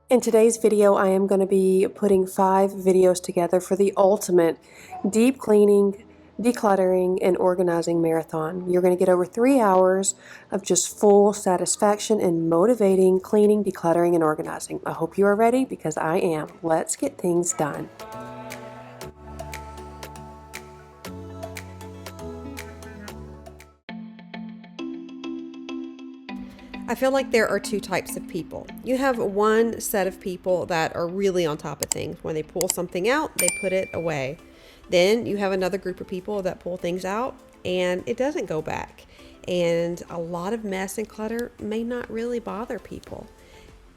In today's video, I am going to be putting 5 videos together for the ultimate deep cleaning, decluttering, and organizing marathon. You're going to get over 3 hours of just full satisfaction and motivating cleaning, decluttering, and organizing. I hope you are ready because I am. Let's get things done. I feel like there are 2 types of people. You have one set of people that are really on top of things. When they pull something out, they put it away. Then you have another group of people that pull things out and it doesn't go back. And a lot of mess and clutter may not really bother people.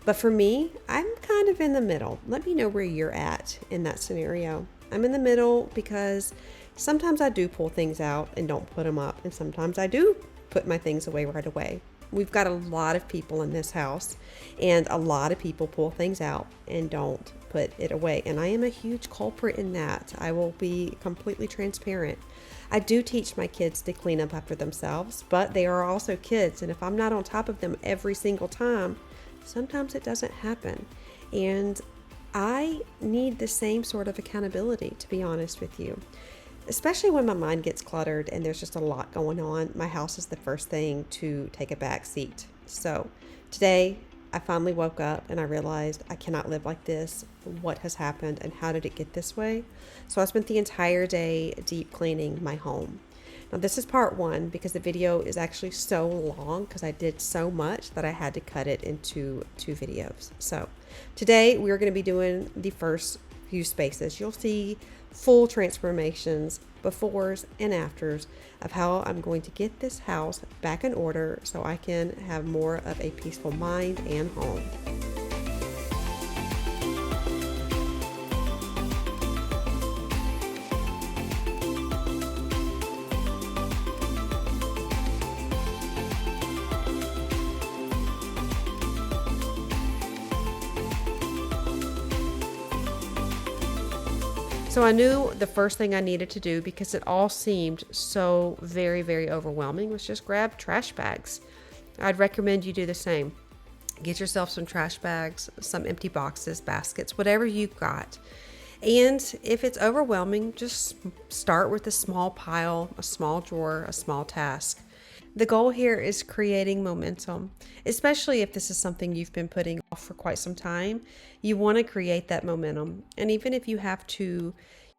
But for me, I'm kind of in the middle. Let me know where you're at in that scenario. I'm in the middle because sometimes I do pull things out and don't put them up, and sometimes I do put my things away right away. We've got a lot of people in this house, and a lot of people pull things out and don't put it away. And I am a huge culprit in that. I will be completely transparent. I do teach my kids to clean up after themselves, but they are also kids. And if I'm not on top of them every single time, sometimes it doesn't happen. And I need the same sort of accountability, to be honest with you. Especially when my mind gets cluttered and there's just a lot going on, my house is the first thing to take a back seat. So today I finally woke up and I realized I cannot live like this. What has happened and how did it get this way? So I spent the entire day deep cleaning my home. Now this is part 1 because the video is actually so long because I did so much that I had to cut it into 2 videos. So today we're going to be doing the first few spaces. You'll see full transformations, befores and afters of how I'm going to get this house back in order so I can have more of a peaceful mind and home. So I knew the first thing I needed to do, because it all seemed so very, very overwhelming, was just grab trash bags. I'd recommend you do the same. Get yourself some trash bags, some empty boxes, baskets, whatever you've got. And if it's overwhelming, just start with a small pile, a small drawer, a small task. The goal here is creating momentum, especially if this is something you've been putting off for quite some time. You want to create that momentum. And even if you have to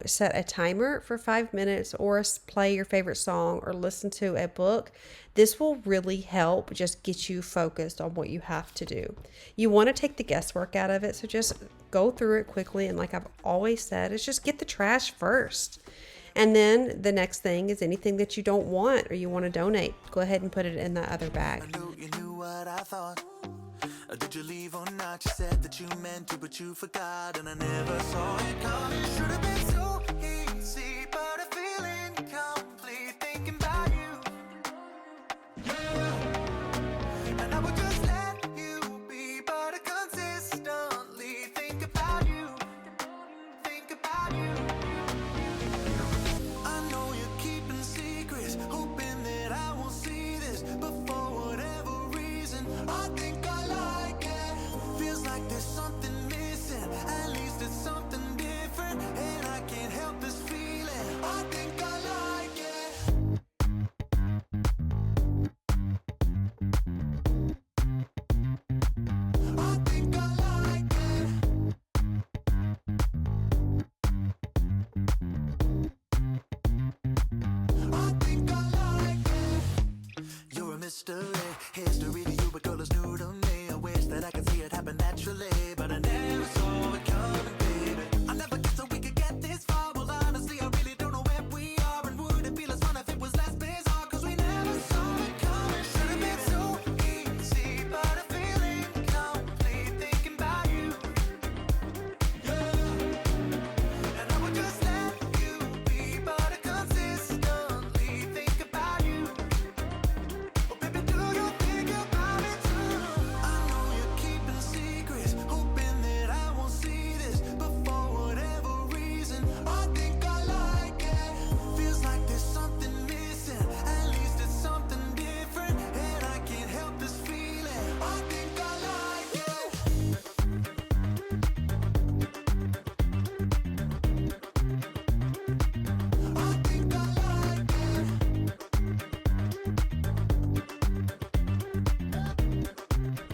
set a timer for 5 minutes or play your favorite song or listen to a book, this will really help just get you focused on what you have to do. You want to take the guesswork out of it, so just go through it quickly. And like I've always said, is just get the trash first. And then the next thing is anything that you don't want or you want to donate, go ahead and put it in that other bag. I knew you knew what I thought. Did you leave or not? You said that you meant to, but you forgot, and I never saw it coming. Should have been so easy, but I feel incomplete thinking about you. And I would just let you be, but I consistently think about you. Think about you. I know you're keeping secrets, hoping that I won't see this, but for whatever reason, I think I like it. Feels like there's something missing, at least it's something different, and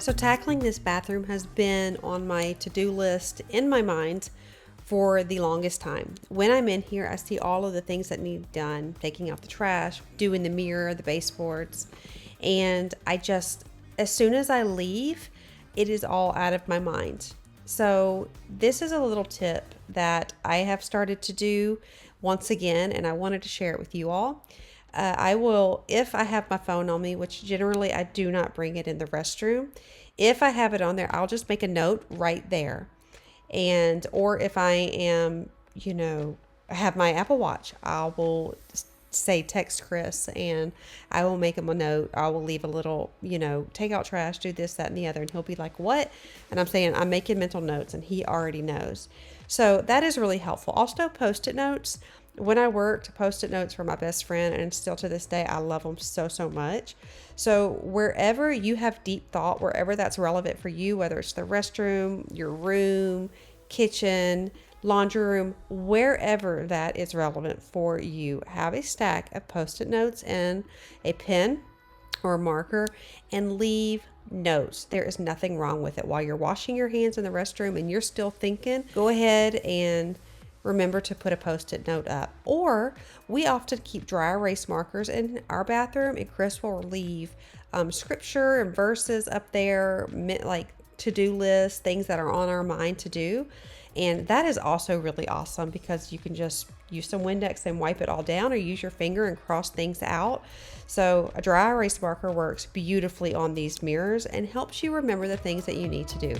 So tackling this bathroom has been on my to-do list in my mind for the longest time. When I'm in here, I see all of the things that need done, taking out the trash, doing the mirror, the baseboards, and as soon as I leave, it is all out of my mind. So this is a little tip that I have started to do once again, and I wanted to share it with you all. I will, if I have my phone on me, which generally I do not bring it in the restroom, if I have it on there, I'll just make a note right there. And, or if I am, have my Apple Watch, I will say text Chris and I will make him a note. I will leave a little, take out trash, do this, that, and the other. And he'll be like, what? And I'm saying, I'm making mental notes, and he already knows. So that is really helpful. Also, Post-it notes. When I worked, Post-it notes were my best friend, and still to this day, I love them so, so much. So wherever you have deep thought, wherever that's relevant for you, whether it's the restroom, your room, kitchen, laundry room, wherever that is relevant for you, have a stack of Post-it notes and a pen or a marker, and leave notes. There is nothing wrong with it. While you're washing your hands in the restroom and you're still thinking, go ahead and remember to put a Post-it note up. Or we often keep dry erase markers in our bathroom, and Chris will leave scripture and verses up there, like to-do lists, things that are on our mind to do. And that is also really awesome because you can just use some Windex and wipe it all down, or use your finger and cross things out. So a dry erase marker works beautifully on these mirrors and helps you remember the things that you need to do.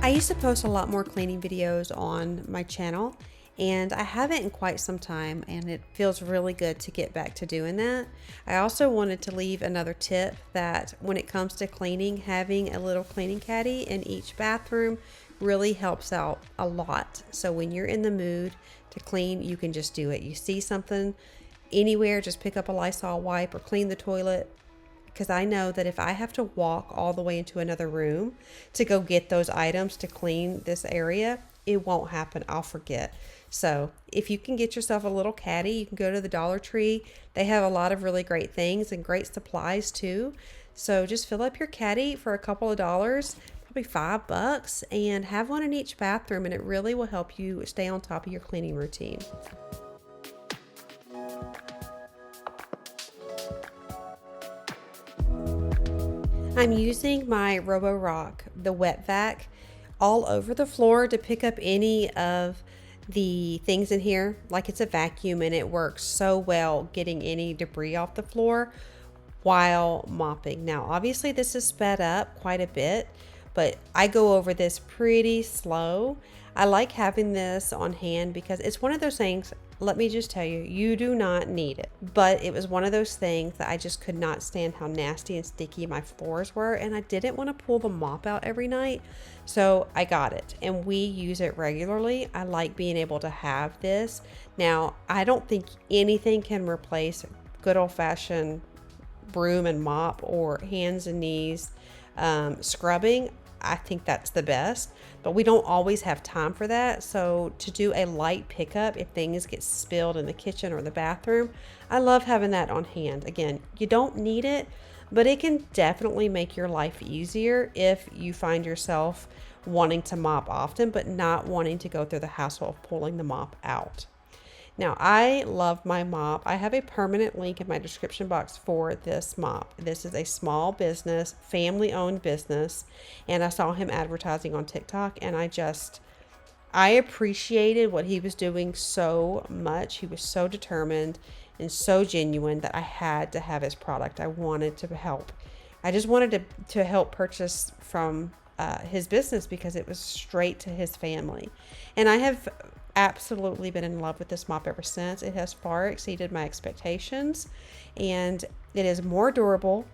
I used to post a lot more cleaning videos on my channel, and I haven't in quite some time, and it feels really good to get back to doing that. I also wanted to leave another tip that when it comes to cleaning, having a little cleaning caddy in each bathroom really helps out a lot. So when you're in the mood to clean, you can just do it. You see something anywhere, just pick up a Lysol wipe or clean the toilet. Because I know that if I have to walk all the way into another room to go get those items to clean this area, it won't happen. I'll forget. So if you can get yourself a little caddy, you can go to the Dollar Tree. They have a lot of really great things and great supplies too. So just fill up your caddy for a couple of dollars, probably $5, and have one in each bathroom, and it really will help you stay on top of your cleaning routine. I'm using my Robo-Rock, the wet vac, all over the floor to pick up any of the things in here. Like it's a vacuum, and it works so well getting any debris off the floor while mopping. Now, obviously this is sped up quite a bit, but I go over this pretty slow. I like having this on hand because it's one of those things, let me just tell you, you do not need it. But it was one of those things that I just could not stand how nasty and sticky my floors were, and I didn't want to pull the mop out every night. So I got it, and we use it regularly. I like being able to have this. Now, I don't think anything can replace good old-fashioned broom and mop or hands and knees scrubbing. I think that's the best, but we don't always have time for that. So to do a light pickup if things get spilled in the kitchen or the bathroom, I love having that on hand. Again, you don't need it, but it can definitely make your life easier if you find yourself wanting to mop often, but not wanting to go through the hassle of pulling the mop out. Now, I love my mop. I have a permanent link in my description box for this mop. This is a small business, family-owned business, and I saw him advertising on TikTok, and I appreciated what he was doing so much. He was so determined and so genuine that I had to have his product. I wanted to help. I just wanted to help purchase from his business because it was straight to his family. And I have absolutely been in love with this mop ever since. It has far exceeded my expectations, and it is more durable.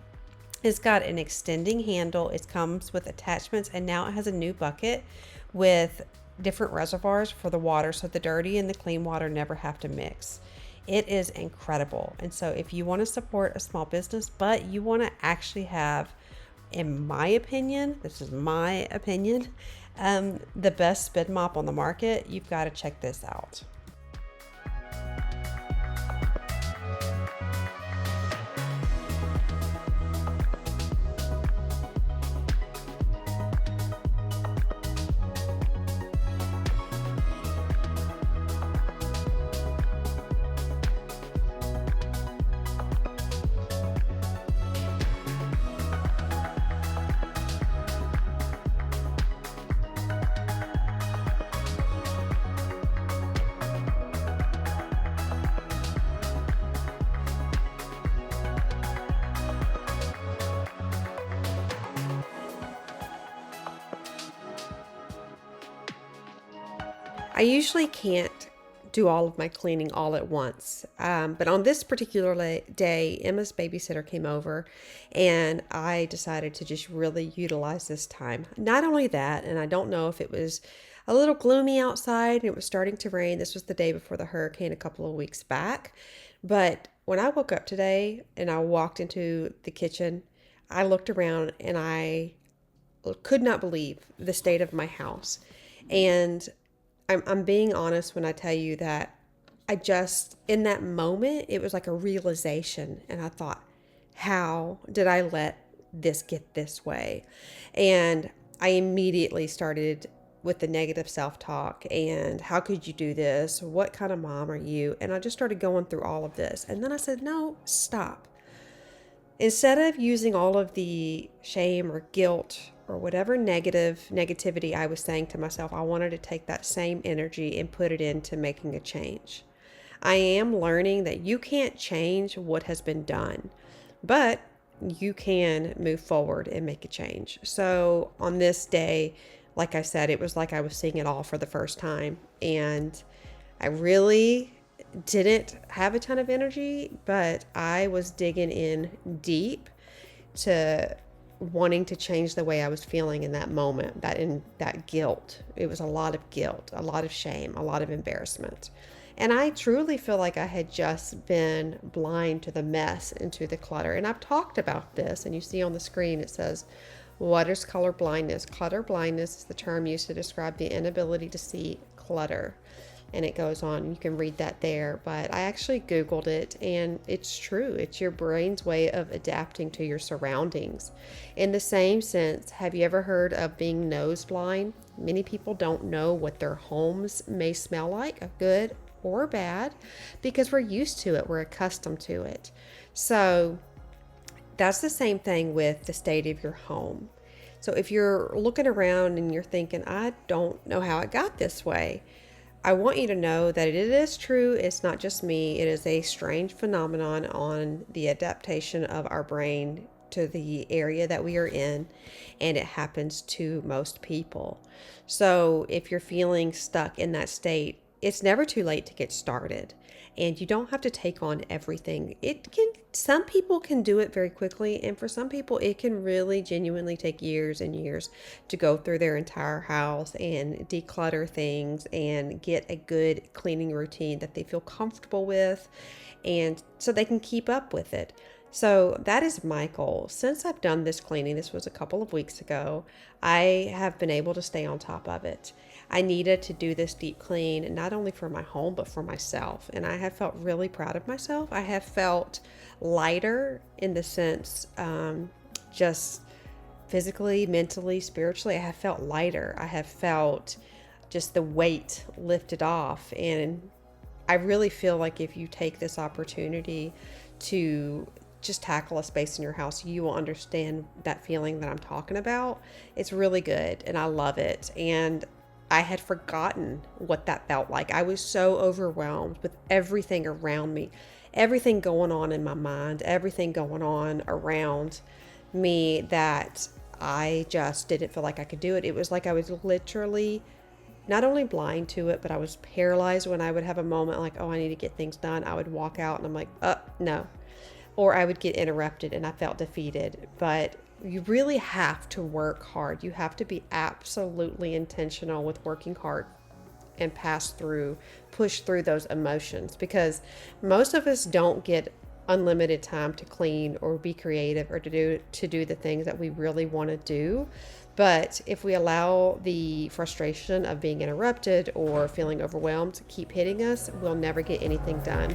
It's got an extending handle. It comes with attachments, and now it has a new bucket with different reservoirs for the water, so the dirty and the clean water never have to mix. It is incredible. And so if you want to support a small business, but you want to actually have, in my opinion, this is my opinion, the best spin mop on the market, you've got to check this out. I usually can't do all of my cleaning all at once. But on this particular day, Emma's babysitter came over and I decided to just really utilize this time. Not only that, and I don't know if it was a little gloomy outside and it was starting to rain. This was the day before the hurricane a couple of weeks back. But when I woke up today and I walked into the kitchen, I looked around and I could not believe the state of my house. And I'm being honest when I tell you that in that moment, it was like a realization. And I thought, how did I let this get this way? And I immediately started with the negative self-talk and how could you do this? What kind of mom are you? And I just started going through all of this. And then I said, no, stop. Instead of using all of the shame or guilt or whatever negativity I was saying to myself, I wanted to take that same energy and put it into making a change. I am learning that you can't change what has been done, but you can move forward and make a change. So on this day, like I said, it was like I was seeing it all for the first time. And I really didn't have a ton of energy, but I was digging in deep to wanting to change the way I was feeling in that moment, that guilt. It was a lot of guilt, a lot of shame, a lot of embarrassment. And I truly feel like I had just been blind to the mess and to the clutter. And I've talked about this, and you see on the screen it says, what is color blindness? Clutter blindness is the term used to describe the inability to see clutter. And it goes on, you can read that there, but I actually Googled it and it's true. It's your brain's way of adapting to your surroundings. In the same sense, have you ever heard of being nose blind? Many people don't know what their homes may smell like, good or bad, because we're used to it, we're accustomed to it. So that's the same thing with the state of your home. So if you're looking around and you're thinking, I don't know how it got this way, I want you to know that it is true. It's not just me. It is a strange phenomenon on the adaptation of our brain to the area that we are in, and it happens to most people. So if you're feeling stuck in that state, it's never too late to get started, and you don't have to take on everything. Some people can do it very quickly, and for some people it can really genuinely take years and years to go through their entire house and declutter things and get a good cleaning routine that they feel comfortable with, and so they can keep up with it. So that is my goal. Since I've done this cleaning, this was a couple of weeks ago, I have been able to stay on top of it. I needed to do this deep clean, not only for my home, but for myself. And I have felt really proud of myself. I have felt lighter in the sense, just physically, mentally, spiritually, I have felt lighter. I have felt just the weight lifted off. And I really feel like if you take this opportunity to just tackle a space in your house, you will understand that feeling that I'm talking about. It's really good and I love it. And I had forgotten what that felt like. I was so overwhelmed with everything around me, everything going on in my mind, everything going on around me, that I just didn't feel like I could do it. It was like I was literally not only blind to it, but I was paralyzed. When I would have a moment like, oh, I need to get things done, I would walk out and I'm like, no. Or I would get interrupted and I felt defeated. But you really have to work hard. You have to be absolutely intentional with working hard and push through those emotions, because most of us don't get unlimited time to clean or be creative or to do the things that we really want to do. But if we allow the frustration of being interrupted or feeling overwhelmed to keep hitting us, we'll never get anything done.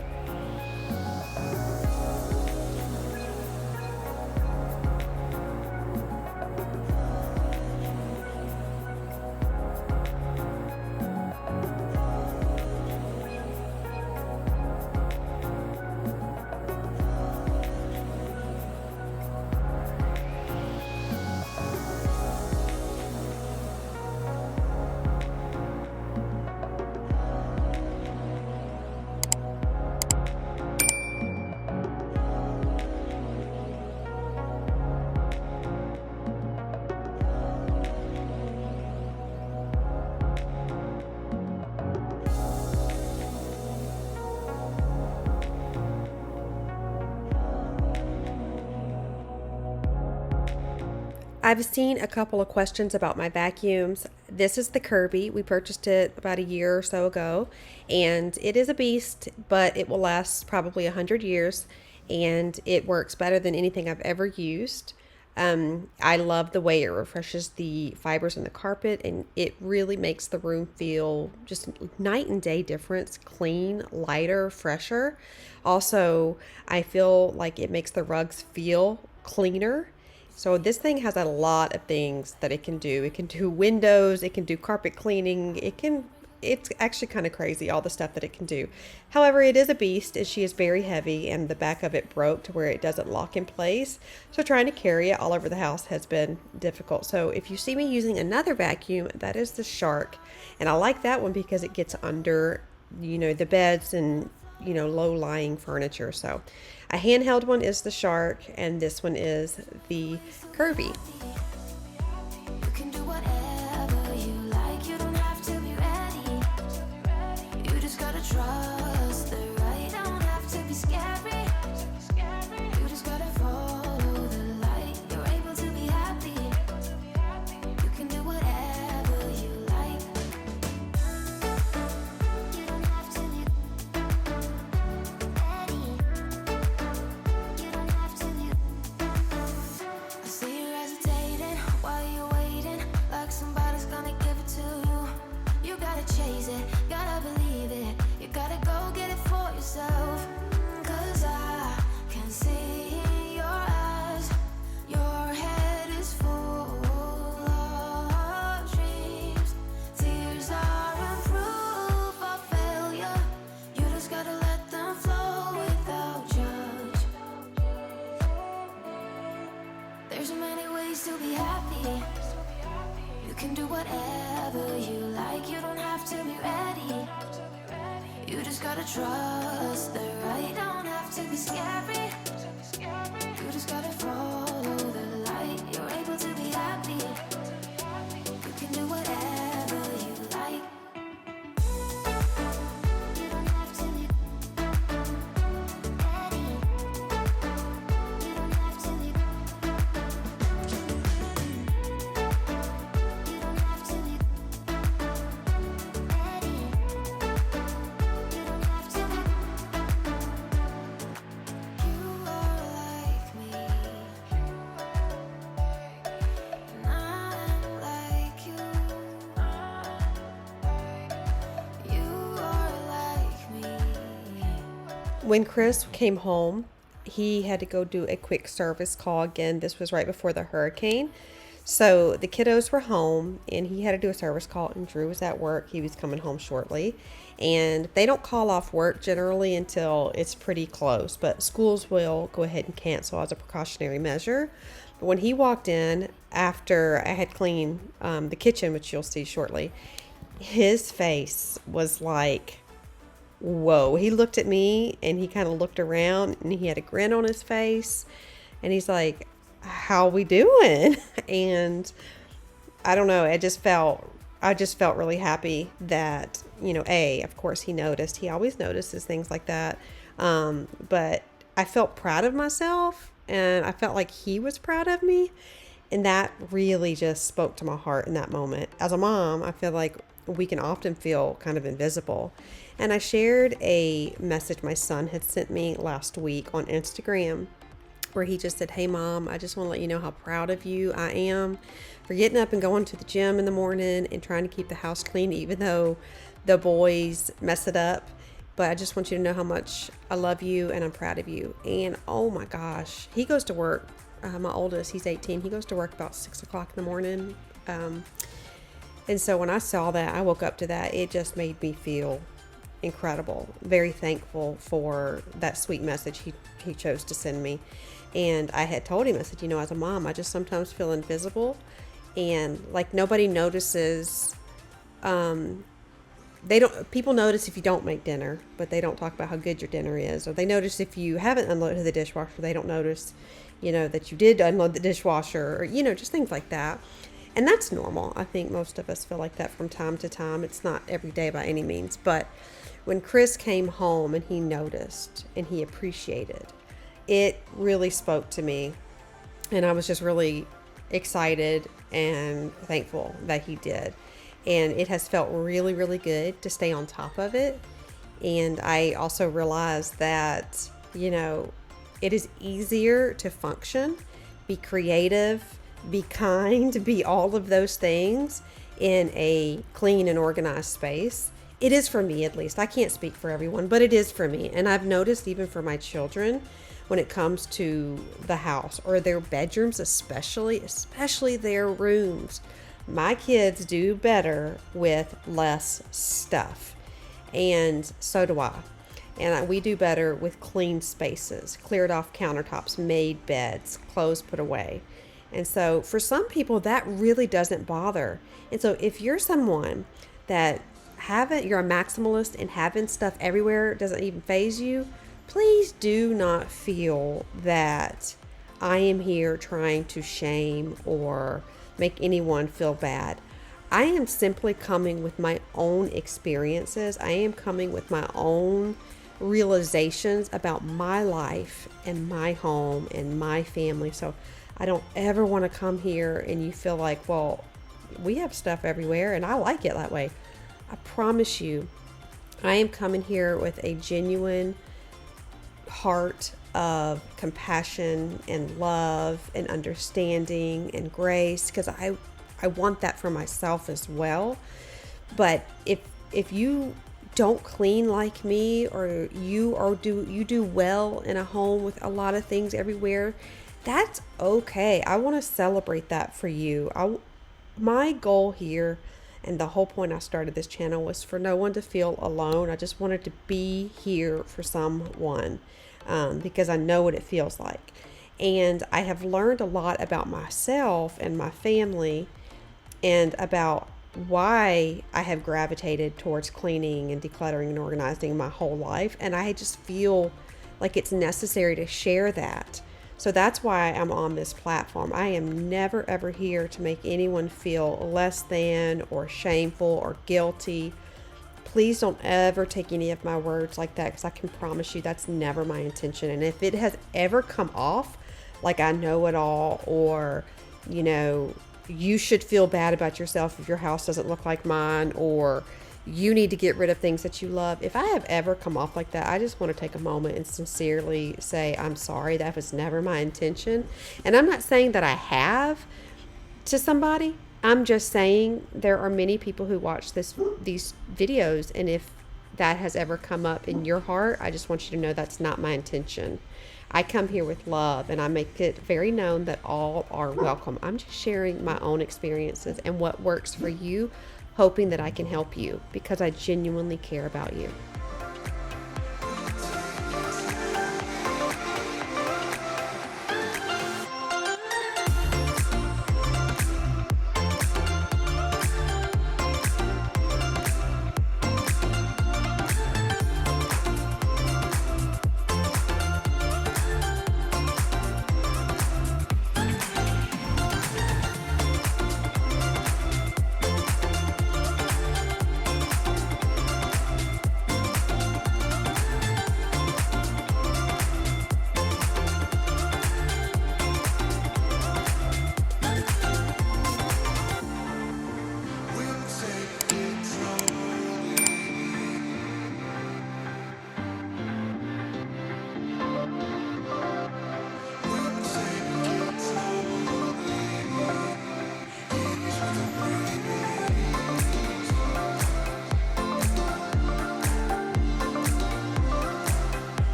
I've seen a couple of questions about my vacuums. This is the Kirby. We purchased it about a year or so ago, and it is a beast, but it will last probably 100 years, and it works better than anything I've ever used. I love the way it refreshes the fibers in the carpet, and it really makes the room feel just night and day difference, clean, lighter, fresher. Also, I feel like it makes the rugs feel cleaner. So this thing has a lot of things that it can do. It can do windows, it can do carpet cleaning, it's actually kind of crazy, all the stuff that it can do. However, it is a beast, and she is very heavy, and the back of it broke to where it doesn't lock in place. So trying to carry it all over the house has been difficult. So if you see me using another vacuum, that is the Shark. And I like that one because it gets under, the beds and, low-lying furniture. So a handheld one is the Shark, and this one is the Kirby. You can do whatever you like. You don't have to be ready. You just gotta trust the right. Don't have to be scary. You just gotta follow the light. You're able to be happy. You can do whatever you like. You don't have to be ready. You don't have to be. I see you hesitating while you're waiting, like somebody's gonna give it to you. You gotta chase it, gotta believe it. You gotta go get it for yourself. 'Cause I can see in your eyes, your head is full of dreams. Tears aren't proof of failure. You just gotta let them flow without judge. There's so many ways to be happy. You can do whatever you like. You don't have to be ready. You just gotta trust the right. Don't have to be scary. You just gotta follow the light. You're able to be happy. You can do whatever you like. You don't have to be ready. You don't have to be. You don't have to be ready. You don't have to be. You are light. When Chris came home, he had to go do a quick service call again. This was right before the hurricane. So the kiddos were home and he had to do a service call, and Drew was at work. He was coming home shortly. And they don't call off work generally until it's pretty close, but schools will go ahead and cancel as a precautionary measure. But when he walked in after I had cleaned the kitchen, which you'll see shortly, his face was like, whoa. He looked at me and he kind of looked around and he had a grin on his face and he's like, how we doing? And I don't know, I just felt really happy that, of course he noticed. He always notices things like that. But I felt proud of myself and I felt like he was proud of me. And that really just spoke to my heart in that moment. As a mom, I feel like we can often feel kind of invisible. And I shared a message my son had sent me last week on Instagram where he just said, hey mom, I just want to let you know how proud of you I am for getting up and going to the gym in the morning and trying to keep the house clean, even though the boys mess it up. But I just want you to know how much I love you and I'm proud of you. And oh my gosh, he goes to work. My oldest, he's 18. He goes to work about 6 o'clock in the morning. And so when I saw that, I woke up to that. It just made me feel incredible. Very thankful for that sweet message he chose to send me. And I had told him, I said, as a mom, I just sometimes feel invisible and like nobody notices. People notice if you don't make dinner, but they don't talk about how good your dinner is. Or they notice if you haven't unloaded the dishwasher, they don't notice, that you did unload the dishwasher or, just things like that. And that's normal. I think most of us feel like that from time to time. It's not every day by any means. But when Chris came home and he noticed and he appreciated, it really spoke to me. And I was just really excited and thankful that he did. And it has felt really, really good to stay on top of it. And I also realized that, it is easier to function, be creative, be kind, be all of those things in a clean and organized space. It is for me, at least. I can't speak for everyone, but it is for me. And I've noticed even for my children, when it comes to the house or their bedrooms, especially their rooms, my kids do better with less stuff. And so do I. And we do better with clean spaces, cleared off countertops, made beds, clothes put away. And so for some people, that really doesn't bother. And so if you're someone that you're a maximalist and having stuff everywhere doesn't even faze you, please do not feel that I am here trying to shame or make anyone feel bad. I am simply coming with my own experiences. I am coming with my own realizations about my life and my home and my family. So I don't ever want to come here and you feel like, well, we have stuff everywhere and I like it that way. I promise you, I am coming here with a genuine heart of compassion and love and understanding and grace, because I want that for myself as well. But if you don't clean like me, or you do well in a home with a lot of things everywhere, that's okay. I want to celebrate that for you. My goal here, and the whole point I started this channel, was for no one to feel alone. I just wanted to be here for someone, because I know what it feels like. And I have learned a lot about myself and my family and about why I have gravitated towards cleaning and decluttering and organizing my whole life. And I just feel like it's necessary to share that. So that's why I'm on this platform. I am never ever here to make anyone feel less than or shameful or guilty. Please don't ever take any of my words like that, because I can promise you that's never my intention. And if it has ever come off like I know it all, or, you should feel bad about yourself if your house doesn't look like mine, or you need to get rid of things that you love. If I have ever come off like that, I just want to take a moment and sincerely say, I'm sorry. That was never my intention. And I'm not saying that I have to somebody. I'm just saying there are many people who watch these videos. And if that has ever come up in your heart, I just want you to know that's not my intention. I come here with love, and I make it very known that all are welcome. I'm just sharing my own experiences and what works for you, hoping that I can help you because I genuinely care about you.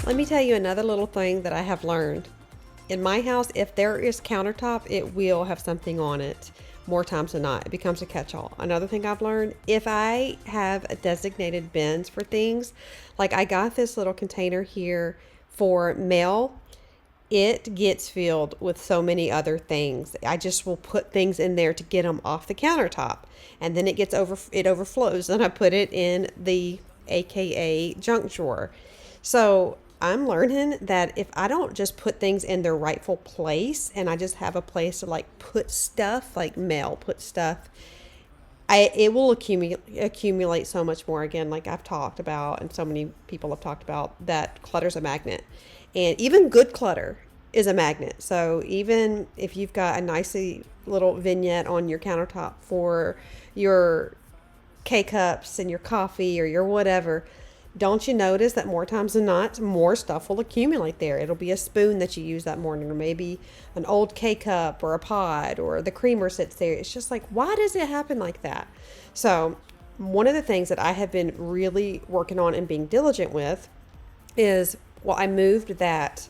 Let me tell you another little thing that I have learned. In my house, if there is countertop, it will have something on it more times than not. It becomes a catch-all. Another thing I've learned, if I have a designated bins for things, like I got this little container here for mail, it gets filled with so many other things. I just will put things in there to get them off the countertop, and then it overflows, and I put it in the AKA junk drawer. So I'm learning that if I don't just put things in their rightful place, and I just have a place to like put stuff, like mail, put stuff, it will accumulate so much more. Again, like I've talked about, and so many people have talked about, that clutter's a magnet, and even good clutter is a magnet. So even if you've got a nicely little vignette on your countertop for your K-cups and your coffee or your whatever, don't you notice that more times than not, more stuff will accumulate there? It'll be a spoon that you use that morning, or maybe an old K-cup or a pod, or the creamer sits there. It's just like, why does it happen like that? So one of the things that I have been really working on and being diligent with is, well, I moved that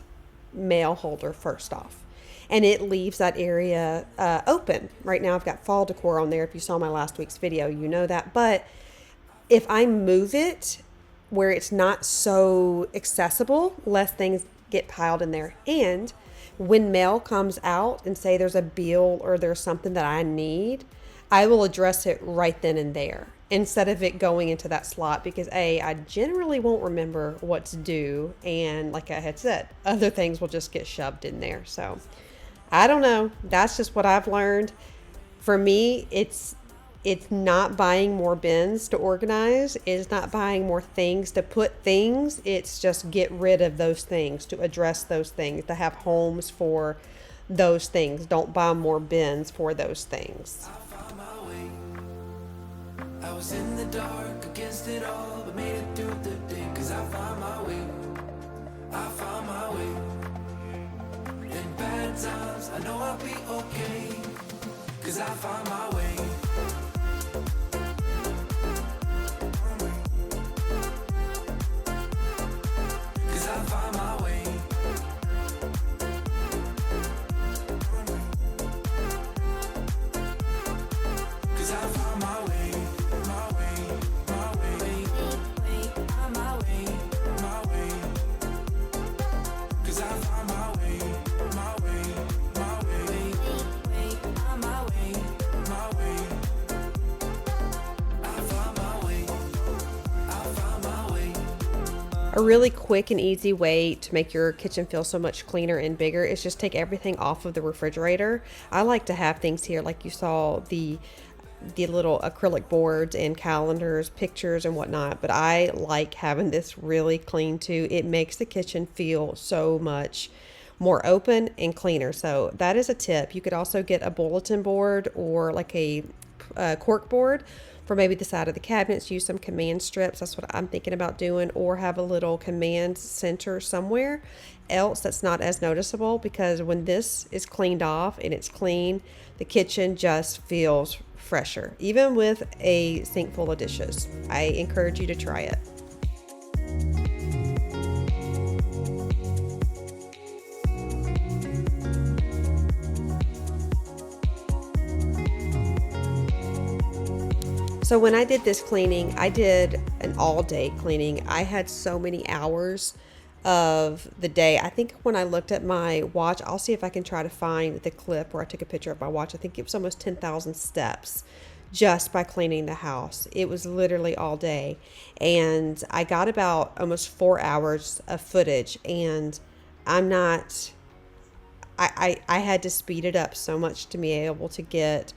mail holder first off, and it leaves that area open. Right now I've got fall decor on there. If you saw my last week's video, you know that. But if I move it where it's not so accessible, less things get piled in there. And when mail comes out and say there's a bill or there's something that I need, I will address it right then and there instead of it going into that slot, because I generally won't remember what's due, and like I had said, other things will just get shoved in there. So I don't know, that's just what I've learned. For me, it's not buying more bins to organize. It's not buying more things to put things. It's just get rid of those things, to address those things, to have homes for those things. Don't buy more bins for those things. I found my way. I was in the dark against it all, but made it through the day. 'Cause I found my way. I found my way. In bad times, I know I'll be okay. 'Cause I found my way. A really quick and easy way to make your kitchen feel so much cleaner and bigger is just take everything off of the refrigerator. I like to have things here, like you saw the the little acrylic boards and calendars, pictures and whatnot, but I like having this really clean too. It makes the kitchen feel so much more open and cleaner. So that is a tip. You could also get a bulletin board or like a cork board for maybe the side of the cabinets. Use some command strips. That's what I'm thinking about doing, or have a little command center somewhere else that's not as noticeable, because when this is cleaned off and it's clean, the kitchen just feels fresher, even with a sink full of dishes. I encourage you to try it. So when I did this cleaning, I did an all-day cleaning. I had so many hours of the day. I think when I looked at my watch, I'll see if I can try to find the clip where I took a picture of my watch. I think it was almost 10,000 steps just by cleaning the house. It was literally all day. And I got about almost 4 hours of footage, and I had to speed it up so much to be able to get,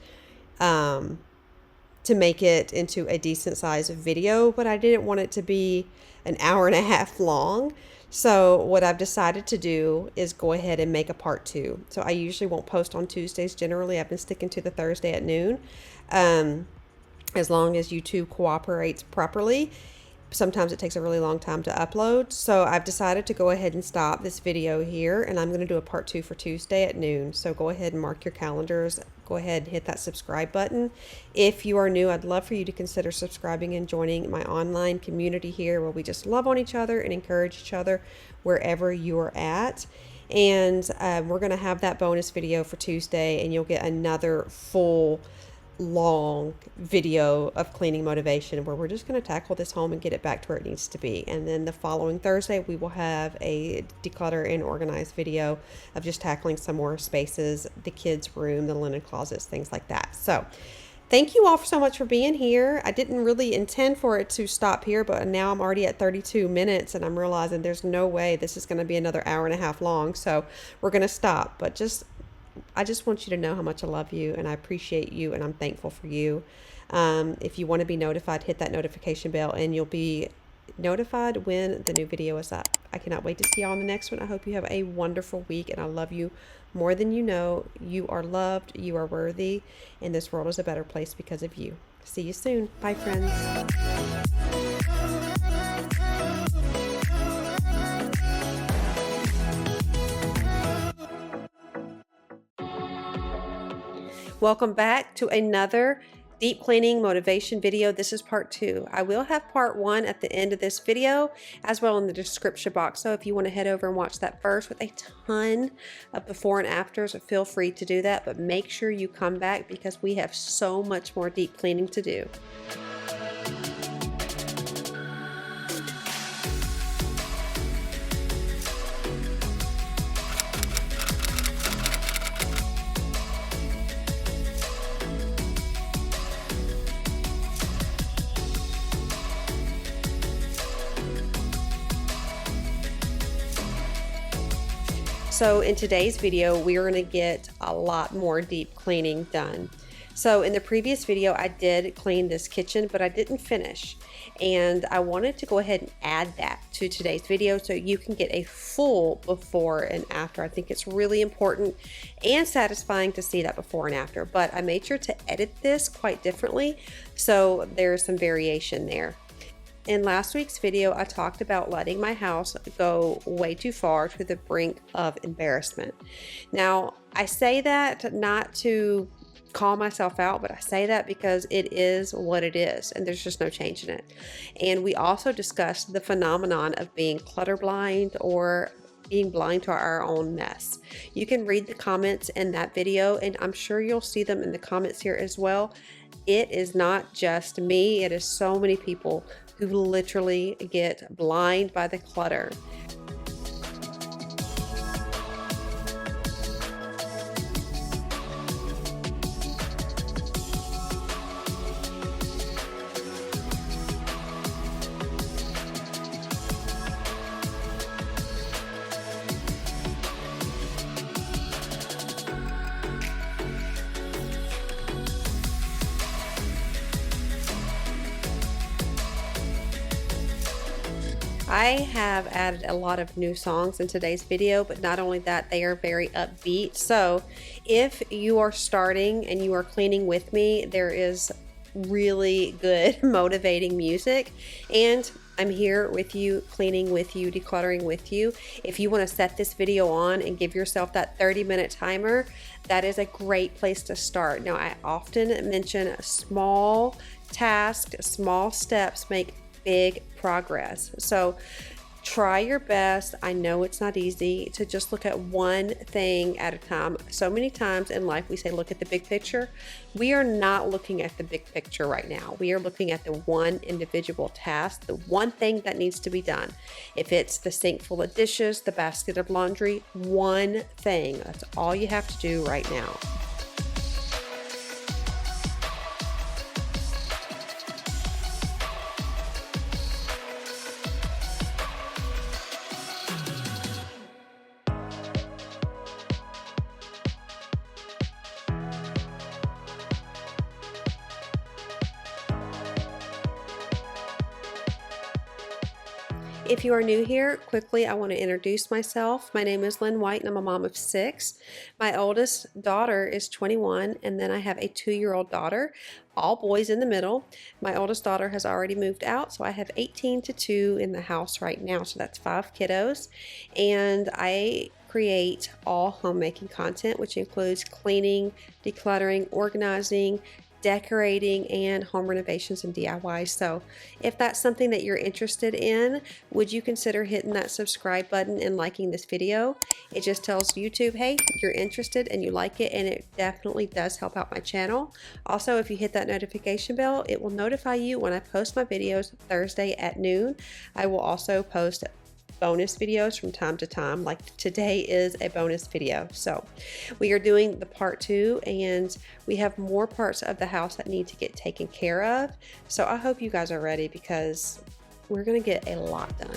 to make it into a decent size video, but I didn't want it to be an hour and a half long. So what I've decided to do is go ahead and make a part 2. So I usually won't post on Tuesdays. Generally, I've been sticking to the Thursday at noon, as long as YouTube cooperates properly. Sometimes it takes a really long time to upload. So I've decided to go ahead and stop this video here, and I'm going to do a part 2 for Tuesday at noon. So go ahead and mark your calendars. Go ahead and hit that subscribe button. If you are new, I'd love for you to consider subscribing and joining my online community here, where we just love on each other and encourage each other wherever you are at. And we're going to have that bonus video for Tuesday, and you'll get another full long video of cleaning motivation, where we're just going to tackle this home and get it back to where it needs to be. And then the following Thursday, we will have a declutter and organize video of just tackling some more spaces, the kids' room, the linen closets, things like that. So thank you all so much for being here. I didn't really intend for it to stop here, but now I'm already at 32 minutes, and I'm realizing there's no way this is going to be another hour and a half long. So we're going to stop, but I just want you to know how much I love you, and I appreciate you, and I'm thankful for you. If you want to be notified, hit that notification bell, and you'll be notified when the new video is up. I cannot wait to see you on the next one. I hope you have a wonderful week, and I love you more than you know. You are loved, you are worthy, and this world is a better place because of you. See you soon. Bye, friends. Welcome back to another deep cleaning motivation video. This is part 2. I will have part 1 at the end of this video, as well in the description box. So if you want to head over and watch that first with a ton of before and afters, feel free to do that. But make sure you come back, because we have so much more deep cleaning to do. So in today's video, we're going to get a lot more deep cleaning done. So in the previous video, I did clean this kitchen, but I didn't finish. And I wanted to go ahead and add that to today's video so you can get a full before and after. I think it's really important and satisfying to see that before and after. But I made sure to edit this quite differently, so there's some variation there. In last week's video, I talked about letting my house go way too far to the brink of embarrassment. Now, I say that not to call myself out, but I say that because it is what it is, and there's just no change in it. And we also discussed the phenomenon of being clutter blind, or being blind to our own mess. You can read the comments in that video, and I'm sure you'll see them in the comments here as well. It is not just me, it is so many people who literally get blind by the clutter. I have added a lot of new songs in today's video, but not only that, they are very upbeat. So if you are starting and you are cleaning with me, there is really good motivating music, and I'm here with you, cleaning with you, decluttering with you. If you want to set this video on and give yourself that 30-minute timer, that is a great place to start. Now, I often mention small tasks, small steps make big progress. So try your best. I know it's not easy to just look at one thing at a time. So many times in life we say look at the big picture. We are not looking at the big picture right now. We are looking at the one individual task, the one thing that needs to be done. If it's the sink full of dishes, the basket of laundry, one thing. That's all you have to do right now. If you are new here, quickly, I want to introduce myself. My name is Lynn White and I'm a mom of 6. My oldest daughter is 21, and then I have a 2-year-old daughter, all boys in the middle. My oldest daughter has already moved out, so I have 18 to 2 in the house right now, so that's 5 kiddos. And I create all homemaking content, which includes cleaning, decluttering, organizing, decorating, and home renovations and DIY. So if that's something that you're interested in, would you consider hitting that subscribe button and liking this video? It just tells YouTube, hey, you're interested and you like it, and it definitely does help out my channel. Also, if you hit that notification bell, it will notify you when I post my videos Thursday at noon. I will also post bonus videos from time to time, like today is a bonus video. So we are doing the part 2, and we have more parts of the house that need to get taken care of. So I hope you guys are ready, because we're gonna get a lot done.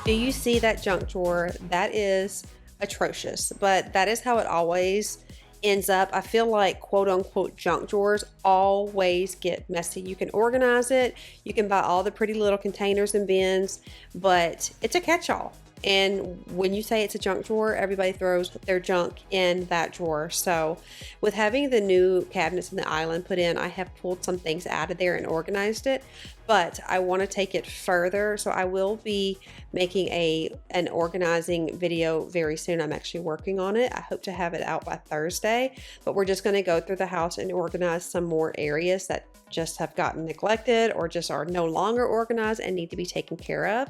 Do you see that junk drawer? That is atrocious, but that is how it always ends up. I feel like quote unquote junk drawers always get messy. You can organize it, you can buy all the pretty little containers and bins, but it's a catch-all. And when you say it's a junk drawer, everybody throws their junk in that drawer. So with having the new cabinets and the island put in, I have pulled some things out of there and organized it, but I want to take it further. So I will be making an organizing video very soon. I'm actually working on it. I hope to have it out by Thursday, but we're just going to go through the house and organize some more areas that just have gotten neglected or just are no longer organized and need to be taken care of.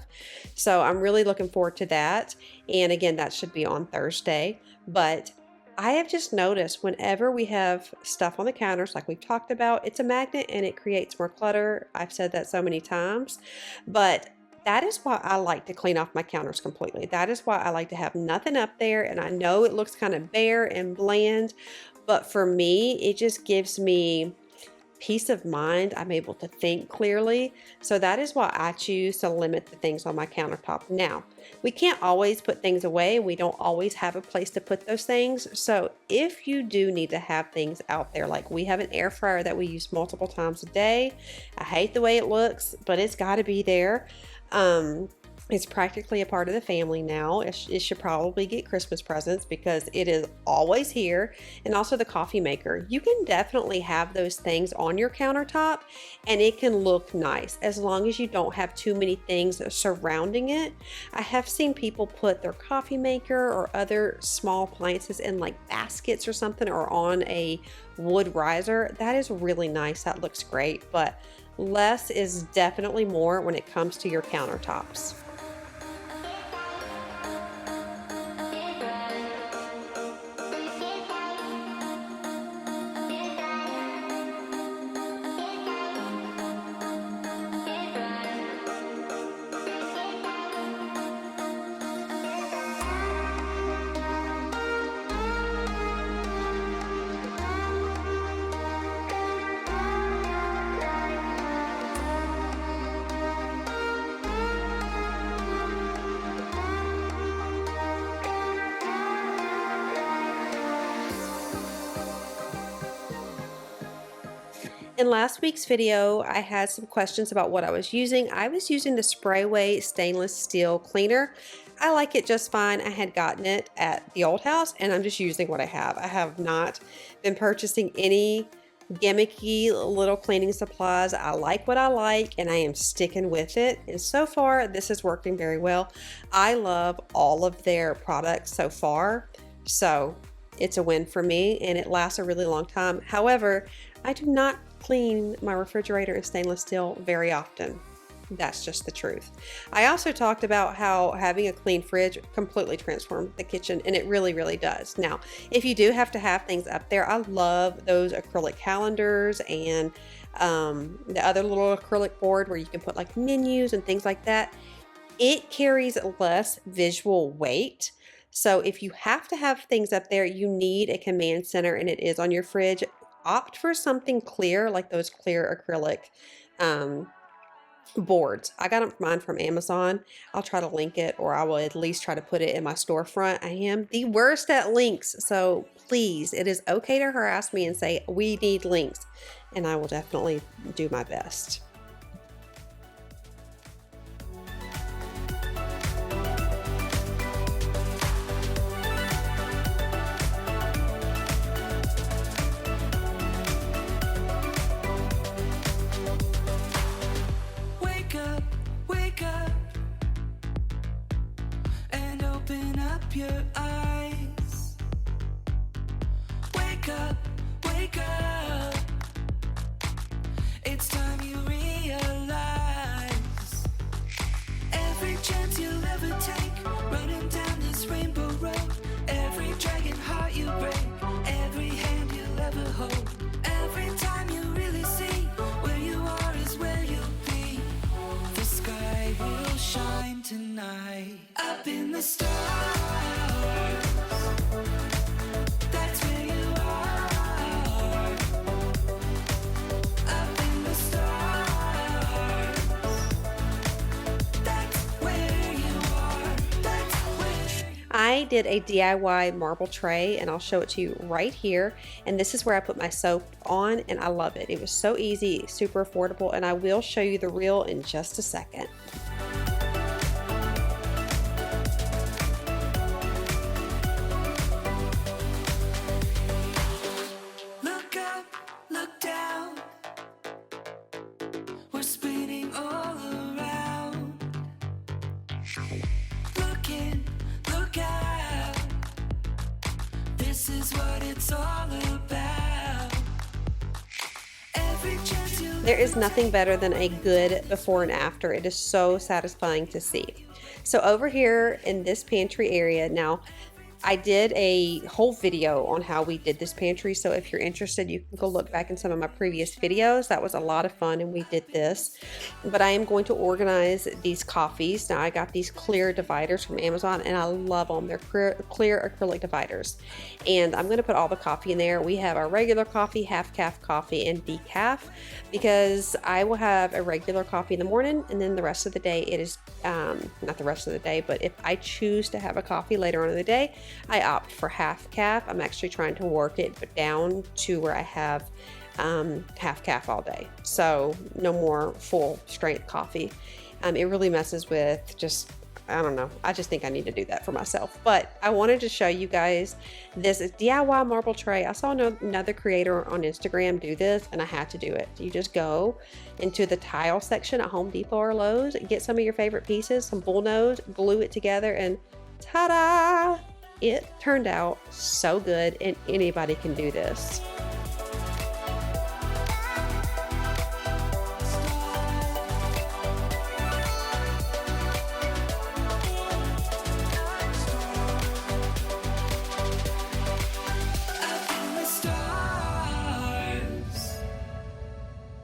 So I'm really looking forward to that. And again, that should be on Thursday. But I have just noticed whenever we have stuff on the counters, like we've talked about, it's a magnet and it creates more clutter. I've said that so many times, but that is why I like to clean off my counters completely. That is why I like to have nothing up there. And I know it looks kind of bare and bland, but for me, it just gives me peace of mind. I'm able to think clearly. So that is why I choose to limit the things on my countertop. Now, we can't always put things away. We don't always have a place to put those things. So if you do need to have things out there, like we have an air fryer that we use multiple times a day. I hate the way it looks, but it's got to be there. It's practically a part of the family now. It should probably get Christmas presents because it is always here. And also the coffee maker. You can definitely have those things on your countertop and it can look nice as long as you don't have too many things surrounding it. I have seen people put their coffee maker or other small appliances in like baskets or something, or on a wood riser. That is really nice. That looks great, but less is definitely more when it comes to your countertops. In last week's video, I had some questions about what I was using. I was using the Sprayway stainless steel cleaner. I like it just fine. I had gotten it at the old house and I'm just using what I have. I have not been purchasing any gimmicky little cleaning supplies. I like what I like and I am sticking with it. And so far, this is working very well. I love all of their products so far. So it's a win for me and it lasts a really long time. However, I do not clean my refrigerator in stainless steel very often. That's just the truth. I also talked about how having a clean fridge completely transformed the kitchen, and it really, really does. Now, if you do have to have things up there, I love those acrylic calendars and the other little acrylic board where you can put like menus and things like that. It carries less visual weight. So if you have to have things up there, you need a command center and it is on your fridge. Opt for something clear, like those clear acrylic boards. I got mine from Amazon. I'll try to link it, or I will at least try to put it in my storefront. I am the worst at links, so please, it is okay to harass me and say, we need links, and I will definitely do my best. Your eyes. Wake up. It's time you realize every chance you'll ever take, running down this rainbow road. Every dragon heart you break, every hand you'll ever hold. Every time you really see where you are is where you'll be. The sky will shine tonight. Up in the stars. I did a DIY marble tray and I'll show it to you right here. And this is where I put my soap on and I love it. It was so easy, super affordable, and I will show you the reel in just a second. Look up, look down. We're spinning all around. Look in, look out. This is what it's all about. Every chance you. There is nothing better than a good before and after. It is so satisfying to see. So over here in this pantry area, now I did a whole video on how we did this pantry, so if you're interested, you can go look back in some of my previous videos. That was a lot of fun and we did this. But I am going to organize these coffees. Now I got these clear dividers from Amazon and I love them. They're clear acrylic dividers. And I'm going to put all the coffee in there. We have our regular coffee, half calf coffee, and decaf, because I will have a regular coffee in the morning and then the rest of the day it is, not the rest of the day, but if I choose to have a coffee later on in the day, I opt for half calf. I'm actually trying to work it down to where I have half calf all day. So no more full strength coffee. It really messes with just, I don't know. I just think I need to do that for myself. But I wanted to show you guys this DIY marble tray. I saw another creator on Instagram do this, and I had to do it. You just go into the tile section at Home Depot or Lowe's, get some of your favorite pieces, some bullnose, glue it together, and ta-da! It turned out so good, and anybody can do this.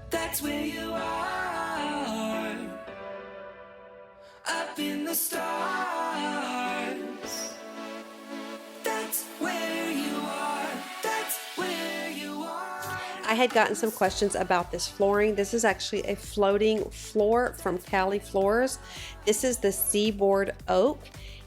That's where you are. Up in the stars. That's where you are. That's where you are. I had gotten some questions about this flooring. This is actually a floating floor from Cali Floors. This is the Seaboard Oak,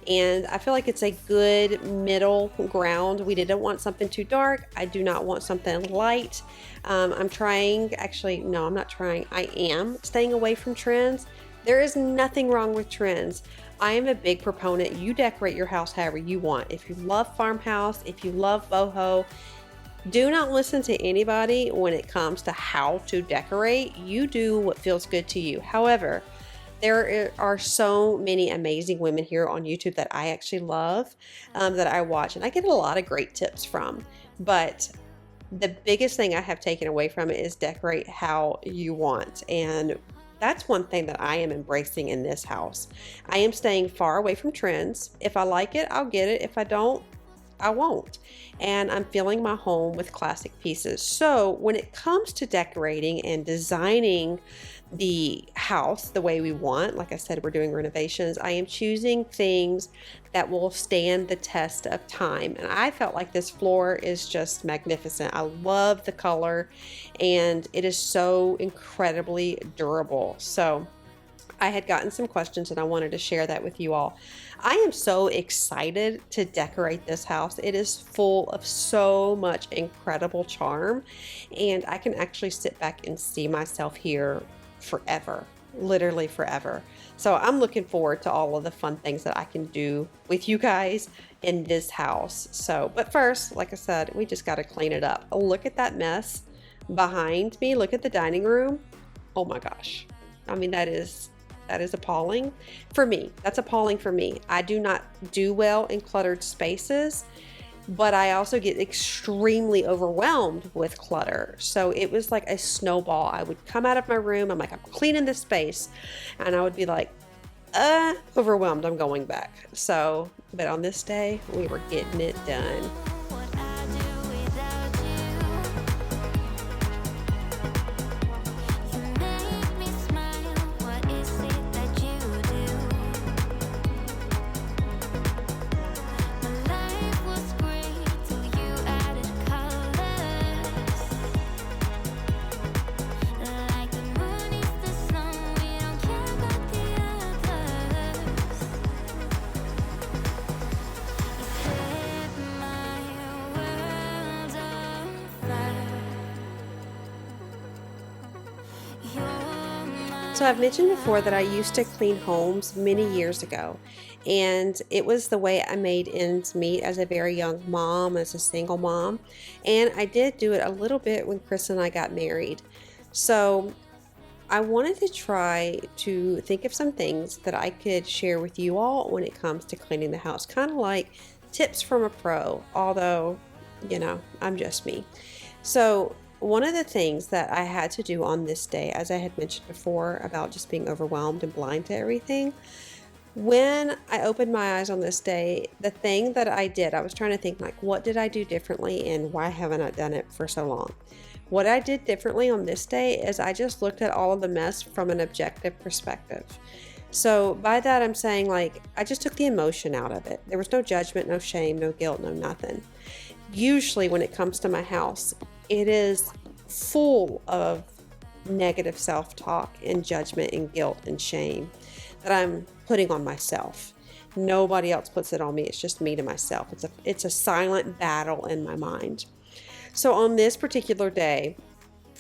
and I feel like it's a good middle ground. We didn't want something too dark. I do not want something light. I'm trying, actually, no, I'm not trying. I am staying away from trends. There is nothing wrong with trends. I am a big proponent. You decorate your house however you want. If you love farmhouse, if you love boho, do not listen to anybody when it comes to how to decorate. You do what feels good to you. However, there are so many amazing women here on YouTube that I actually love, that I watch, and I get a lot of great tips from. But the biggest thing I have taken away from it is decorate how you want. And that's one thing that I am embracing in this house. I am staying far away from trends. If I like it, I'll get it. If I don't, I won't. And I'm filling my home with classic pieces. So when it comes to decorating and designing the house the way we want, like I said, we're doing renovations, I am choosing things that will stand the test of time. And I felt like this floor is just magnificent. I love the color, and it is so incredibly durable. So I had gotten some questions and I wanted to share that with you all. I am so excited to decorate this house. It is full of so much incredible charm, and I can actually sit back and see myself here forever, literally forever. So I'm looking forward to all of the fun things that I can do with you guys in this house. So, but first, like I said, we just got to clean it up. Look at that mess behind me. Look at the dining room. Oh my gosh. I mean, that is appalling for me. That's appalling for me. I do not do well in cluttered spaces, but I also get extremely overwhelmed with clutter. So it was like a snowball. I would come out of my room, I'm like, I'm cleaning this space, and I would be like, overwhelmed, I'm going back. So, but on this day, we were getting it done. What I do without you. You make me smile. What is it that you do? My life was great till you added colors. Like the moon is the sun, we don't care about the others. You set my world on fire. You're my So I've mentioned before that I used to clean homes many years ago, and it was the way I made ends meet as a very young mom, as a single mom, and I did do it a little bit when Chris and I got married. So I wanted to try to think of some things that I could share with you all when it comes to cleaning the house, kind of like tips from a pro, although, I'm just me. So one of the things that I had to do on this day, as I had mentioned before about just being overwhelmed and blind to everything, when I opened my eyes on this day, the thing that I did, I was trying to think, like, what did I do differently and why haven't I done it for so long? What I did differently on this day is I just looked at all of the mess from an objective perspective. So by that, I'm saying, like, I just took the emotion out of it. There was no judgment, no shame, no guilt, no nothing. Usually when it comes to my house, it is full of negative self-talk and judgment and guilt and shame that I'm putting on myself. Nobody else puts it on me. It's just me to myself. It's a silent battle in my mind. So on this particular day,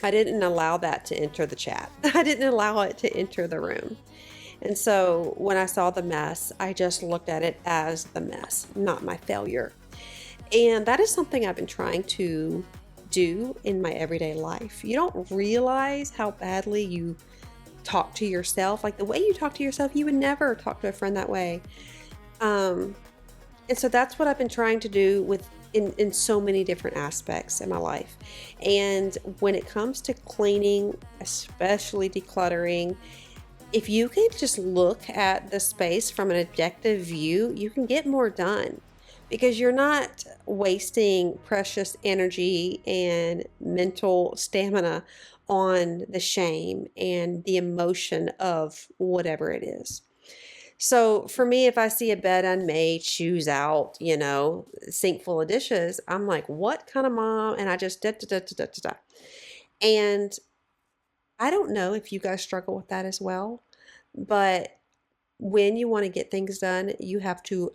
I didn't allow that to enter the chat. I didn't allow it to enter the room. And so when I saw the mess, I just looked at it as the mess, not my failure. And that is something I've been trying to do in my everyday life. You don't realize how badly you talk to yourself. Like the way you talk to yourself, you would never talk to a friend that way. Um, and so that's what I've been trying to do with in so many different aspects in my life. And when it comes to cleaning, especially decluttering, if you can just look at the space from an objective view, you can get more done because you're not wasting precious energy and mental stamina on the shame and the emotion of whatever it is. So for me, if I see a bed unmade, shoes out, sink full of dishes, I'm like, what kind of mom? And I just da da da da da da. Da. And I don't know if you guys struggle with that as well, but when you want to get things done, you have to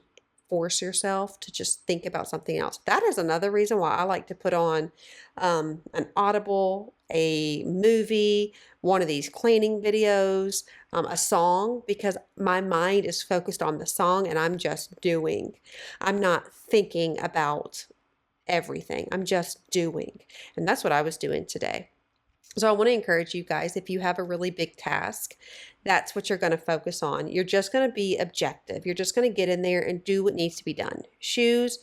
force yourself to just think about something else. That is another reason why I like to put on an audible, a movie, one of these cleaning videos, a song, because my mind is focused on the song and I'm just doing. I'm not thinking about everything. I'm just doing. And that's what I was doing today. So I want to encourage you guys, if you have a really big task, that's what you're going to focus on. You're just going to be objective. You're just going to get in there and do what needs to be done. Shoes,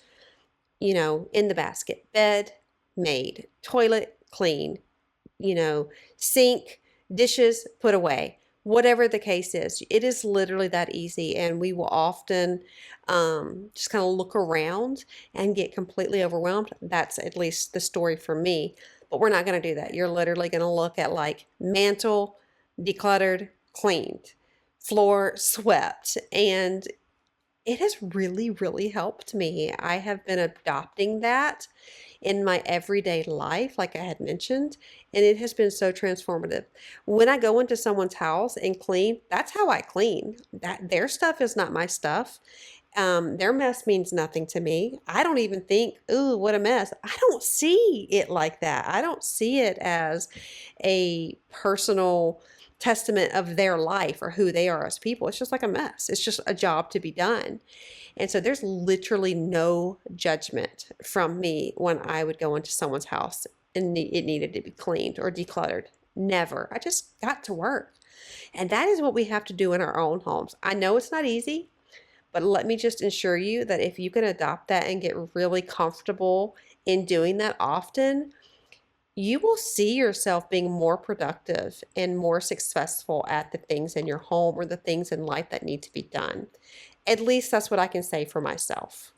in the basket. Bed, made. Toilet, clean. Sink, dishes, put away. Whatever the case is, it is literally that easy. And we will often just kind of look around and get completely overwhelmed. That's at least the story for me. But we're not going to do that. You're literally going to look at like mantle, decluttered, cleaned, floor swept. And it has really, really helped me. I have been adopting that in my everyday life, like I had mentioned, and it has been so transformative. When I go into someone's house and clean, that's how I clean. That their stuff is not my stuff. Their mess means nothing to me. I don't even think, ooh, what a mess. I don't see it like that. I don't see it as a personal testament of their life or who they are as people. It's just like a mess. It's just a job to be done. And so there's literally no judgment from me when I would go into someone's house and it needed to be cleaned or decluttered. Never. I just got to work. And that is what we have to do in our own homes. I know it's not easy, but let me just assure you that if you can adopt that and get really comfortable in doing that often, you will see yourself being more productive and more successful at the things in your home or the things in life that need to be done. At least that's what I can say for myself.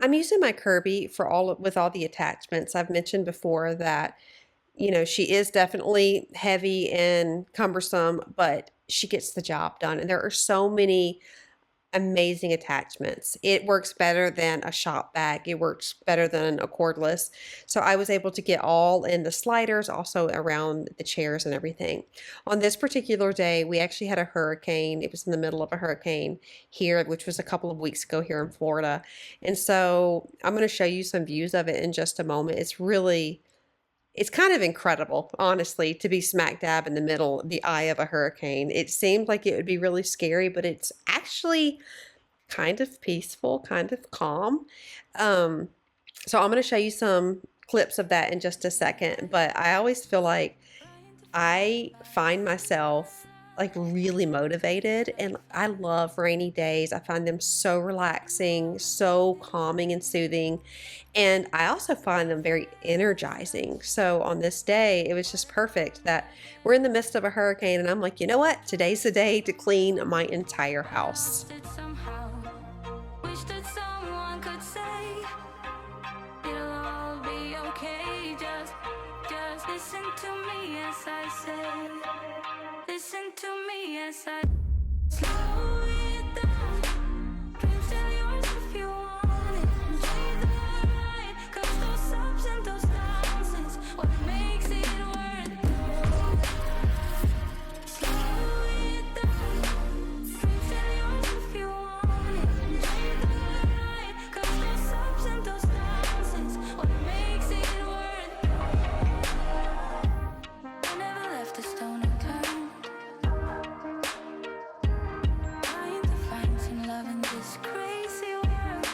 I'm using my Kirby for with all the attachments. I've mentioned before that, she is definitely heavy and cumbersome, but she gets the job done. And there are so many amazing attachments. It works better than a shop bag. It works better than a cordless. So I was able to get all in the sliders, also around the chairs and everything. On this particular day, we actually had a hurricane. It was in the middle of a hurricane here, which was a couple of weeks ago here in Florida. And so I'm going to show you some views of it in just a moment. It's kind of incredible, honestly, to be smack dab in the middle, the eye of a hurricane. It seemed like it would be really scary, but it's actually kind of peaceful, kind of calm. Um, so I'm going to show you some clips of that in just a second, but I always feel like I find myself like really motivated, and I love rainy days. I find them so relaxing, so calming and soothing. And I also find them very energizing. So on this day, it was just perfect that we're in the midst of a hurricane, and I'm like, you know what? Today's the day to clean my entire house. It somehow. Wish that someone could say it'll all be okay. Just listen to me as I say. Listen to me as I slow it down. Dreams are yours if you want it. Enjoy the ride, 'cause those ups and those downs is what makes it worth it. Slow it down. Dreams are yours if you want it. Enjoy the ride, 'cause those ups and those downs is what makes it worth it. I never left a stone unturned. Trying to find some love in this crazy world.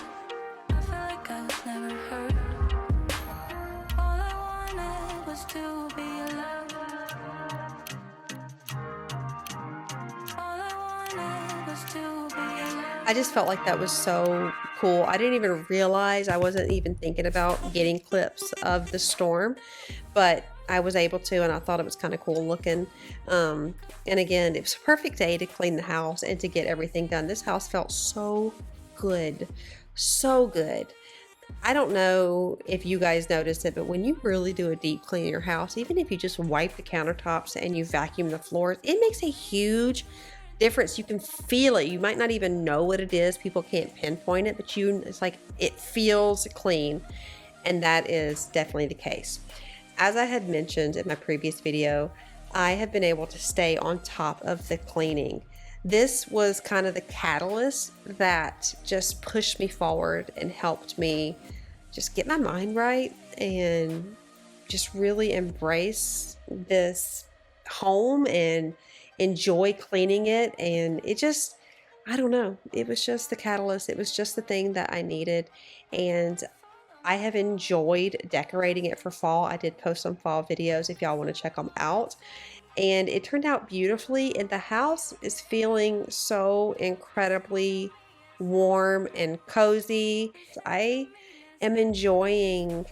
I feel like I was never hurt. All I wanted was to be loved. All I wanted was to be loved. I just felt like that was so cool. I didn't even realize, I wasn't even thinking about getting clips of the storm, but I was able to, and I thought it was kind of cool looking. And again, it was a perfect day to clean the house and to get everything done. This house felt so good, so good. I don't know if you guys noticed it, but when you really do a deep clean in your house, even if you just wipe the countertops and you vacuum the floors, it makes a huge difference. You can feel it. You might not even know what it is. People can't pinpoint it, but it's like it feels clean. And that is definitely the case. As I had mentioned in my previous video, I have been able to stay on top of the cleaning. This was kind of the catalyst that just pushed me forward and helped me just get my mind right and just really embrace this home and enjoy cleaning it. And it just, I don't know, it was just the catalyst. It was just the thing that I needed. And I have enjoyed decorating it for fall. I did post some fall videos if y'all want to check them out. And it turned out beautifully, and the house is feeling so incredibly warm and cozy. I am enjoying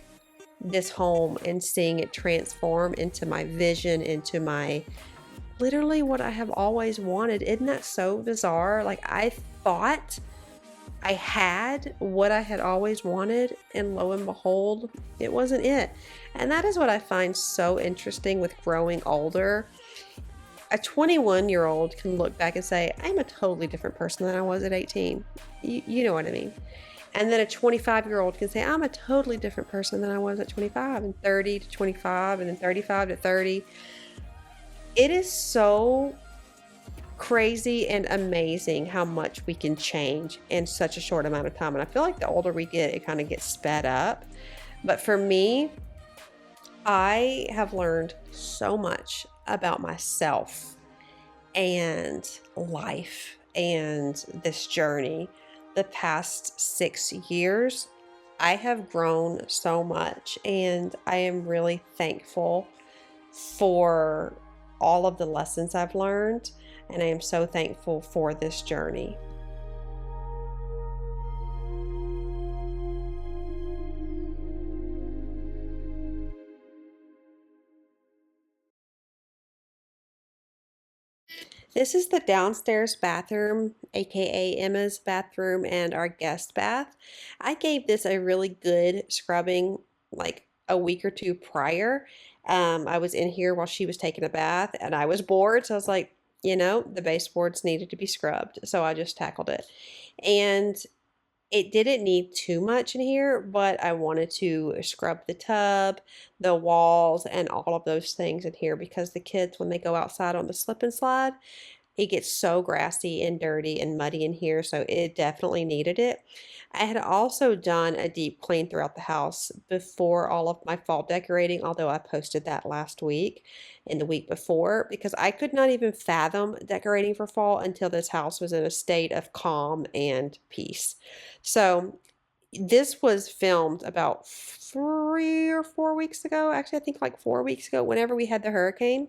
this home and seeing it transform into my vision, into my literally what I have always wanted. Isn't that so bizarre? Like, I thought I had what I had always wanted, and lo and behold, it wasn't it. And that is what I find so interesting with growing older. A 21-year-old can look back and say, I'm a totally different person than I was at 18. You know what I mean? And then a 25-year-old can say, I'm a totally different person than I was at 25, and 30 to 25, and then 35 to 30. It is so crazy and amazing how much we can change in such a short amount of time. And I feel like the older we get, it kind of gets sped up. But for me, I have learned so much about myself and life and this journey. The past 6 years, I have grown so much, and I am really thankful for all of the lessons I've learned. And I am so thankful for this journey. This is the downstairs bathroom, aka Emma's bathroom and our guest bath. I gave this a really good scrubbing like a week or two prior. I was in here while she was taking a bath and I was bored, so I was like, you know, the baseboards needed to be scrubbed. So I just tackled it. And it didn't need too much in here, but I wanted to scrub the tub, the walls, and all of those things in here because the kids, when they go outside on the slip and slide, it gets so grassy and dirty and muddy in here, so it definitely needed it. I had also done a deep clean throughout the house before all of my fall decorating, although I posted that last week and the week before because I could not even fathom decorating for fall until this house was in a state of calm and peace. So this was filmed about 3 or 4 weeks ago. Actually, I think like 4 weeks ago, whenever we had the hurricane.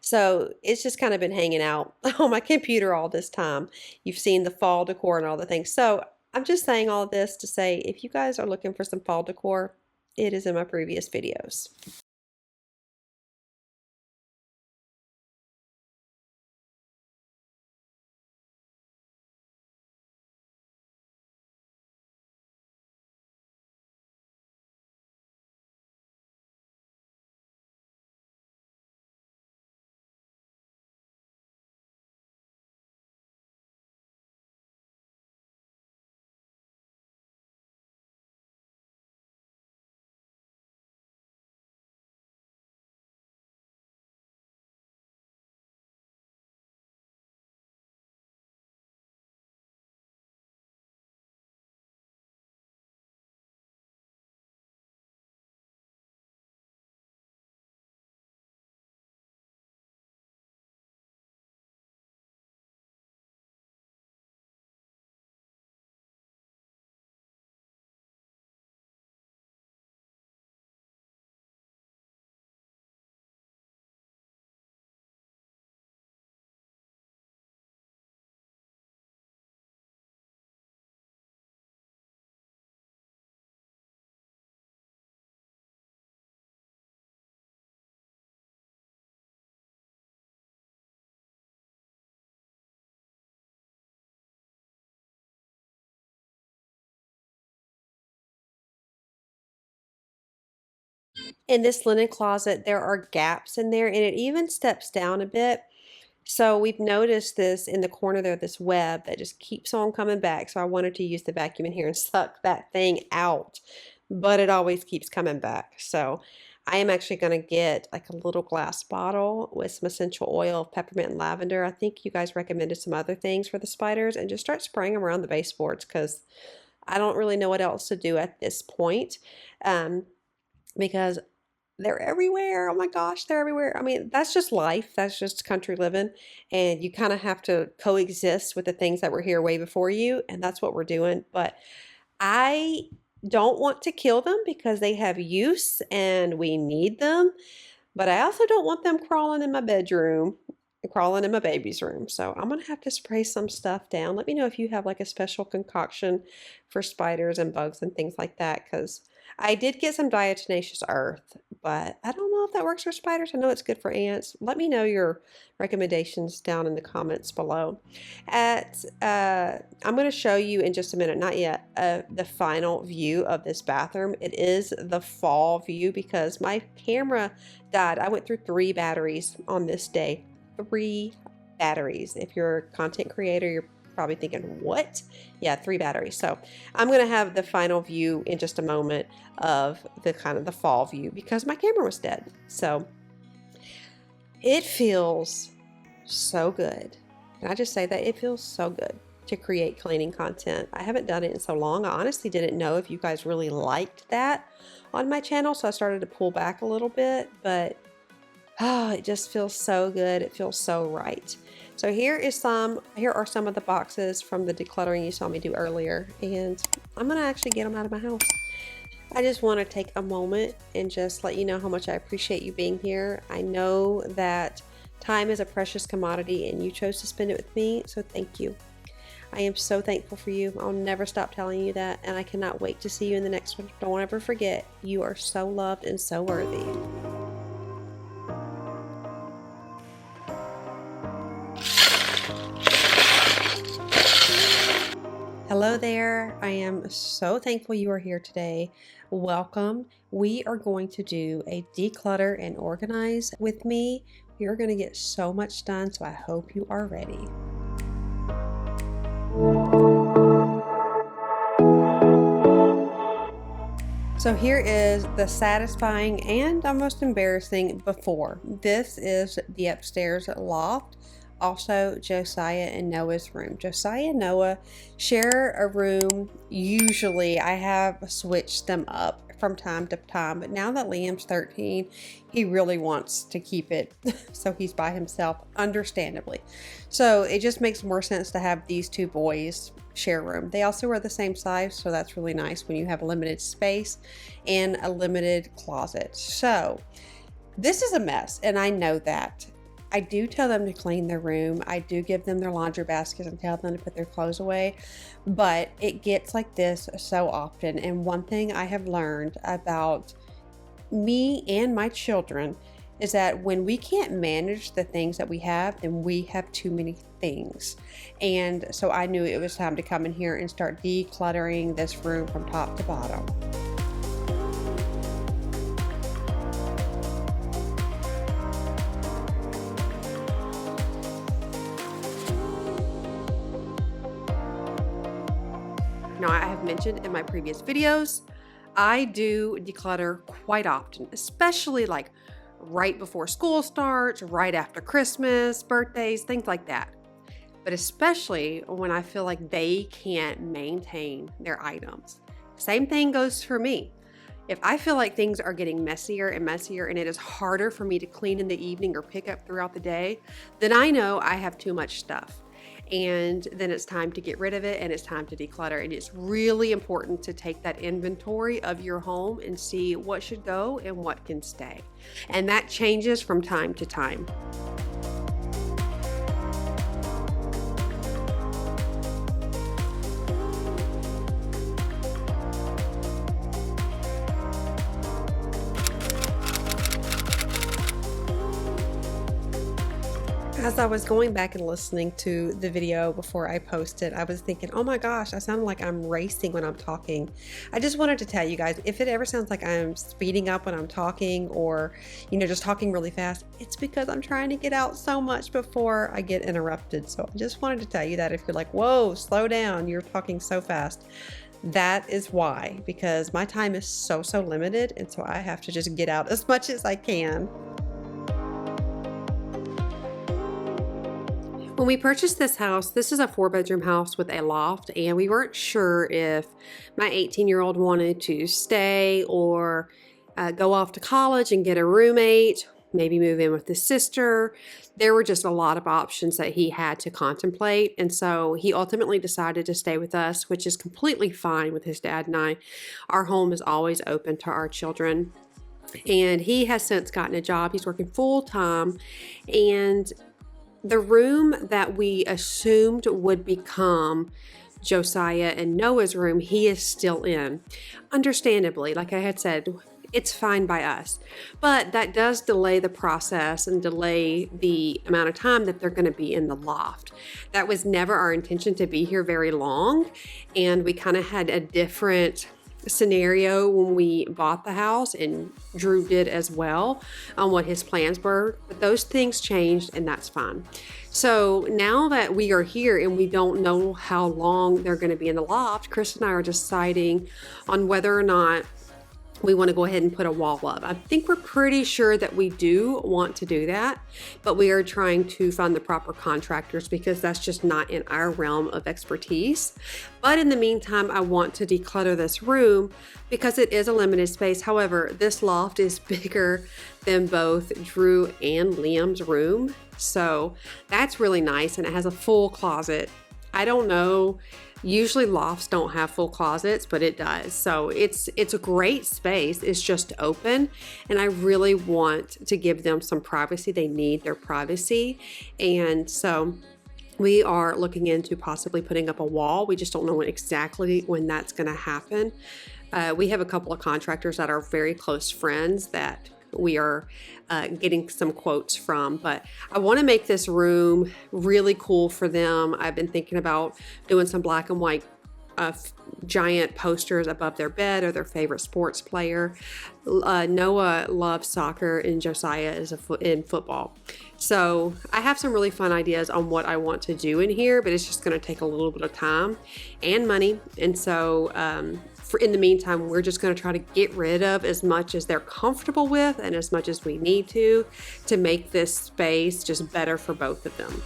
So it's just kind of been hanging out on my computer all this time. You've seen the fall decor and all the things. So I'm just saying all of this to say if you guys are looking for some fall decor, it is in my previous videos. In this linen closet, there are gaps in there and it even steps down a bit. So we've noticed this in the corner there, this web that just keeps on coming back. So I wanted to use the vacuum in here and suck that thing out, but it always keeps coming back. So I am actually going to get like a little glass bottle with some essential oil, peppermint and lavender. I think you guys recommended some other things for the spiders and just start spraying them around the baseboards because I don't really know what else to do at this point. Because they're everywhere. Oh my gosh, they're everywhere. I mean, that's just life. That's just country living. And you kind of have to coexist with the things that were here way before you. And that's what we're doing. But I don't want to kill them because they have use and we need them. But I also don't want them crawling in my bedroom, crawling in my baby's room. So I'm going to have to spray some stuff down. Let me know if you have like a special concoction for spiders and bugs and things like that because I did get some diatomaceous earth, but I don't know if that works for spiders. I know it's good for ants. Let me know your recommendations down in the comments below. I'm going to show you in just a minute, not yet, the final view of this bathroom. It is the fall view because my camera died. I went through 3 batteries on this day. 3 batteries. If you're a content creator, you're probably thinking, what? Yeah, 3 batteries. So I'm going to have the final view in just a moment of the kind of the fall view because my camera was dead. So it feels so good. Can I just say that it feels so good to create cleaning content? I haven't done it in so long. I honestly didn't know if you guys really liked that on my channel, so I started to pull back a little bit, but oh, it just feels so good. It feels so right. So here are some of the boxes from the decluttering you saw me do earlier, and I'm gonna actually get them out of my house. I just want to take a moment and just let you know how much I appreciate you being here. I know that time is a precious commodity and you chose to spend it with me, so thank you. I am so thankful for you. I'll never stop telling you that, and I cannot wait to see you in the next one. Don't ever forget, you are so loved and so worthy. Hello there. I am so thankful you are here today. Welcome. We are going to do a declutter and organize with me You're going to get so much done, so I hope you are ready. So here is the satisfying and almost embarrassing before. This is the upstairs loft. Also, Josiah and Noah's room. Josiah and Noah share a room. Usually, I have switched them up from time to time, but now that Liam's 13, he really wants to keep it so he's by himself, understandably. So it just makes more sense to have these two boys share a room. They also are the same size, so that's really nice when you have limited space and a limited closet. So this is a mess, and I know that. I do tell them to clean their room. I do give them their laundry baskets and tell them to put their clothes away, but it gets like this so often. And one thing I have learned about me and my children is that when we can't manage the things that we have, then we have too many things. And so I knew it was time to come in here and start decluttering this room from top to bottom. Now, I have mentioned in my previous videos, I do declutter quite often, especially like right before school starts, right after Christmas, birthdays, things like that. But especially when I feel like they can't maintain their items. Same thing goes for me. If I feel like things are getting messier and messier and it is harder for me to clean in the evening or pick up throughout the day, then I know I have too much stuff. And then it's time to get rid of it and it's time to declutter. And it's really important to take that inventory of your home and see what should go and what can stay. And that changes from time to time. As I was going back and listening to the video before I posted, I was thinking, oh my gosh, I sound like I'm racing when I'm talking. I just wanted to tell you guys, if it ever sounds like I'm speeding up when I'm talking or, just talking really fast, it's because I'm trying to get out so much before I get interrupted. So I just wanted to tell you that if you're like, whoa, slow down, you're talking so fast. That is why, because my time is so limited. And so I have to just get out as much as I can. When we purchased this house, this is a 4-bedroom house with a loft, and we weren't sure if my 18-year-old wanted to stay or go off to college and get a roommate, maybe move in with his sister. There were just a lot of options that he had to contemplate, and so he ultimately decided to stay with us, which is completely fine with his dad and I. Our home is always open to our children, and he has since gotten a job. He's working full-time, and the room that we assumed would become Josiah and Noah's room, he is still in. Understandably, like I had said, it's fine by us. But that does delay the process and delay the amount of time that they're going to be in the loft. That was never our intention to be here very long. And we kind of had a different scenario when we bought the house, and Drew did as well, on what his plans were, but those things changed, and that's fine. So now that we are here and we don't know how long they're going to be in the loft, Chris and I are deciding on whether or not we want to go ahead and put a wall up. I think we're pretty sure that we do want to do that, but we are trying to find the proper contractors because that's just not in our realm of expertise. But in the meantime, I want to declutter this room because it is a limited space. However, this loft is bigger than both Drew and Liam's room. So that's really nice, and it has a full closet. I don't know. Usually lofts don't have full closets, but it does. So it's a great space. It's just open, and I really want to give them some privacy. They need their privacy. And so we are looking into possibly putting up a wall. We just don't know exactly when that's going to happen. We have a couple of contractors that are very close friends that we are getting some quotes from, but I want to make this room really cool for them. I've been thinking about doing some black and white giant posters above their bed or their favorite sports player. Noah loves soccer and Josiah is in football. So I have some really fun ideas on what I want to do in here, but it's just going to take a little bit of time and money. And so in the meantime, we're just going to try to get rid of as much as they're comfortable with and as much as we need to make this space just better for both of them.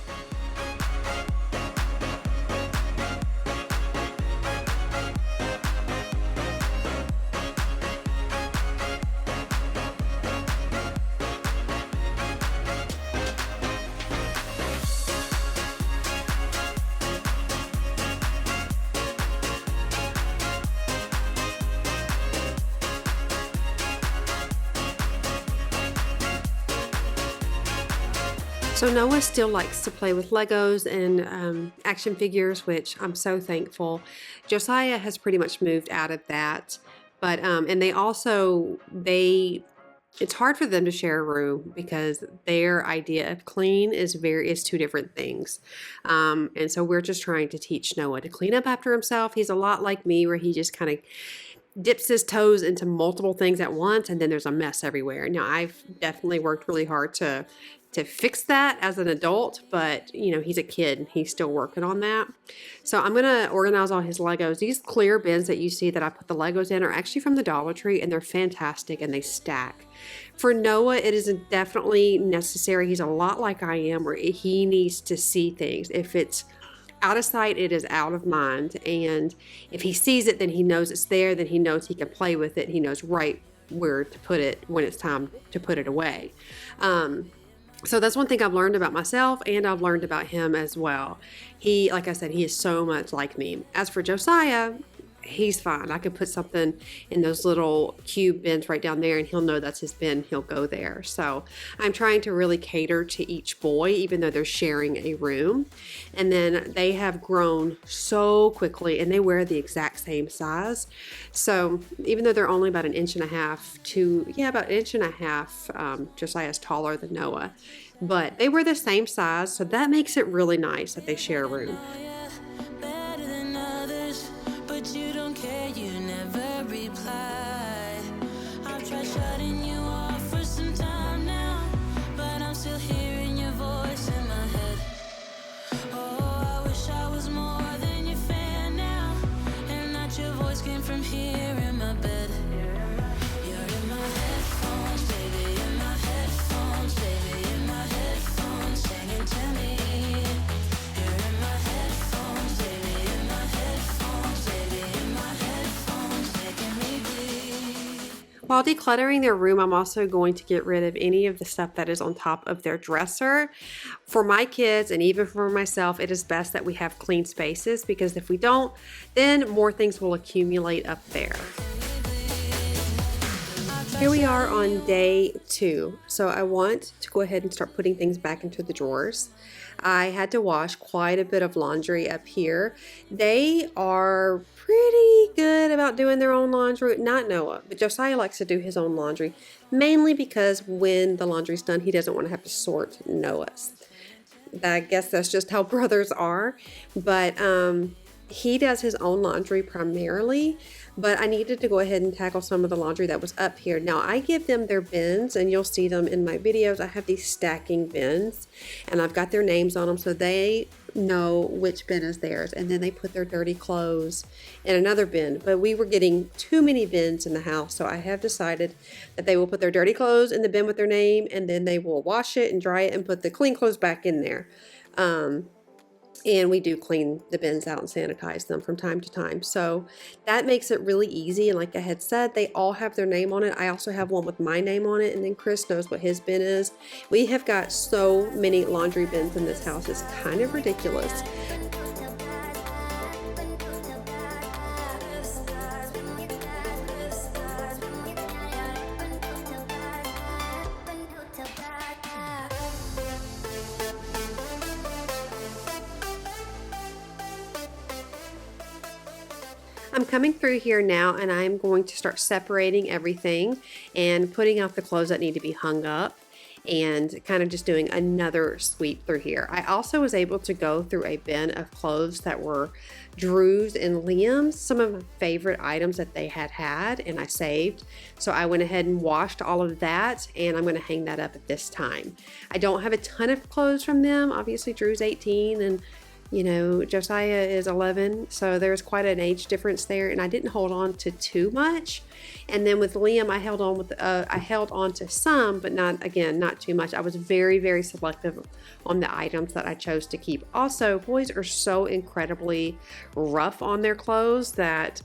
So Noah still likes to play with Legos and action figures, which I'm so thankful. Josiah has pretty much moved out of that, but and it's hard for them to share a room because their idea of clean is two different things. And so we're just trying to teach Noah to clean up after himself. He's a lot like me, where he just kind of dips his toes into multiple things at once, and then there's a mess everywhere. Now, I've definitely worked really hard to fix that as an adult, but he's a kid and he's still working on that. So I'm gonna organize all his Legos. These clear bins that you see that I put the Legos in are actually from the Dollar Tree, and they're fantastic and they stack. For Noah, it is definitely necessary. He's a lot like I am, where he needs to see things. If it's out of sight, it is out of mind. And if he sees it, then he knows it's there, then he knows he can play with it. He knows right where to put it when it's time to put it away. So that's one thing I've learned about myself, and I've learned about him as well. Like I said, he is so much like me. As for Josiah, he's fine. I could put something in those little cube bins right down there, and he'll know that's his bin. He'll go there. So I'm trying to really cater to each boy, even though they're sharing a room. And then they have grown so quickly, and they wear the exact same size. So even though they're only about an inch and a half about an inch and a half, Josiah's taller than Noah, but they wear the same size. So that makes it really nice that they share a room. You don't care, you never reply. I've tried shutting you off for some time now, but I'm still hearing your voice in my head. Oh, I wish I was more than your fan now, and that your voice came from here in my bed. You're in my headphones, baby, in my headphones, baby, in my headphones, singing to me. You're in my headphones, baby, in my headphones, baby. While decluttering their room, I'm also going to get rid of any of the stuff that is on top of their dresser. For my kids and even for myself, it is best that we have clean spaces, because if we don't, then more things will accumulate up there. Here we are on day 2. So I want to go ahead and start putting things back into the drawers. I had to wash quite a bit of laundry up here. They are pretty good about doing their own laundry. Not Noah, but Josiah likes to do his own laundry, mainly because when the laundry's done, he doesn't want to have to sort Noah's. I guess that's just how brothers are. But he does his own laundry primarily, but I needed to go ahead and tackle some of the laundry that was up here. Now, I give them their bins, and you'll see them in my videos. I have these stacking bins, and I've got their names on them so they know which bin is theirs, and then they put their dirty clothes in another bin. But we were getting too many bins in the house, so I have decided that they will put their dirty clothes in the bin with their name, and then they will wash it and dry it and put the clean clothes back in there. And we do clean the bins out and sanitize them from time to time. So that makes it really easy. And like I had said, they all have their name on it. I also have one with my name on it. And then Chris knows what his bin is. We have got so many laundry bins in this house. It's kind of ridiculous. I'm coming through here now, and I'm going to start separating everything and putting out the clothes that need to be hung up. and kind of just doing another sweep through here. I also was able to go through a bin of clothes that were Drew's and Liam's, some of my favorite items that they had, and I saved. So I went ahead and washed all of that, and I'm going to hang that up at this time. I don't have a ton of clothes from them. Obviously, Drew's 18 and Josiah is 11, so there's quite an age difference there, and I didn't hold on to too much. And then with Liam, I held on to some, but not too much. I was very, very selective on the items that I chose to keep. Also, boys are so incredibly rough on their clothes that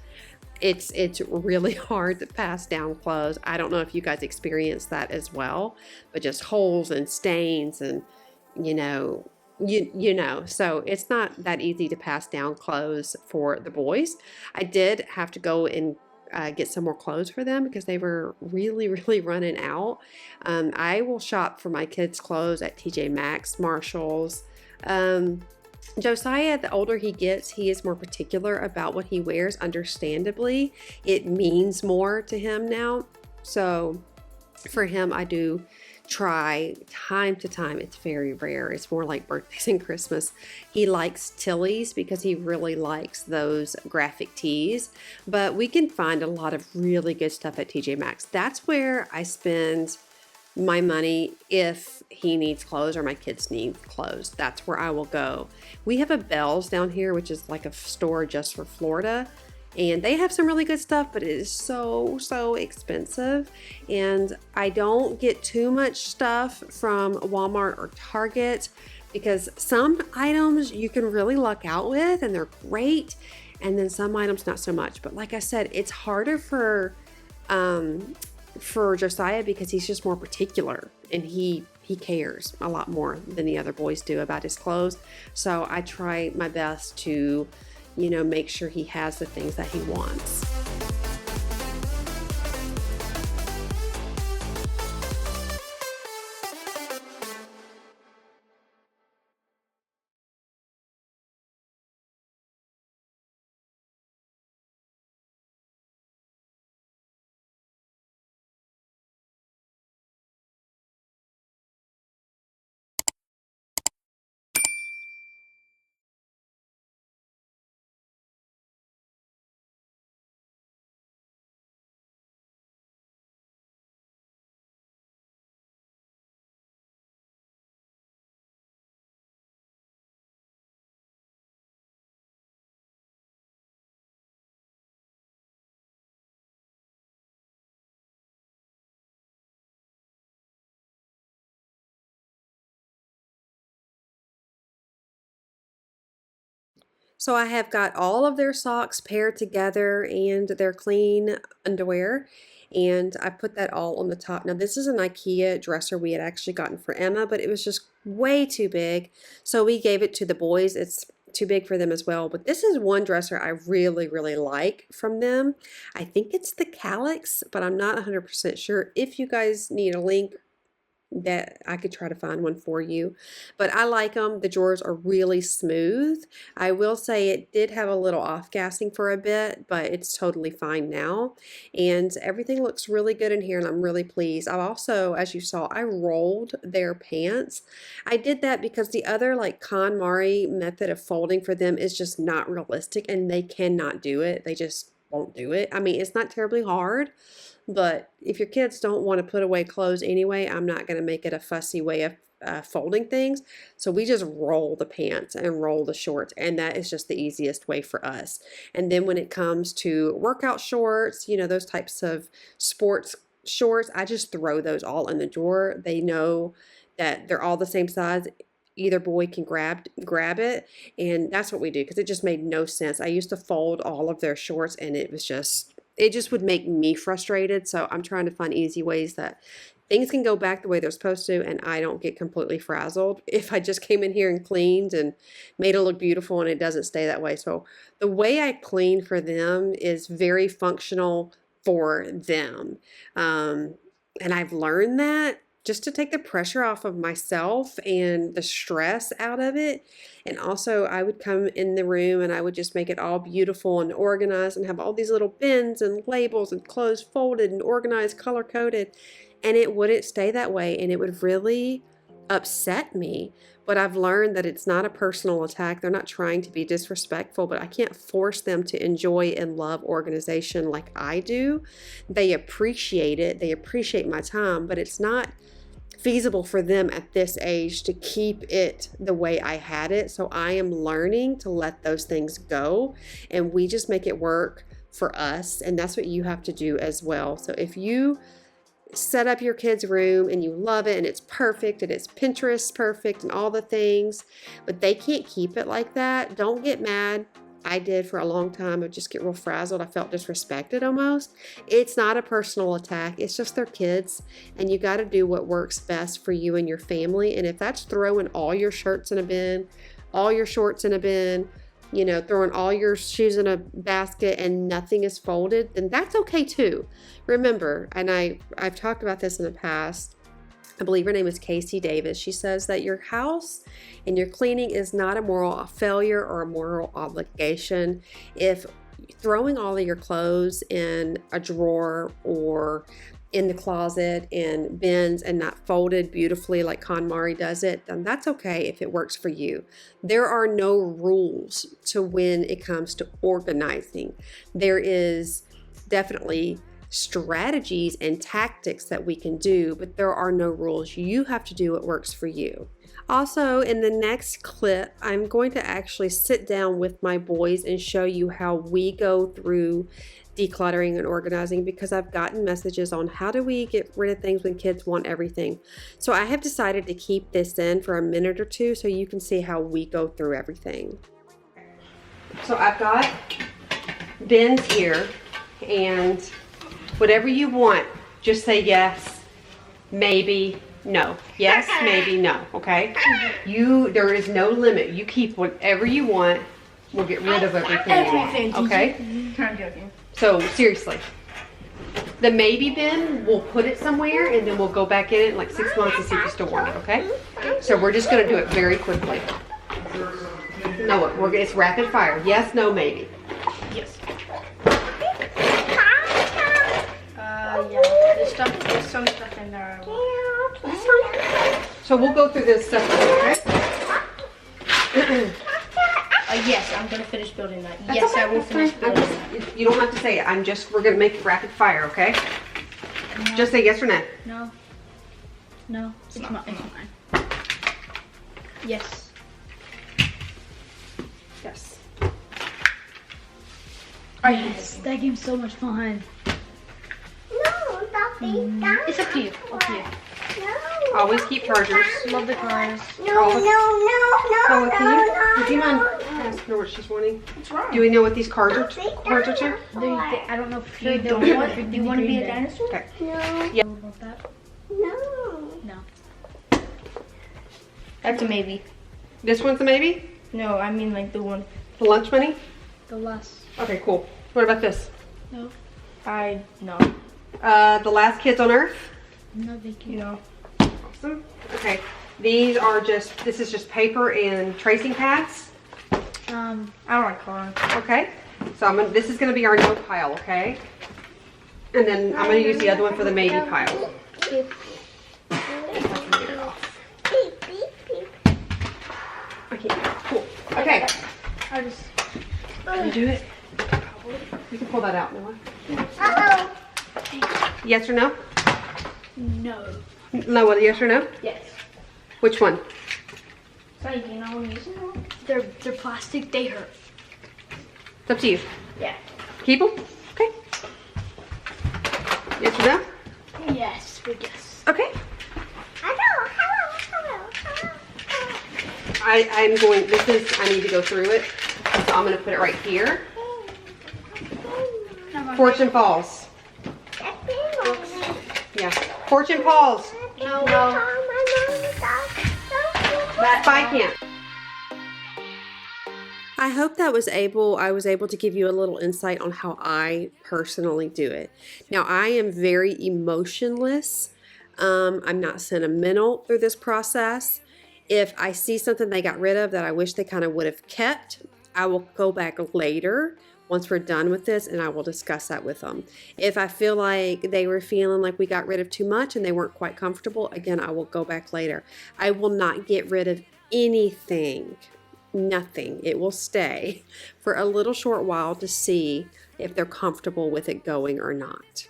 it's really hard to pass down clothes. I don't know if you guys experience that as well, but just holes and stains and so it's not that easy to pass down clothes for the boys. I did have to go and get some more clothes for them because they were really, really running out. I will shop for my kids' clothes at TJ Maxx, Marshalls. Josiah, the older he gets, he is more particular about what he wears. Understandably, it means more to him now. So for him, I do try time to time. It's very rare. It's more like birthdays and Christmas. He likes Tilly's because he really likes those graphic tees, but we can find a lot of really good stuff at TJ Maxx. That's where I spend my money if he needs clothes or my kids need clothes. That's where I will go. We have a Bell's down here, which is like a store just for Florida. And they have some really good stuff, but it is so expensive. And I don't get too much stuff from Walmart or Target because some items you can really luck out with and they're great. And then some items not so much. But like I said, it's harder for Josiah because he's just more particular and he cares a lot more than the other boys do about his clothes. So I try my best to make sure he has the things that he wants. So I have got all of their socks paired together and their clean underwear, and I put that all on the top. Now this is an IKEA dresser we had actually gotten for Emma, but it was just way too big, so we gave it to the boys. It's too big for them as well, but this is one dresser I really, really like from them. I think it's the Calyx, but I'm not 100% sure. If you guys need a link, that I could try to find one for you, but I like them. The drawers are really smooth. I will say it did have a little off gassing for a bit, but it's totally fine now, and everything looks really good in here, and I'm really pleased. I've also, as you saw, I rolled their pants. I did that because the other like KonMari method of folding for them is just not realistic, and they cannot do it. They just won't do it. I mean, it's not terribly hard, but if your kids don't want to put away clothes anyway, I'm not going to make it a fussy way of folding things. So we just roll the pants and roll the shorts, and that is just the easiest way for us. And then when it comes to workout shorts, those types of sports shorts, I just throw those all in the drawer. They know that they're all the same size. Either boy can grab it, and that's what we do because it just made no sense. I used to fold all of their shorts, and it just would make me frustrated. So I'm trying to find easy ways that things can go back the way they're supposed to, and I don't get completely frazzled if I just came in here and cleaned and made it look beautiful and it doesn't stay that way. So the way I clean for them is very functional for them. And I've learned that just to take the pressure off of myself and the stress out of it. And also I would come in the room and I would just make it all beautiful and organized and have all these little bins and labels and clothes folded and organized, color coded. and it wouldn't stay that way, and it would really upset me. But I've learned that it's not a personal attack. They're not trying to be disrespectful, but I can't force them to enjoy and love organization like I do. They appreciate it. They appreciate my time, but it's not feasible for them at this age to keep it the way I had it. So I am learning to let those things go, and we just make it work for us. And that's what you have to do as well. So if you set up your kids' room and you love it and it's perfect and it's Pinterest perfect and all the things, but they can't keep it like that, don't get mad. I did for a long time. I'd just get real frazzled. I felt disrespected almost. It's not a personal attack. It's just their kids, and you got to do what works best for you and your family. And if that's throwing all your shirts in a bin, all your shorts in a bin, you know, throwing all your shoes in a basket and nothing is folded, then that's okay too. Remember, and I've talked about this in the past, I believe her name is Casey Davis. She says that your house and your cleaning is not a moral failure or a moral obligation. If throwing all of your clothes in a drawer or in the closet in bins and not folded beautifully like KonMari does it, then that's okay if it works for you. There are no rules to when it comes to organizing. There is definitely strategies and tactics that we can do, but there are no rules. You have to do what works for you. Also, in the next clip, I'm going to actually sit down with my boys and show you how we go through decluttering and organizing, because I've gotten messages on how do we get rid of things when kids want everything. So I have decided to keep this in for a minute or two so you can see how we go through everything. So I've got bins here, and whatever you want, just say yes, maybe, no. Yes, maybe, no, okay? There is no limit. You keep whatever you want. We'll get rid of everything you want, okay? I'm joking. So seriously, the maybe bin, we'll put it somewhere and then we'll go back in it in like 6 months and see if you still want it, okay? So we're just gonna do it very quickly. No, it's rapid fire. Yes, no, maybe. Yes. Yeah. There's some stuff in there. So we'll go through this stuff, okay? Yes, I'm gonna finish building that. That's Yes, okay, I will that's finish fine. building that. You don't have to say it. We're gonna make it rapid fire, okay? No. Just say yes or no. No. No. It's mine. Yes. Yes. Yes. That game's so much fun. It's up to you. Up to you. Always keep chargers. Love the cars. Would you mind asking her what she's wanting? What's wrong? Do we know what these cards are to? I don't know if you don't want. Do you want to be a dinosaur? Okay. Yeah. About that? No. That's a maybe. This one's a maybe? No, I mean like the one. The lunch money? The last. Okay, cool. What about this? No. No. The last kids on Earth? No, thank you. No. Awesome. Okay. This is just paper and tracing pads. I don't like cars. Okay. So this is going to be our no pile, okay? And then I'm going to use the other one for the maybe pile. Okay, cool. Okay. Can you do it? You can pull that out, Noah. Yes or no? No. No, yes or no? Yes. Which one? Sorry, do you know what I'm using them? They're plastic. They hurt. It's up to you. Yeah. Keep them? Okay. Yes or no? Yes. Big yes. Okay. I need to go through it. So I'm going to put it right here. Fortune Falls. Yeah. Fortune Falls. No. Spy Camp. I hope that I was able to give you a little insight on how I personally do it. Now, I am very emotionless. I'm not sentimental through this process. If I see something they got rid of that I wish they kind of would have kept, I will go back later once we're done with this, and I will discuss that with them. If I feel like they were feeling like we got rid of too much and they weren't quite comfortable, again, I will go back later. I will not get rid of anything, nothing. It will stay for a little short while to see if they're comfortable with it going or not.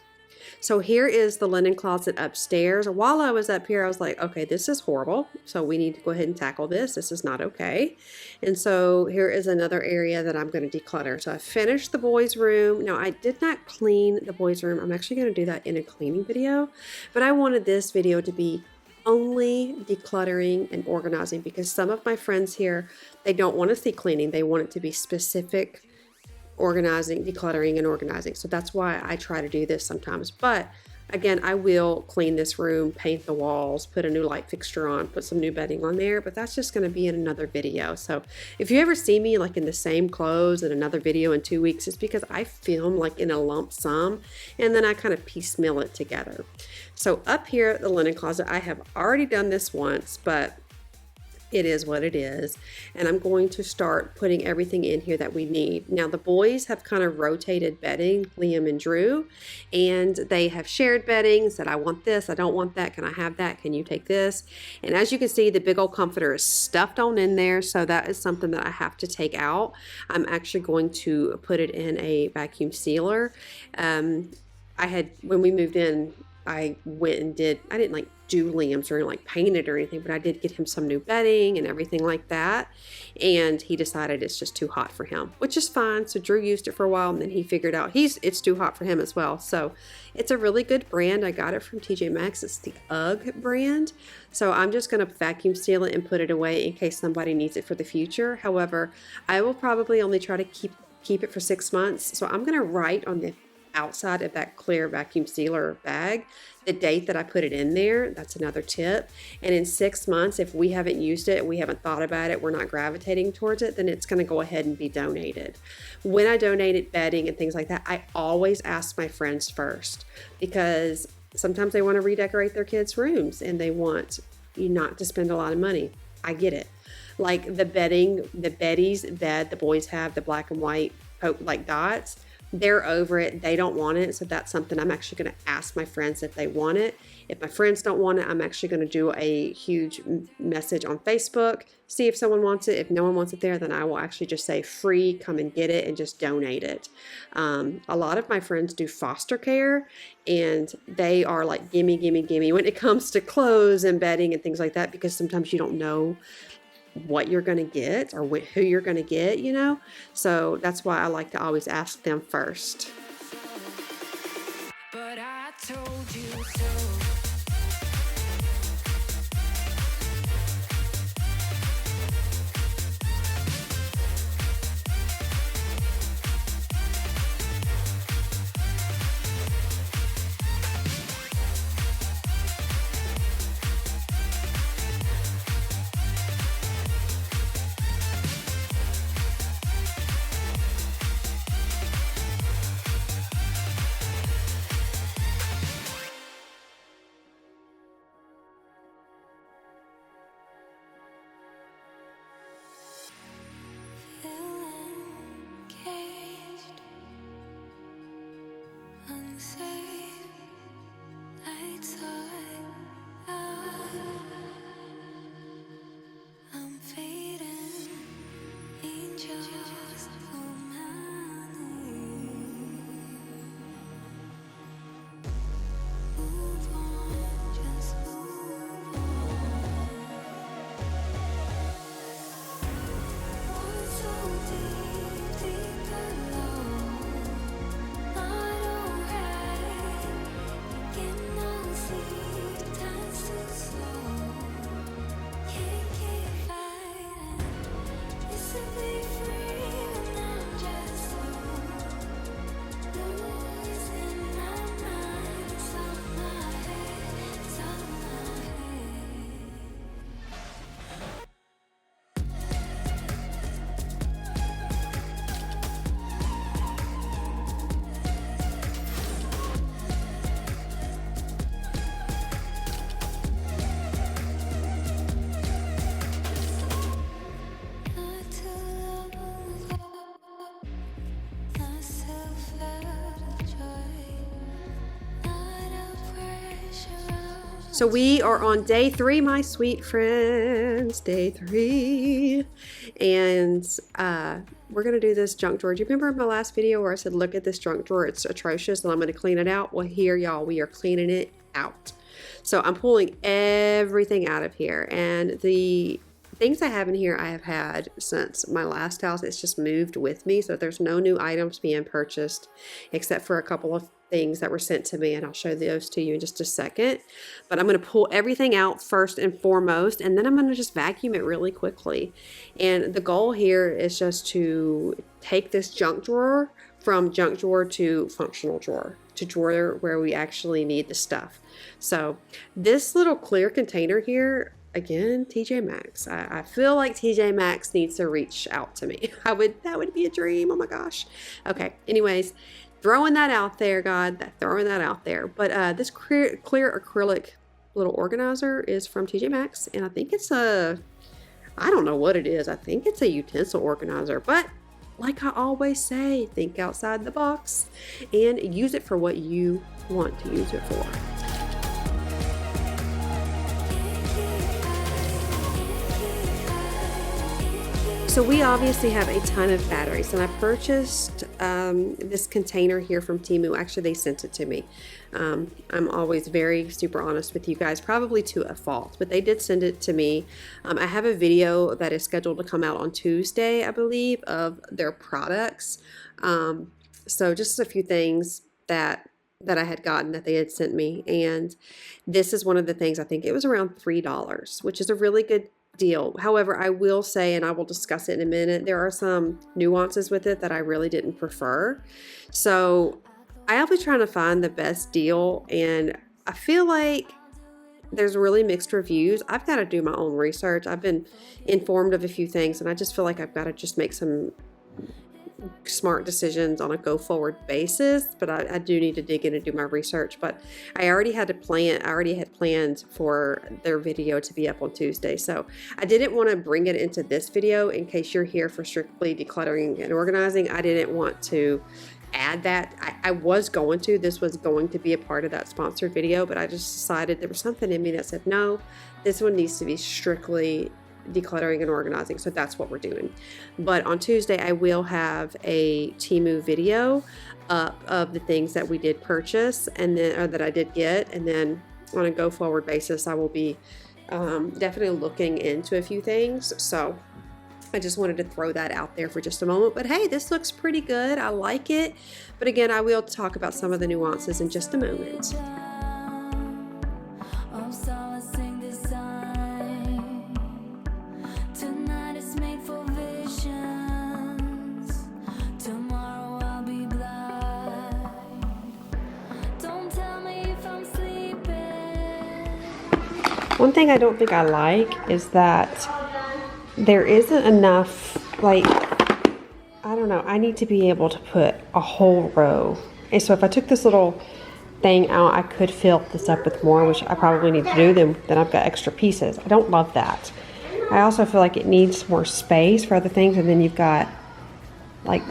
So here is the linen closet upstairs. While I was up here, I was like, okay, this is horrible. So we need to go ahead and tackle this. This is not okay. And so here is another area that I'm going to declutter. So I finished the boys' room. Now, I did not clean the boys' room. I'm actually going to do that in a cleaning video. But I wanted this video to be only decluttering and organizing because some of my friends here, they don't want to see cleaning. They want it to be specific organizing, decluttering, and organizing. So that's why I try to do this sometimes. But again, I will clean this room, paint the walls, put a new light fixture on, put some new bedding on there, but that's just going to be in another video. So if you ever see me like in the same clothes in another video in 2 weeks, it's because I film like in a lump sum and then I kind of piecemeal it together. So up here at the linen closet, I have already done this once, but it is what it is. And I'm going to start putting everything in here that we need. Now the boys have kind of rotated bedding, Liam and Drew, and they have shared bedding, said, I want this, I don't want that, can I have that, can you take this? And as you can see, the big old comforter is stuffed on in there, so that is something that I have to take out. I'm actually going to put it in a vacuum sealer. When we moved in, I went and I didn't like do Liam's or like paint it or anything, but I did get him some new bedding and everything like that. And he decided it's just too hot for him, which is fine. So Drew used it for a while and then he figured out it's too hot for him as well. So it's a really good brand. I got it from TJ Maxx. It's the UGG brand. So I'm just going to vacuum seal it and put it away in case somebody needs it for the future. However, I will probably only try to keep it for 6 months. So I'm going to write on the outside of that clear vacuum sealer bag the date that I put it in there. That's another tip. And in 6 months, if we haven't used it, we haven't thought about it, we're not gravitating towards it, then it's going to go ahead and be donated. When I donated bedding and things like that, I always ask my friends first because sometimes they want to redecorate their kids' rooms and they want you not to spend a lot of money. I get it. Like the bedding, the Betty's bed the boys have, the black and white like dots, they're over it. They don't want it. So that's something I'm actually going to ask my friends if they want it. If my friends don't want it, I'm actually going to do a huge message on Facebook, see if someone wants it. If no one wants it there, then I will actually just say free, come and get it and just donate it. A lot of my friends do foster care and they are like, gimme, gimme, gimme when it comes to clothes and bedding and things like that, because sometimes you don't know what you're going to get or who you're going to get, you know? So that's why I like to always ask them first. But I told you so. So we are on day 3, my sweet friends, day 3. And we're going to do this junk drawer. Do you remember in my last video where I said, look at this junk drawer, it's atrocious and I'm going to clean it out? Well, here, y'all, we are cleaning it out. So I'm pulling everything out of here. And the things I have in here I have had since my last house. It's just moved with me. So there's no new items being purchased except for a couple of things that were sent to me, and I'll show those to you in just a second. But I'm going to pull everything out first and foremost, and then I'm going to just vacuum it really quickly. And the goal here is just to take this junk drawer from junk drawer to functional drawer, to drawer where we actually need the stuff. So this little clear container here, again, TJ Maxx. I feel like TJ Maxx needs to reach out to me. That would be a dream. Oh my gosh. Okay. Anyways, throwing that out there, throwing that out there. But this clear acrylic little organizer is from TJ Maxx, and I think it's I don't know what it is. I think it's a utensil organizer, but like I always say, think outside the box and use it for what you want to use it for. So we obviously have a ton of batteries, and I purchased this container here from Temu. Actually, they sent it to me. I'm always very super honest with you guys, probably to a fault, but they did send it to me. I have a video that is scheduled to come out on Tuesday, I believe, of their products. So just a few things that I had gotten that they had sent me, and this is one of the things. I think it was around $3, which is a really good deal. However, I will say, and I will discuss it in a minute, there are some nuances with it that I really didn't prefer. So I'll be trying to find the best deal, and I feel like there's really mixed reviews. I've got to do my own research. I've been informed of a few things, and I just feel like I've got to just make some smart decisions on a go forward basis, but I do need to dig in and do my research. But I already had planned for their video to be up on Tuesday, so I didn't want to bring it into this video in case you're here for strictly decluttering and organizing. I didn't want to add that. This was going to be a part of that sponsored video, but I just decided there was something in me that said no, this one needs to be strictly decluttering and organizing, so that's what we're doing. But on Tuesday I will have a Temu video up of the things that we did purchase, and then or that I did get, and then on a go forward basis I will be definitely looking into a few things. So I just wanted to throw that out there for just a moment. But hey, this looks pretty good. I like it. But again, I will talk about some of the nuances in just a moment. One thing I don't think I like is that there isn't enough, like, I don't know, I need to be able to put a whole row. And so if I took this little thing out, I could fill this up with more, which I probably need to do, then I've got extra pieces. I don't love that. I also feel like it needs more space for other things, and then you've got, like,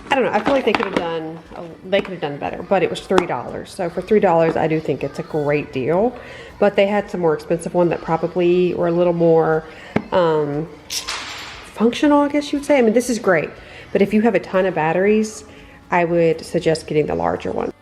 I don't know, I feel like they could have done better, but it was $3. So for $3, I do think it's a great deal. But they had some more expensive one that probably were a little more functional, I guess you would say. I mean, this is great, but if you have a ton of batteries, I would suggest getting the larger one.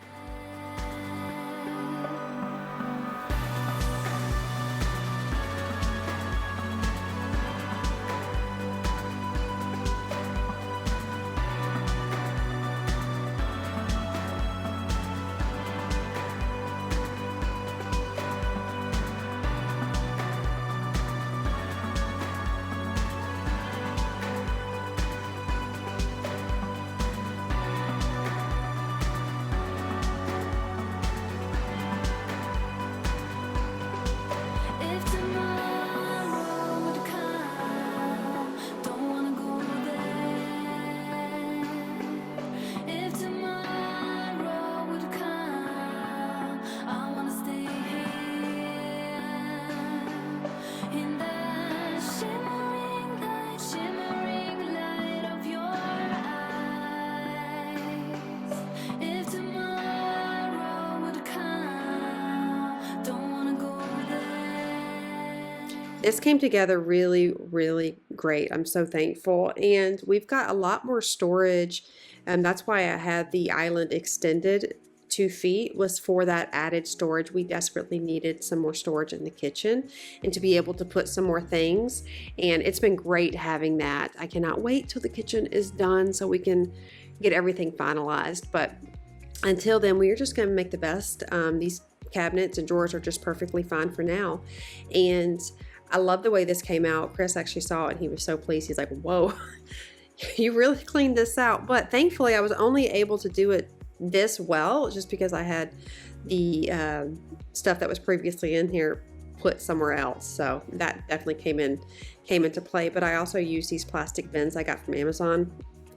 This came together really, really great. I'm so thankful. And we've got a lot more storage. And that's why I had the island extended 2 feet, was for that added storage. We desperately needed some more storage in the kitchen and to be able to put some more things. And it's been great having that. I cannot wait till the kitchen is done so we can get everything finalized. But until then, we are just going to make the best. These cabinets and drawers are just perfectly fine for now. And I love the way this came out. Chris actually saw it and he was so pleased. He's like, whoa, you really cleaned this out. But thankfully I was only able to do it this well just because I had the stuff that was previously in here put somewhere else. So that definitely came into play. But I also use these plastic bins I got from Amazon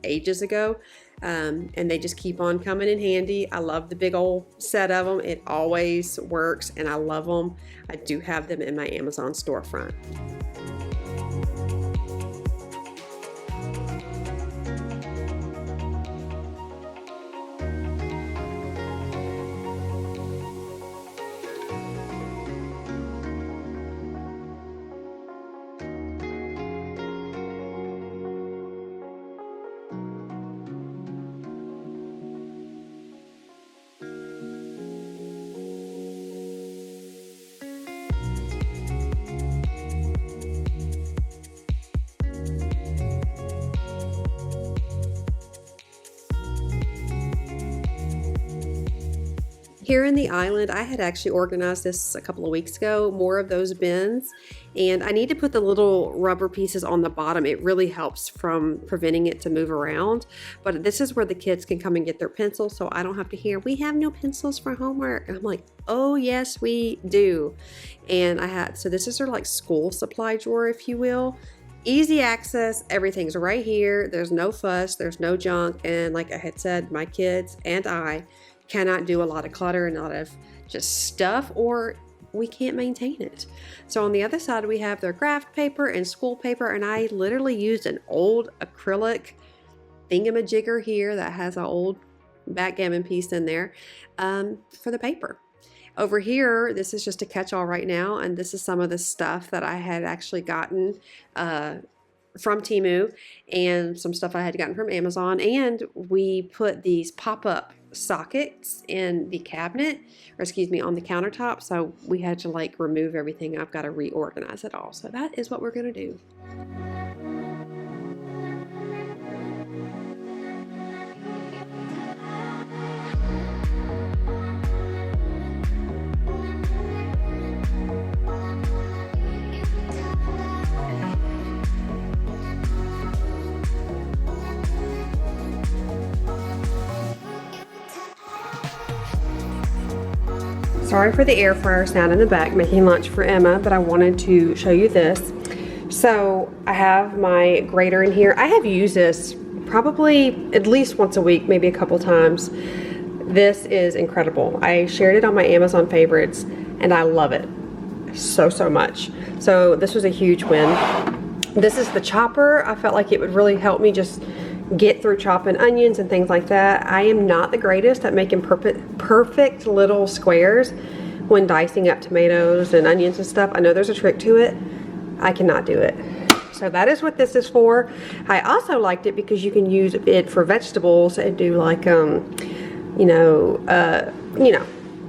ages ago. And they just keep on coming in handy. I love the big old set of them. It always works and I love them. I do have them in my Amazon storefront. Here in the island, I had actually organized this a couple of weeks ago, more of those bins, and I need to put the little rubber pieces on the bottom. It really helps from preventing it to move around, but this is where the kids can come and get their pencils, so I don't have to hear, we have no pencils for homework. And I'm like, oh yes, we do. And so this is sort of like school supply drawer, if you will. Easy access, everything's right here. There's no fuss, there's no junk, and like I had said, my kids and I cannot do a lot of clutter and a lot of just stuff, or we can't maintain it. So on the other side, we have their craft paper and school paper, and I literally used an old acrylic thingamajigger here that has an old backgammon piece in there for the paper. Over here, this is just a catch-all right now, and this is some of the stuff that I had actually gotten from Temu and some stuff I had gotten from Amazon. And we put these pop-up sockets in the cabinet, or excuse me, on the countertop, so we had to like remove everything. I've got to reorganize it all, so that is what we're going to do. Sorry for the air fryer sound in the back, making lunch for Emma, but I wanted to show you this. So I have my grater in here. I have used this probably at least once a week, maybe a couple times. This is incredible. I shared it on my Amazon favorites and I love it so much. So this was a huge win. This is the chopper. I felt like it would really help me just get through chopping onions and things like that. I am not the greatest at making perfect little squares when dicing up tomatoes and onions and stuff. I know there's a trick to it. I cannot do it. So that is what this is for. I also liked it because you can use it for vegetables and do like you know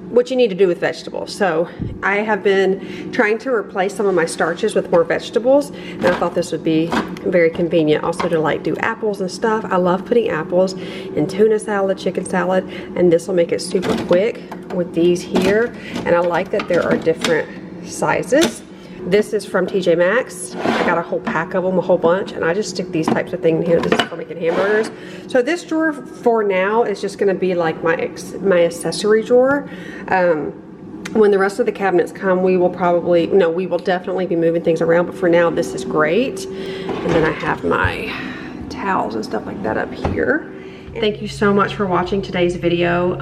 what you need to do with vegetables. So I have been trying to replace some of my starches with more vegetables, and I thought this would be very convenient also to like do apples and stuff. I love putting apples in tuna salad, chicken salad, and this will make it super quick with these here. And I like that there are different sizes. This is from TJ Maxx. I got a whole pack of them, a whole bunch, and I just stick these types of things in here. This is for making hamburgers. So this drawer for now is just gonna be like my accessory drawer. When the rest of the cabinets come, we will definitely be moving things around, but for now, this is great. And then I have my towels and stuff like that up here. Thank you so much for watching today's video.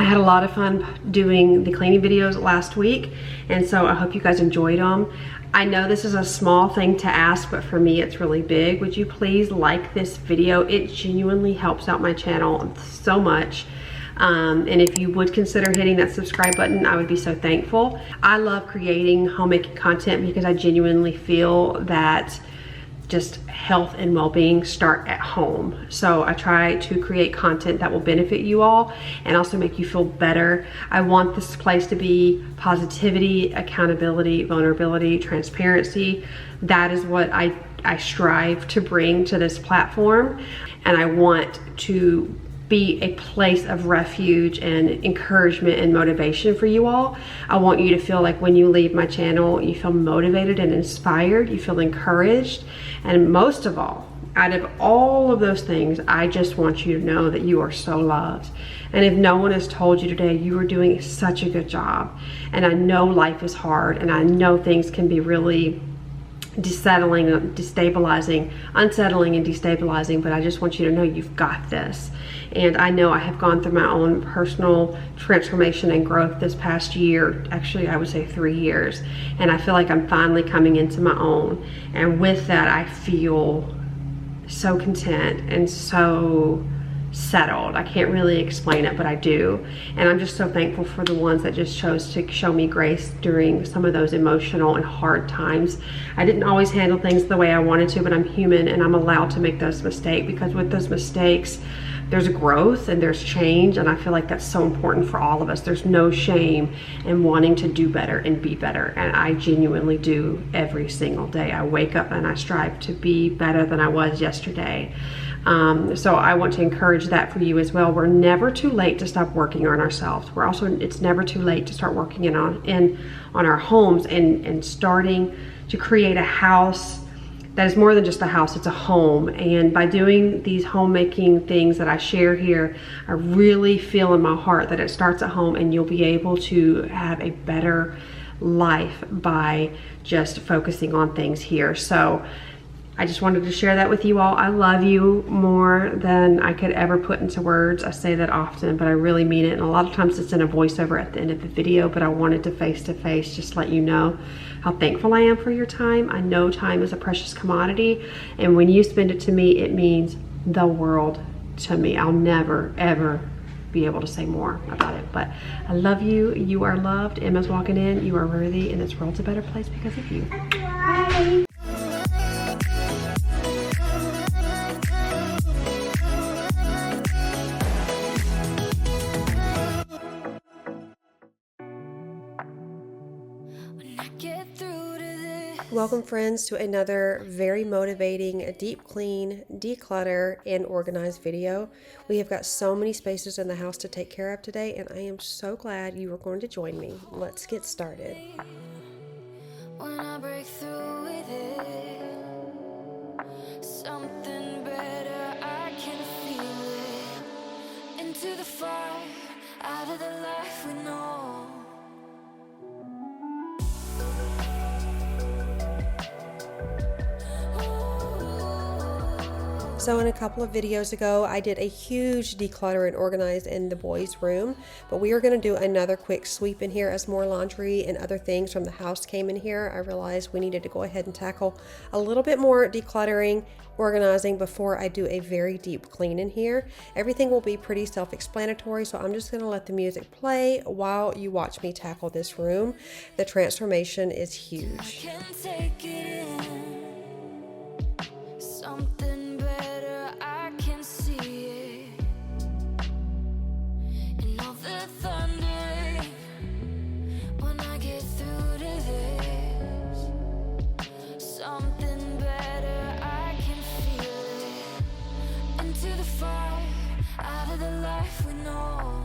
I had a lot of fun doing the cleaning videos last week, and so I hope you guys enjoyed them. I know this is a small thing to ask, but for me it's really big. Would you please like this video? It genuinely helps out my channel so much. And if you would consider hitting that subscribe button, I would be so thankful. I love creating homemaking content because I genuinely feel that just health and well-being start at home. So I try to create content that will benefit you all and also make you feel better. I want this place to be positivity, accountability, vulnerability, transparency. That is what I strive to bring to this platform. And I want to be a place of refuge and encouragement and motivation for you all. I want you to feel like when you leave my channel, you feel motivated and inspired, you feel encouraged, and most of all, out of all of those things, I just want you to know that you are so loved. And if no one has told you today, you are doing such a good job. And I know life is hard, and I know things can be really unsettling and destabilizing, but I just want you to know you've got this. And I know I have gone through my own personal transformation and growth this past year, actually I would say 3 years, and I feel like I'm finally coming into my own. And with that, I feel so content and so settled. I can't really explain it, but I do. And I'm just so thankful for the ones that just chose to show me grace during some of those emotional and hard times. I didn't always handle things the way I wanted to, but I'm human and I'm allowed to make those mistakes, because with those mistakes, there's a growth and there's change, and I feel like that's so important for all of us. There's no shame in wanting to do better and be better, and I genuinely do every single day. I wake up and I strive to be better than I was yesterday. So I want to encourage that for you as well. We're never too late to stop working on ourselves. It's never too late to start working on our homes and starting to create a house that is more than just a house, it's a home. And by doing these homemaking things that I share here, I really feel in my heart that it starts at home, and you'll be able to have a better life by just focusing on things here. So I just wanted to share that with you all. I love you more than I could ever put into words. I say that often, but I really mean it. And a lot of times it's in a voiceover at the end of the video, but I wanted to face just let you know how thankful I am for your time. I know time is a precious commodity, and when you spend it to me, it means the world to me. I'll never, ever be able to say more about it, but I love you. You are loved. Emma's walking in. You are worthy, and this world's a better place because of you. Bye. Welcome friends to another very motivating deep clean, declutter, and organize video. We have got so many spaces in the house to take care of today, and I am so glad you are going to join me. Let's get started. When I break through with it, something better, I can feel it. Into the fire, out of the life we know. So in a couple of videos ago, I did a huge declutter and organize in the boys' room, but we are going to do another quick sweep in here as more laundry and other things from the house came in here. I realized we needed to go ahead and tackle a little bit more decluttering, organizing before I do a very deep clean in here. Everything will be pretty self-explanatory, so I'm just going to let the music play while you watch me tackle this room. The transformation is huge. I can take it in. Something better, I can see it. And all the thunder when I get through to this. Something better, I can feel it. Into the fire, out of the life we know.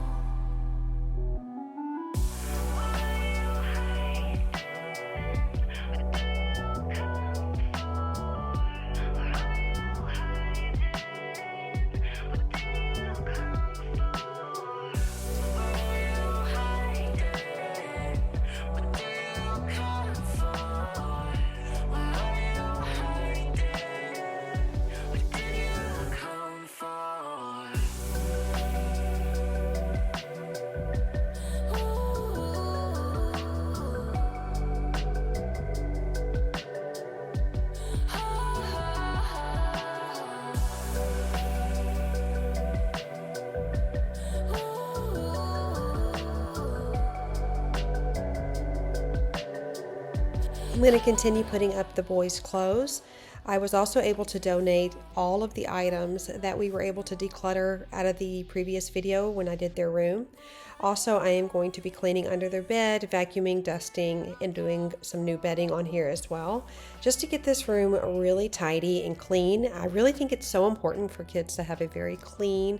I'm going to continue putting up the boys' clothes. I was also able to donate all of the items that we were able to declutter out of the previous video when I did their room. Also, I am going to be cleaning under their bed, vacuuming, dusting, and doing some new bedding on here as well, just to get this room really tidy and clean. I really think it's so important for kids to have a very clean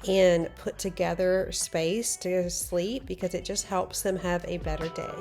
and put together space to sleep, because it just helps them have a better day.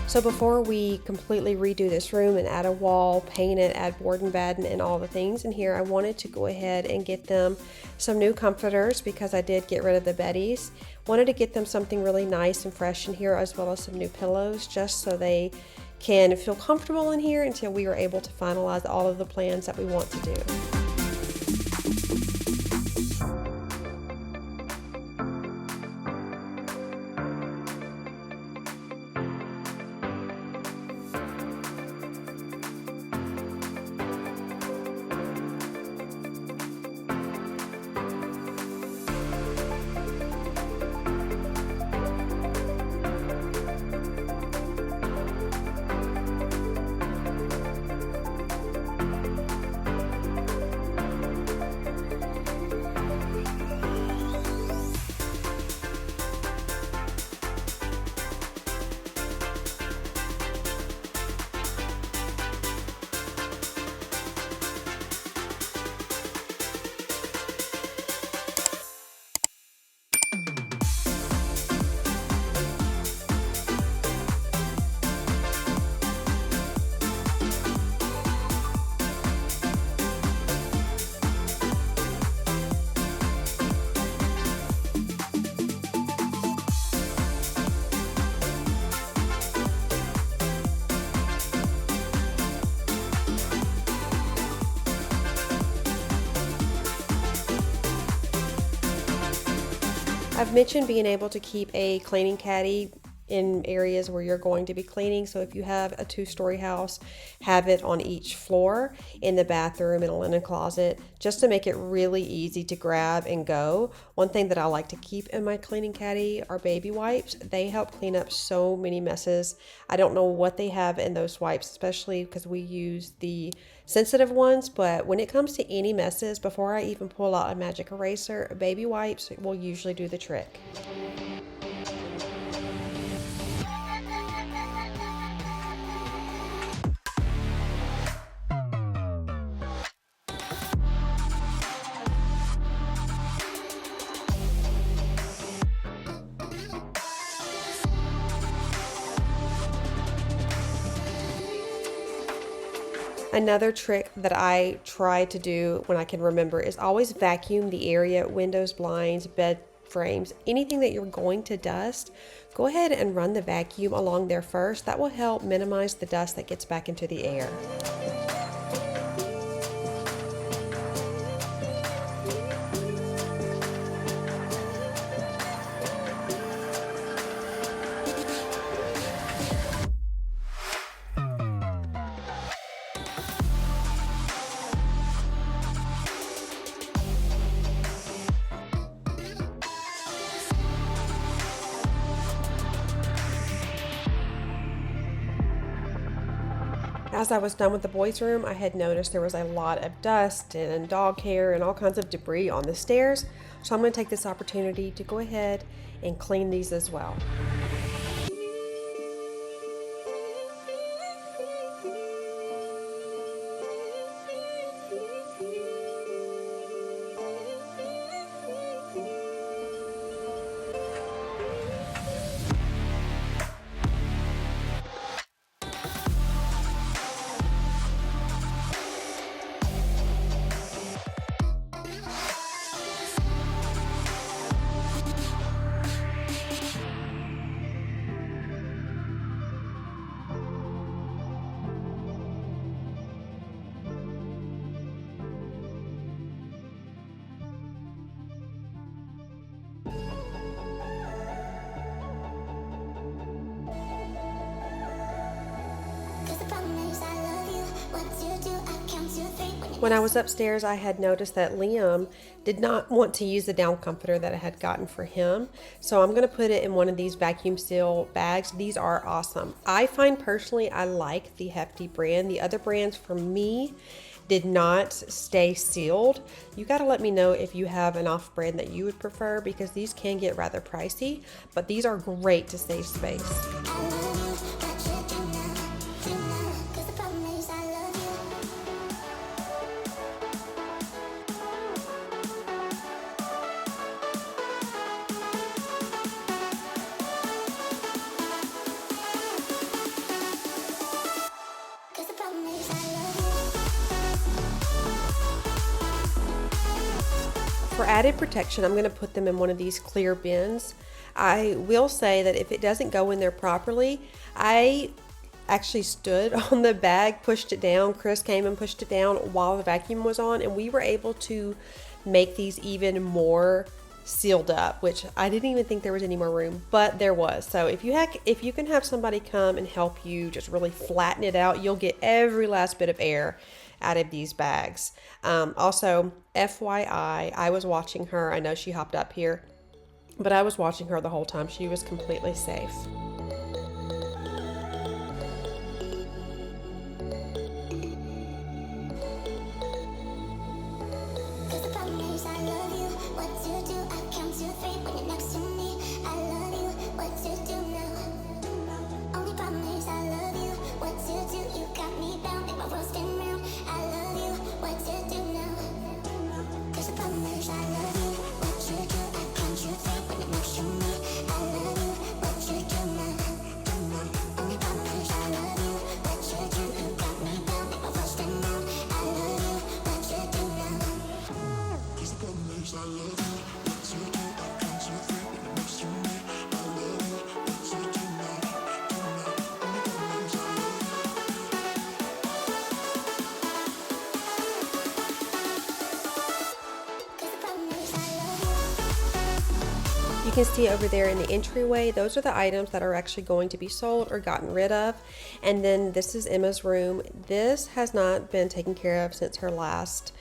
So before we completely redo this room and add a wall, paint it, add board and batten and all the things in here, I wanted to go ahead and get them some new comforters, because I did get rid of the beddies. Wanted to get them something really nice and fresh in here, as well as some new pillows, just so they can feel comfortable in here until we are able to finalize all of the plans that we want to do. I've mentioned being able to keep a cleaning caddy in areas where you're going to be cleaning. So if you have a 2-story house, have it on each floor, in the bathroom, in a linen closet, just to make it really easy to grab and go. One thing that I like to keep in my cleaning caddy are baby wipes. They help clean up so many messes. I don't know what they have in those wipes, especially because we use the sensitive ones, but when it comes to any messes, before I even pull out a magic eraser, baby wipes will usually do the trick. Another trick that I try to do when I can remember is always vacuum the area, windows, blinds, bed frames, anything that you're going to dust. Go ahead and run the vacuum along there first. That will help minimize the dust that gets back into the air. As I was done with the boys' room, I had noticed there was a lot of dust and dog hair and all kinds of debris on the stairs. So I'm going to take this opportunity to go ahead and clean these as well. When I was upstairs, I had noticed that Liam did not want to use the down comforter that I had gotten for him. So I'm going to put it in one of these vacuum seal bags. These are awesome. I find personally I like the Hefty brand. The other brands for me did not stay sealed. You got to let me know if you have an off brand that you would prefer, because these can get rather pricey, but these are great to save space. For added protection, I'm going to put them in one of these clear bins. I will say that if it doesn't go in there properly, I actually stood on the bag, pushed it down. Chris came and pushed it down while the vacuum was on, and we were able to make these even more sealed up, which I didn't even think there was any more room, but there was. So if you can have somebody come and help you just really flatten it out, you'll get every last bit of air out of these bags. Also, FYI, I was watching her. I know she hopped up here, but I was watching her the whole time. She was completely safe. You can see over there in the entryway, those are the items that are actually going to be sold or gotten rid of. And then this is Emma's room. This has not been taken care of since her last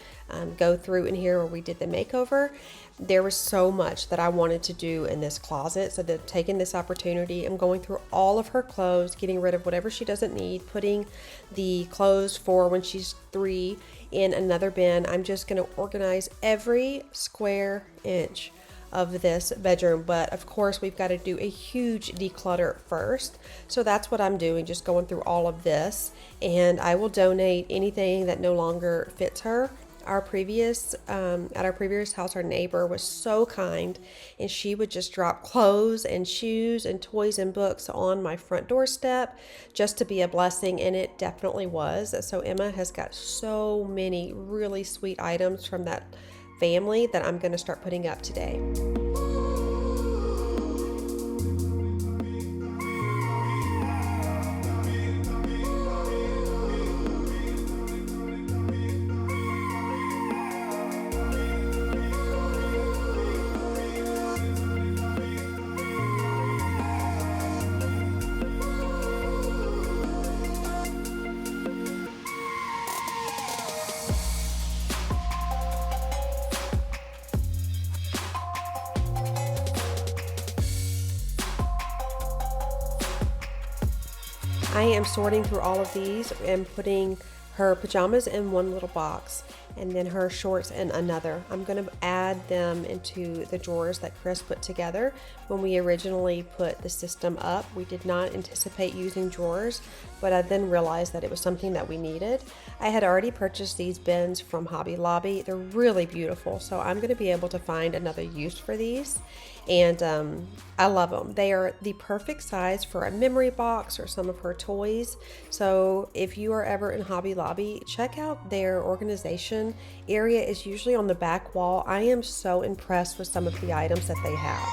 go through in here where we did the makeover. There was so much that I wanted to do in this closet, so that taking this opportunity, I'm going through all of her clothes, getting rid of whatever she doesn't need, putting the clothes for when she's 3 in another bin. I'm just going to organize every square inch of this bedroom, but of course we've got to do a huge declutter first. So that's what I'm doing, just going through all of this, and I will donate anything that no longer fits her. At our previous house, our neighbor was so kind, and she would just drop clothes and shoes and toys and books on my front doorstep just to be a blessing, and it definitely was. So Emma has got so many really sweet items from that family that I'm going to start putting up today. I am sorting through all of these and putting her pajamas in one little box and then her shorts in another. I'm going to add them into the drawers that Chris put together. When we originally put the system up, we did not anticipate using drawers, but I then realized that it was something that we needed. I had already purchased these bins from Hobby Lobby. They're really beautiful, so I'm going to be able to find another use for these. And I love them. They are the perfect size for a memory box or some of her toys. So if you are ever in Hobby Lobby, check out their organization area. Is usually on the back wall. I am so impressed with some of the items that they have.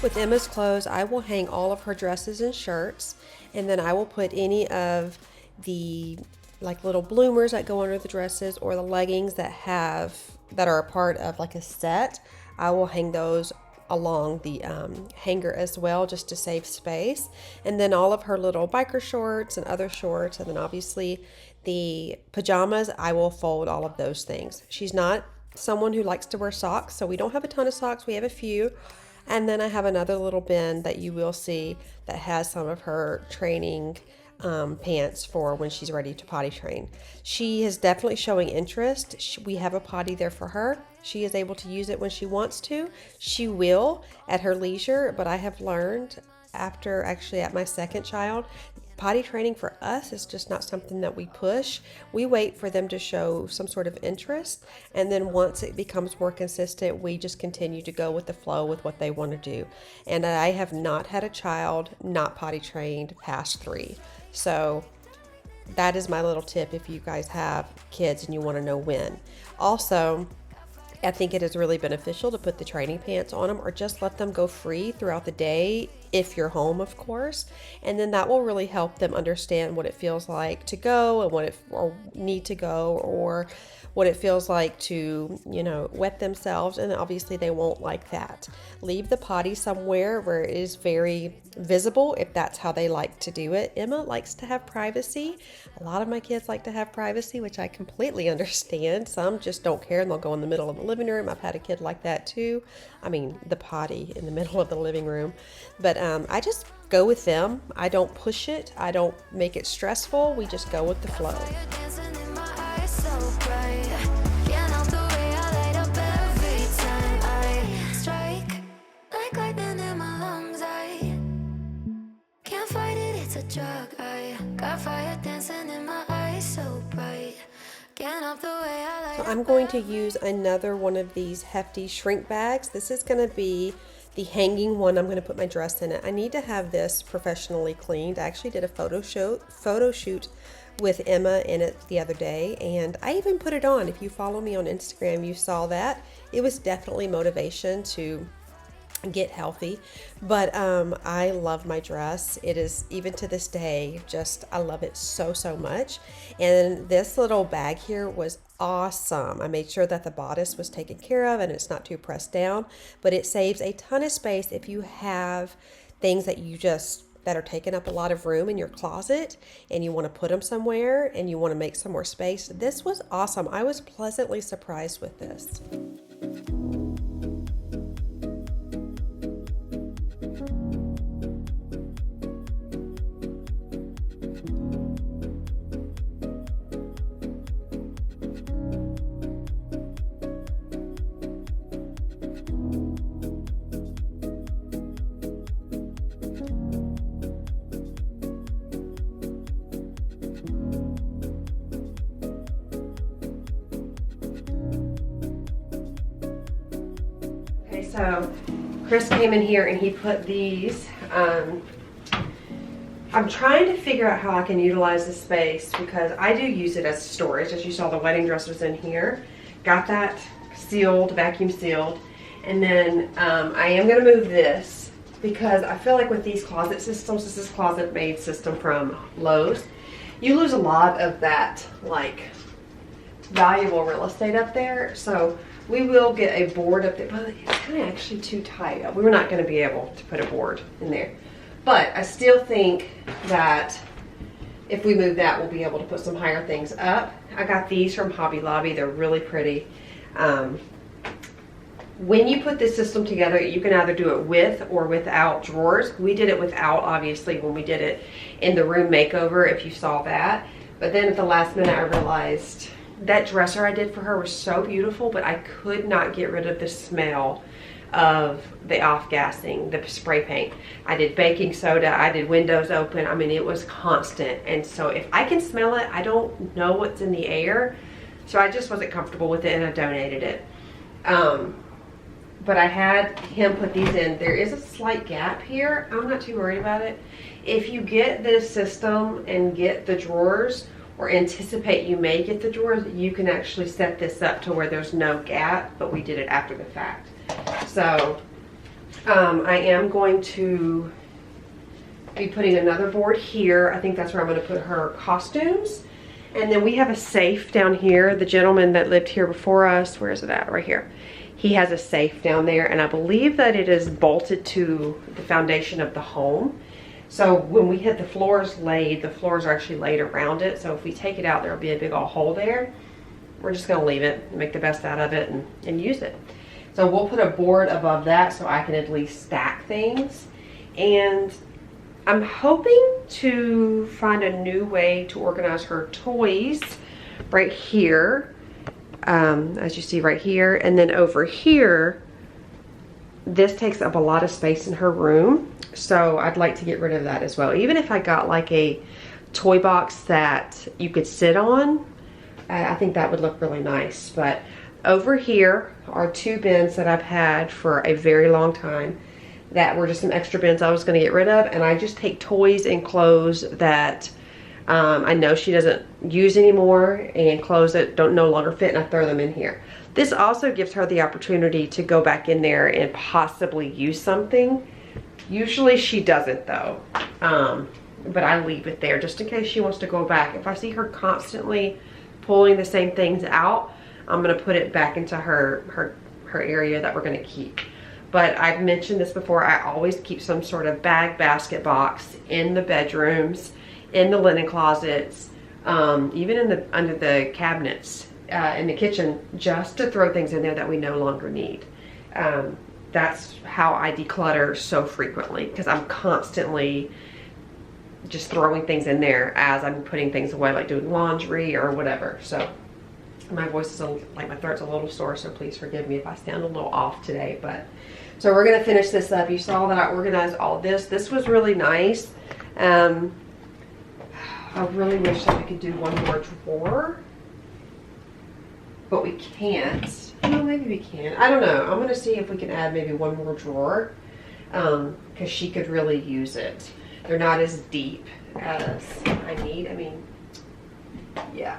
With Emma's clothes, I will hang all of her dresses and shirts, and then I will put any of the like little bloomers that go under the dresses or the leggings that are a part of like a set. I will hang those along the hanger as well, just to save space. And then all of her little biker shorts and other shorts, and then obviously the pajamas, I will fold all of those things. She's not someone who likes to wear socks, so we don't have a ton of socks. We have a few. And then I have another little bin that you will see that has some of her training pants for when she's ready to potty train. She is definitely showing interest. We have a potty there for her. She is able to use it when she wants to. She will at her leisure, but I have learned after actually at my second child, potty training for us is just not something that we push. We wait for them to show some sort of interest, and then once it becomes more consistent, we just continue to go with the flow with what they want to do. And I have not had a child not potty trained past 3. So that is my little tip if you guys have kids and you want to know when. Also, I think it is really beneficial to put the training pants on them or just let them go free throughout the day if you're home, of course. And then that will really help them understand what it feels like to go and or need to go, or what it feels like to, wet themselves. And obviously they won't like that. Leave the potty somewhere where it is very visible if that's how they like to do it. Emma likes to have privacy. A lot of my kids like to have privacy, which I completely understand. Some just don't care and they'll go in the middle of the living room. I've had a kid like that too. I mean, the potty in the middle of the living room. But I just go with them. I don't push it. I don't make it stressful. We just go with the flow. So I'm going to use another one of these hefty shrink bags. This is going to be the hanging one. I'm going to put my dress in it. I need to have this professionally cleaned. I actually did a photo shoot with Emma in it the other day, and I even put it on. If you follow me on Instagram, you saw that. It was definitely motivation to get healthy, but I love my dress. It is, even to this day, just I love it so much. And this little bag here was awesome. I made sure that the bodice was taken care of and it's not too pressed down, but it saves a ton of space if you have things that are taking up a lot of room in your closet and you want to put them somewhere and you want to make some more space. This was awesome. I was pleasantly surprised with this. So Chris came in here and he put these, I'm trying to figure out how I can utilize the space because I do use it as storage. As you saw, the wedding dress was in here. Got that sealed, vacuum sealed. And then I am going to move this because I feel like with these closet systems, this is Closet Made system from Lowe's, you lose a lot of that like valuable real estate up there. So we will get a board up there, but it's kind of actually too tight. We were not going to be able to put a board in there. But I still think that if we move that, we'll be able to put some higher things up. I got these from Hobby Lobby. They're really pretty. When you put this system together, you can either do it with or without drawers. We did it without, obviously, when we did it in the room makeover, if you saw that. But then at the last minute, I realized that dresser I did for her was so beautiful, but I could not get rid of the smell of the off-gassing, the spray paint. I did baking soda, I did windows open. I mean, it was constant. And so if I can smell it, I don't know what's in the air. So I just wasn't comfortable with it and I donated it. But I had him put these in. There is a slight gap here. I'm not too worried about it. If you get this system and get the drawers, or anticipate you may get the drawers, you can actually set this up to where there's no gap, but we did it after the fact. So I am going to be putting another board here. I think that's where I'm going to put her costumes. And then we have a safe down here. The gentleman that lived here before us, where is it at? Right here. He has a safe down there, and I believe that it is bolted to the foundation of the home. So when we had the floors laid, the floors are actually laid around it. So if we take it out, there'll be a big old hole there. We're just gonna leave it, make the best out of it and use it. So we'll put a board above that so I can at least stack things. And I'm hoping to find a new way to organize her toys right here. As you see right here. And then over here, this takes up a lot of space in her room. So I'd like to get rid of that as well. Even if I got like a toy box that you could sit on, I think that would look really nice. But over here are two bins that I've had for a very long time that were just some extra bins I was going to get rid of. And I just take toys and clothes that I know she doesn't use anymore and clothes that no longer fit, and I throw them in here. This also gives her the opportunity to go back in there and possibly use something. Usually she doesn't though, but I leave it there just in case she wants to go back. If I see her constantly pulling the same things out, I'm gonna put it back into her area that we're gonna keep. But I've mentioned this before, I always keep some sort of bag basket box in the bedrooms, in the linen closets, even in under the cabinets in the kitchen, just to throw things in there that we no longer need. That's how I declutter so frequently, because I'm constantly just throwing things in there as I'm putting things away, like doing laundry or whatever. So my voice is like my throat's a little sore, so please forgive me if I sound a little off today. But so we're gonna finish this up. You saw that I organized all of this. This was really nice. I really wish that we could do one more drawer. but we can't. Well, maybe we can. I don't know. I'm going to see if we can add maybe one more drawer, because she could really use it. They're not as deep as I need. I mean, yeah.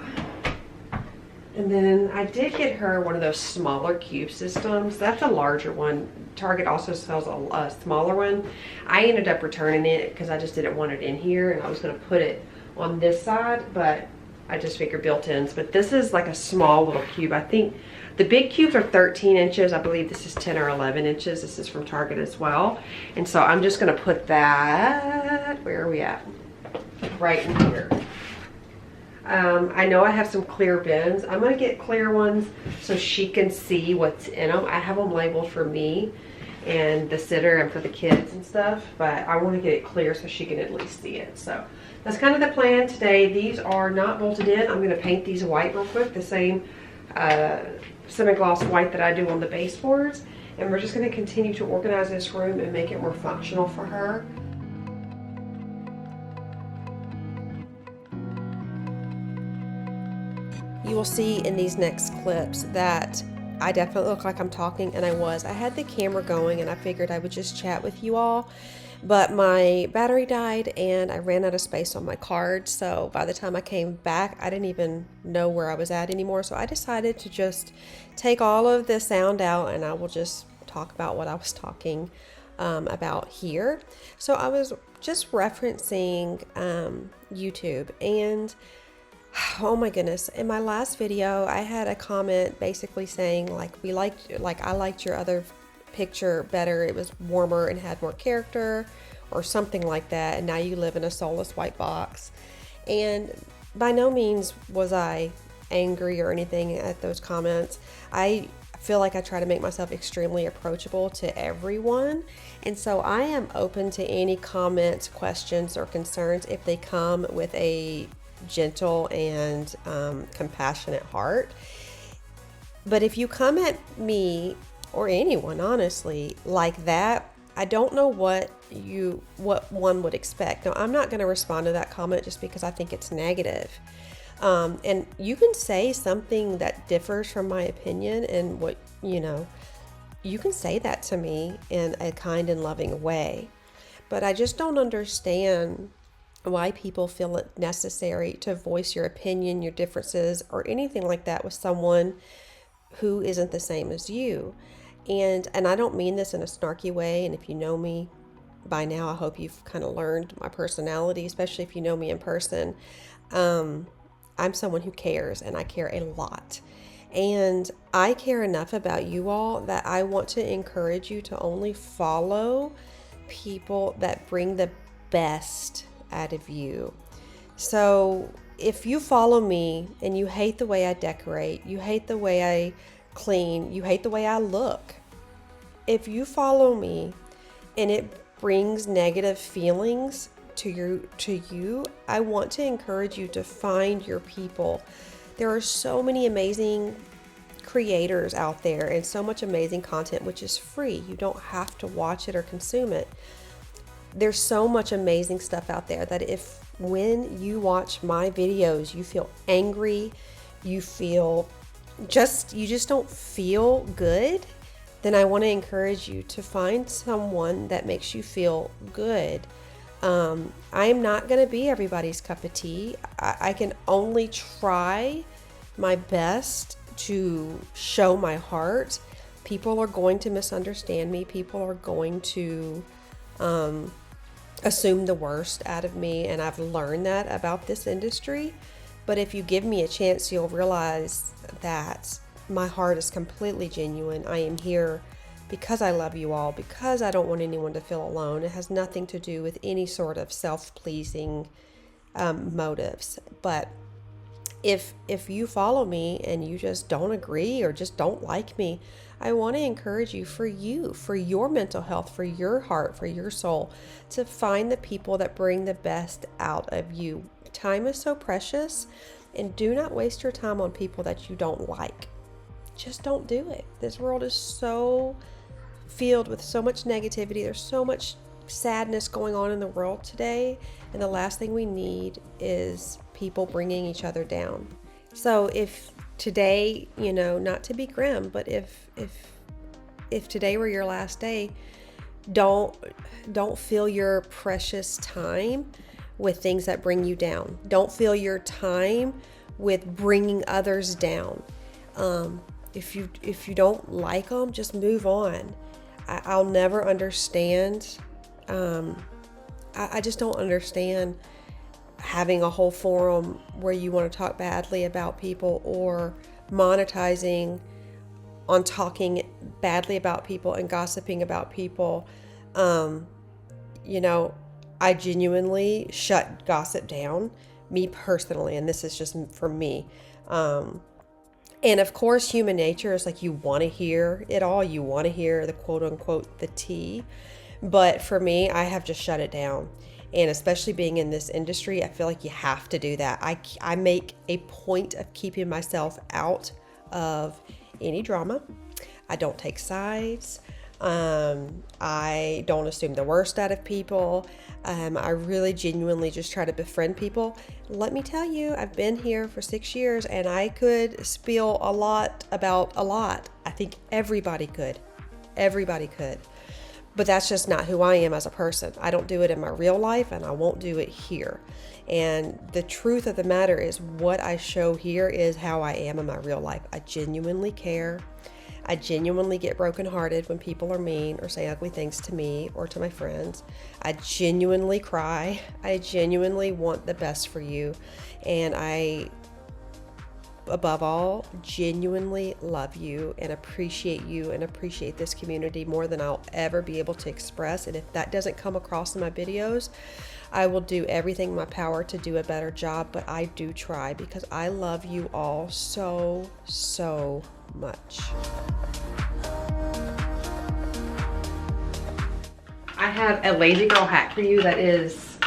And then I did get her one of those smaller cube systems. That's a larger one. Target also sells a smaller one. I ended up returning it because I just didn't want it in here, and I was going to put it on this side, but I just figured built-ins. But this is like a small little cube. I think the big cubes are 13 inches. I believe this is 10 or 11 inches. This is from Target as well. And so I'm just going to put that, where are we at? Right in here. I know I have some clear bins. I'm going to get clear ones so she can see what's in them. I have them labeled for me and the sitter and for the kids and stuff, but I want to get it clear so she can at least see it. So that's kind of the plan today. These are not bolted in. I'm going to paint these white real quick, the same semi-gloss white that I do on the baseboards. And we're just going to continue to organize this room and make it more functional for her. You will see in these next clips that I definitely look like I'm talking, and I was. I had the camera going and I figured I would just chat with you all, but my battery died and I ran out of space on my card. So by the time I came back, I didn't even know where I was at anymore. So I decided to just take all of the sound out and I will just talk about what I was talking about here. So I was just referencing YouTube, and oh my goodness, in my last video I had a comment basically saying like I liked your other picture better, it was warmer and had more character or something like that, and now you live in a soulless white box. And by no means was I angry or anything at those comments. I feel like I try to make myself extremely approachable to everyone, and so I am open to any comments, questions, or concerns if they come with a gentle and compassionate heart. But if you come at me or anyone honestly like that, I don't know what one would expect. Now, I'm not going to respond to that comment just because I think it's negative. And you can say something that differs from my opinion, and what you can say that to me in a kind and loving way. But I just don't understand why people feel it necessary to voice your opinion, your differences, or anything like that with someone who isn't the same as you. And I don't mean this in a snarky way, and if you know me by now, I hope you've kind of learned my personality, especially if you know me in person. I'm someone who cares, and I care a lot. And I care enough about you all that I want to encourage you to only follow people that bring the best out of you. So if you follow me and you hate the way I decorate, you hate the way I clean, you hate the way I look, if you follow me and it brings negative feelings to you, I want to encourage you to find your people. There are so many amazing creators out there and so much amazing content which is free. You don't have to watch it or consume it. There's so much amazing stuff out there that if when you watch my videos you feel angry, you just don't feel good, then I want to encourage you to find someone that makes you feel good. I am not going to be everybody's cup of tea. I can only try my best to show my heart. People are going to misunderstand me. People are going to assume the worst out of me, and I've learned that about this industry. But if you give me a chance, you'll realize that my heart is completely genuine. I am here because I love you all, because I don't want anyone to feel alone. It has nothing to do with any sort of self-pleasing motives. But if you follow me and you just don't agree or just don't like me, I want to encourage you, for your mental health, for your heart, for your soul, to find the people that bring the best out of you. Time is so precious, and do not waste your time on people that you don't like. Just don't do it. This world is so filled with so much negativity. There's so much sadness going on in the world today, and the last thing we need is people bringing each other down. So if today, you know, not to be grim, but if today were your last day, don't fill your precious time with things that bring you down. Don't fill your time with bringing others down. If you don't like them, just move on. I'll never understand. I just don't understand having a whole forum where you want to talk badly about people or monetizing on talking badly about people and gossiping about people. You know, I genuinely shut gossip down, me personally, and this is just for me. And of course, human nature is like, you want to hear it all. You want to hear the quote unquote, the tea. But for me, I have just shut it down. And especially being in this industry, I feel like you have to do that. I make a point of keeping myself out of any drama. I don't take sides. I don't assume the worst out of people. I really genuinely just try to befriend people. Let me tell you, I've been here for 6 years and I could spill a lot about a lot. I think everybody could. Everybody could. But that's just not who I am as a person. I don't do it in my real life and I won't do it here. And the truth of the matter is what I show here is how I am in my real life. I genuinely care. I genuinely get brokenhearted when people are mean or say ugly things to me or to my friends. I genuinely cry. I genuinely want the best for you. And I, above all, genuinely love you and appreciate this community more than I'll ever be able to express. And if that doesn't come across in my videos, I will do everything in my power to do a better job, but I do try because I love you all so, so much. I have a lazy girl hack for you that is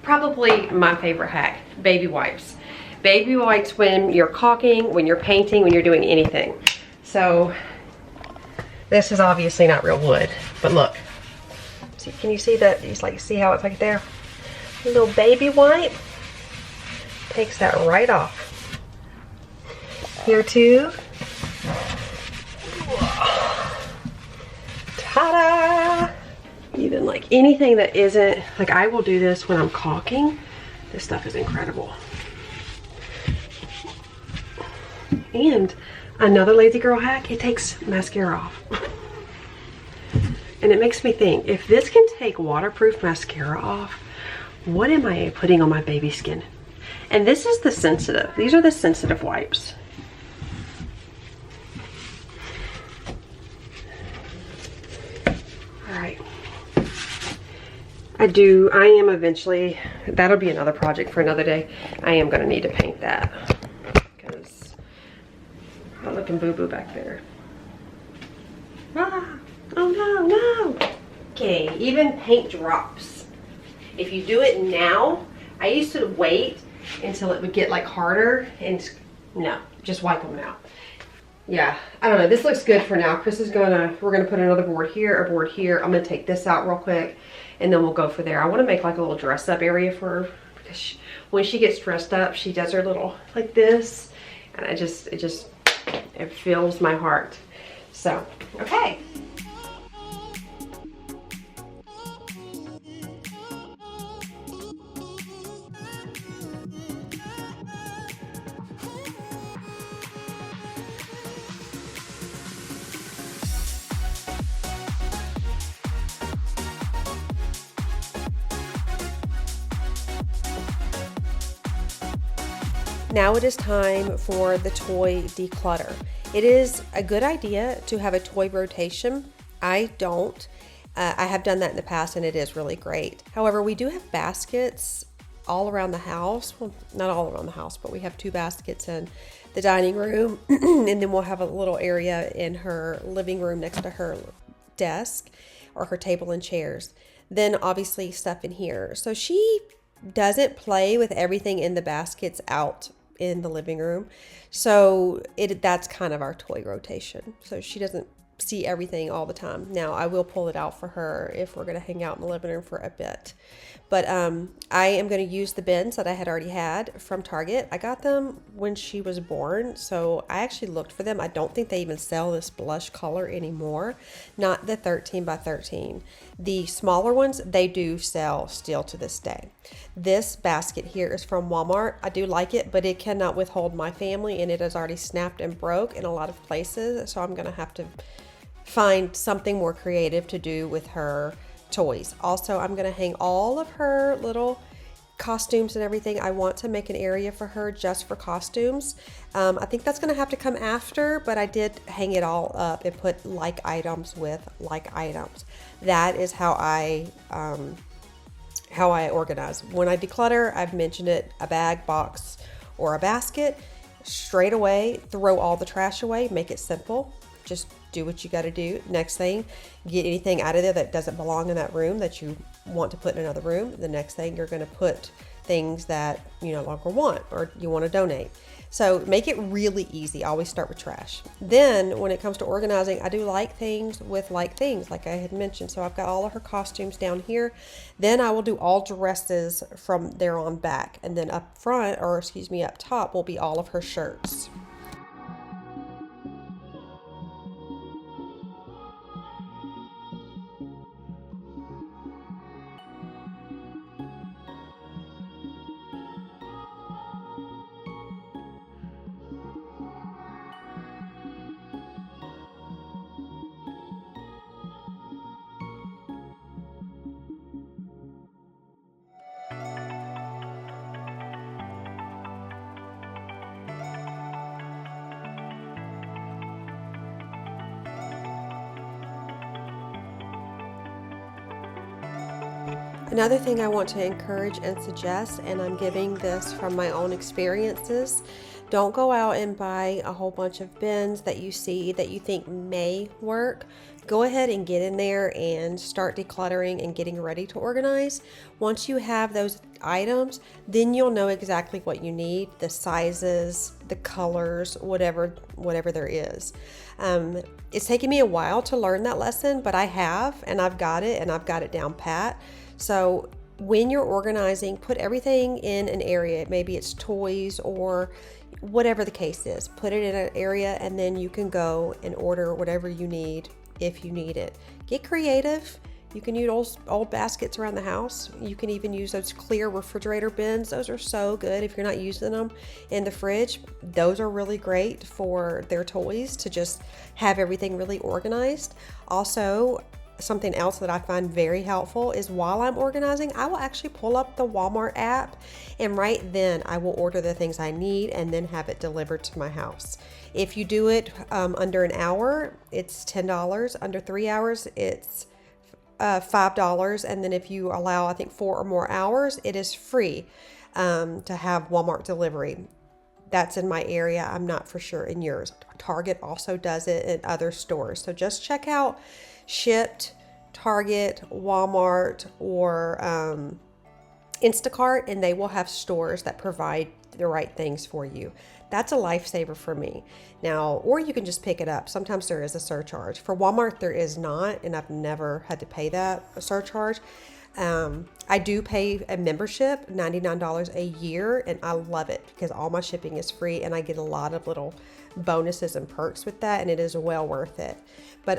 probably my favorite hack: baby wipes. Baby wipes when you're caulking, when you're painting, when you're doing anything. So this is obviously not real wood, but look. See, can you see that? Just like see how it's like there? A little baby wipe takes that right off. Here too. Ta-da! Even like anything that isn't, like I will do this when I'm caulking. This stuff is incredible. And another lazy girl hack, it takes mascara off. And it makes me think, if this can take waterproof mascara off, what am I putting on my baby skin? And this is the sensitive. These are the sensitive wipes. All right. I am eventually, that'll be another project for another day. I am gonna need to paint that because I'm looking boo-boo back there. Ah, oh no, no. Okay, even paint drops. If you do it now, I used to wait until it would get like harder and no, just wipe them out. Yeah, I don't know, this looks good for now. Chris is we're gonna put another board here, a board here. I'm gonna take this out real quick and then we'll go for there. I wanna make like a little dress up area for her because when she gets dressed up, she does her little, like this. And it fills my heart. So, okay. Now it is time for the toy declutter. It is a good idea to have a toy rotation. I don't. I have done that in the past and it is really great. However, we do have baskets all around the house. Well, not all around the house, but we have 2 baskets in the dining room and then we'll have a little area in her living room next to her desk or her table and chairs. Then obviously stuff in here. So she doesn't play with everything in the baskets out in the living room. So that's kind of our toy rotation. So she doesn't see everything all the time. Now, I will pull it out for her if we're going to hang out in the living room for a bit. But I am going to use the bins that I had already had from Target. I got them when she was born, so I actually looked for them. I don't think they even sell this blush color anymore, not the 13 by 13. The smaller ones, they do sell still to this day. This basket here is from Walmart. I do like it, but it cannot withhold my family, and it has already snapped and broke in a lot of places, so I'm going to have to find something more creative to do with her toys. Also, I'm going to hang all of her little costumes and everything. I want to make an area for her just for costumes. I think that's going to have to come after, but I did hang it all up and put like items with like items. That is how I organize. When I declutter, I've mentioned it, a bag, box, or a basket. Straight away, throw all the trash away, make it simple. Just do what you got to do. Next thing, get anything out of there that doesn't belong in that room that you want to put in another room. The next thing, you're going to put things that you no longer want or you want to donate. So make it really easy. Always start with trash. Then when it comes to organizing, I do like things with like things, like I had mentioned. So I've got all of her costumes down here. Then I will do all dresses from there on back. And then up front, or excuse me, up top will be all of her shirts. Another thing I want to encourage and suggest, and I'm giving this from my own experiences, don't go out and buy a whole bunch of bins that you see that you think may work. Go ahead and get in there and start decluttering and getting ready to organize. Once you have those items, then you'll know exactly what you need, the sizes, the colors, whatever there is. It's taken me a while to learn that lesson, but I have, and I've got it down pat. So when you're organizing, put everything in an area. Maybe it's toys or whatever the case is. Put it in an area, and then you can go and order whatever you need if you need it. Get creative. You can use old baskets around the house. You can even use those clear refrigerator bins. Those are so good if you're not using them in the fridge. Those are really great for their toys to just have everything really organized. Also, something else that I find very helpful is while I'm organizing, I will actually pull up the Walmart app, and right then I will order the things I need and then have it delivered to my house. If you do it under an hour, it's $10. Under 3 hours, it's $5. And then if you allow, I think 4 or more hours, it is free to have Walmart delivery. That's in my area. I'm not for sure in yours. Target also does it, and other stores. So just check out Shipped, Target, Walmart, or Instacart, and they will have stores that provide the right things for you. That's a lifesaver for me. Now, or you can just pick it up. Sometimes there is a surcharge. For Walmart, there is not, and I've never had to pay that surcharge. I do pay a membership, $99 a year, and I love it because all my shipping is free, and I get a lot of little bonuses and perks with that, and it is well worth it. But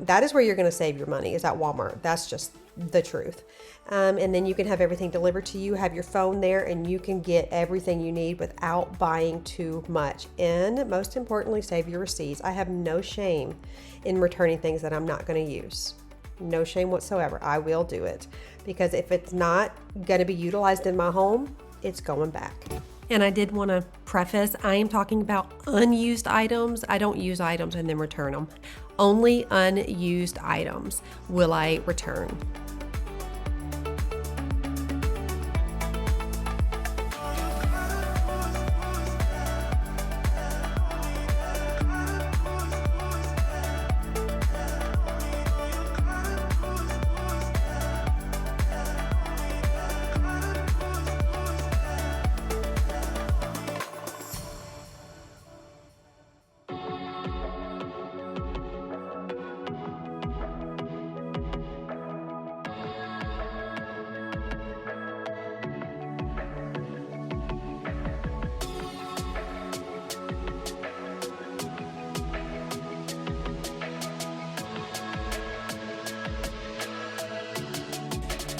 that is where you're going to save your money, is at Walmart. That's just the truth. And then you can have everything delivered to you, have your phone there, and you can get everything you need without buying too much. And most importantly, save your receipts. I have no shame in returning things that I'm not going to use. No shame whatsoever. I will do it, because if it's not going to be utilized in my home, it's going back. And I did want to preface, I am talking about unused items. I don't use items and then return them. Only unused items will I return.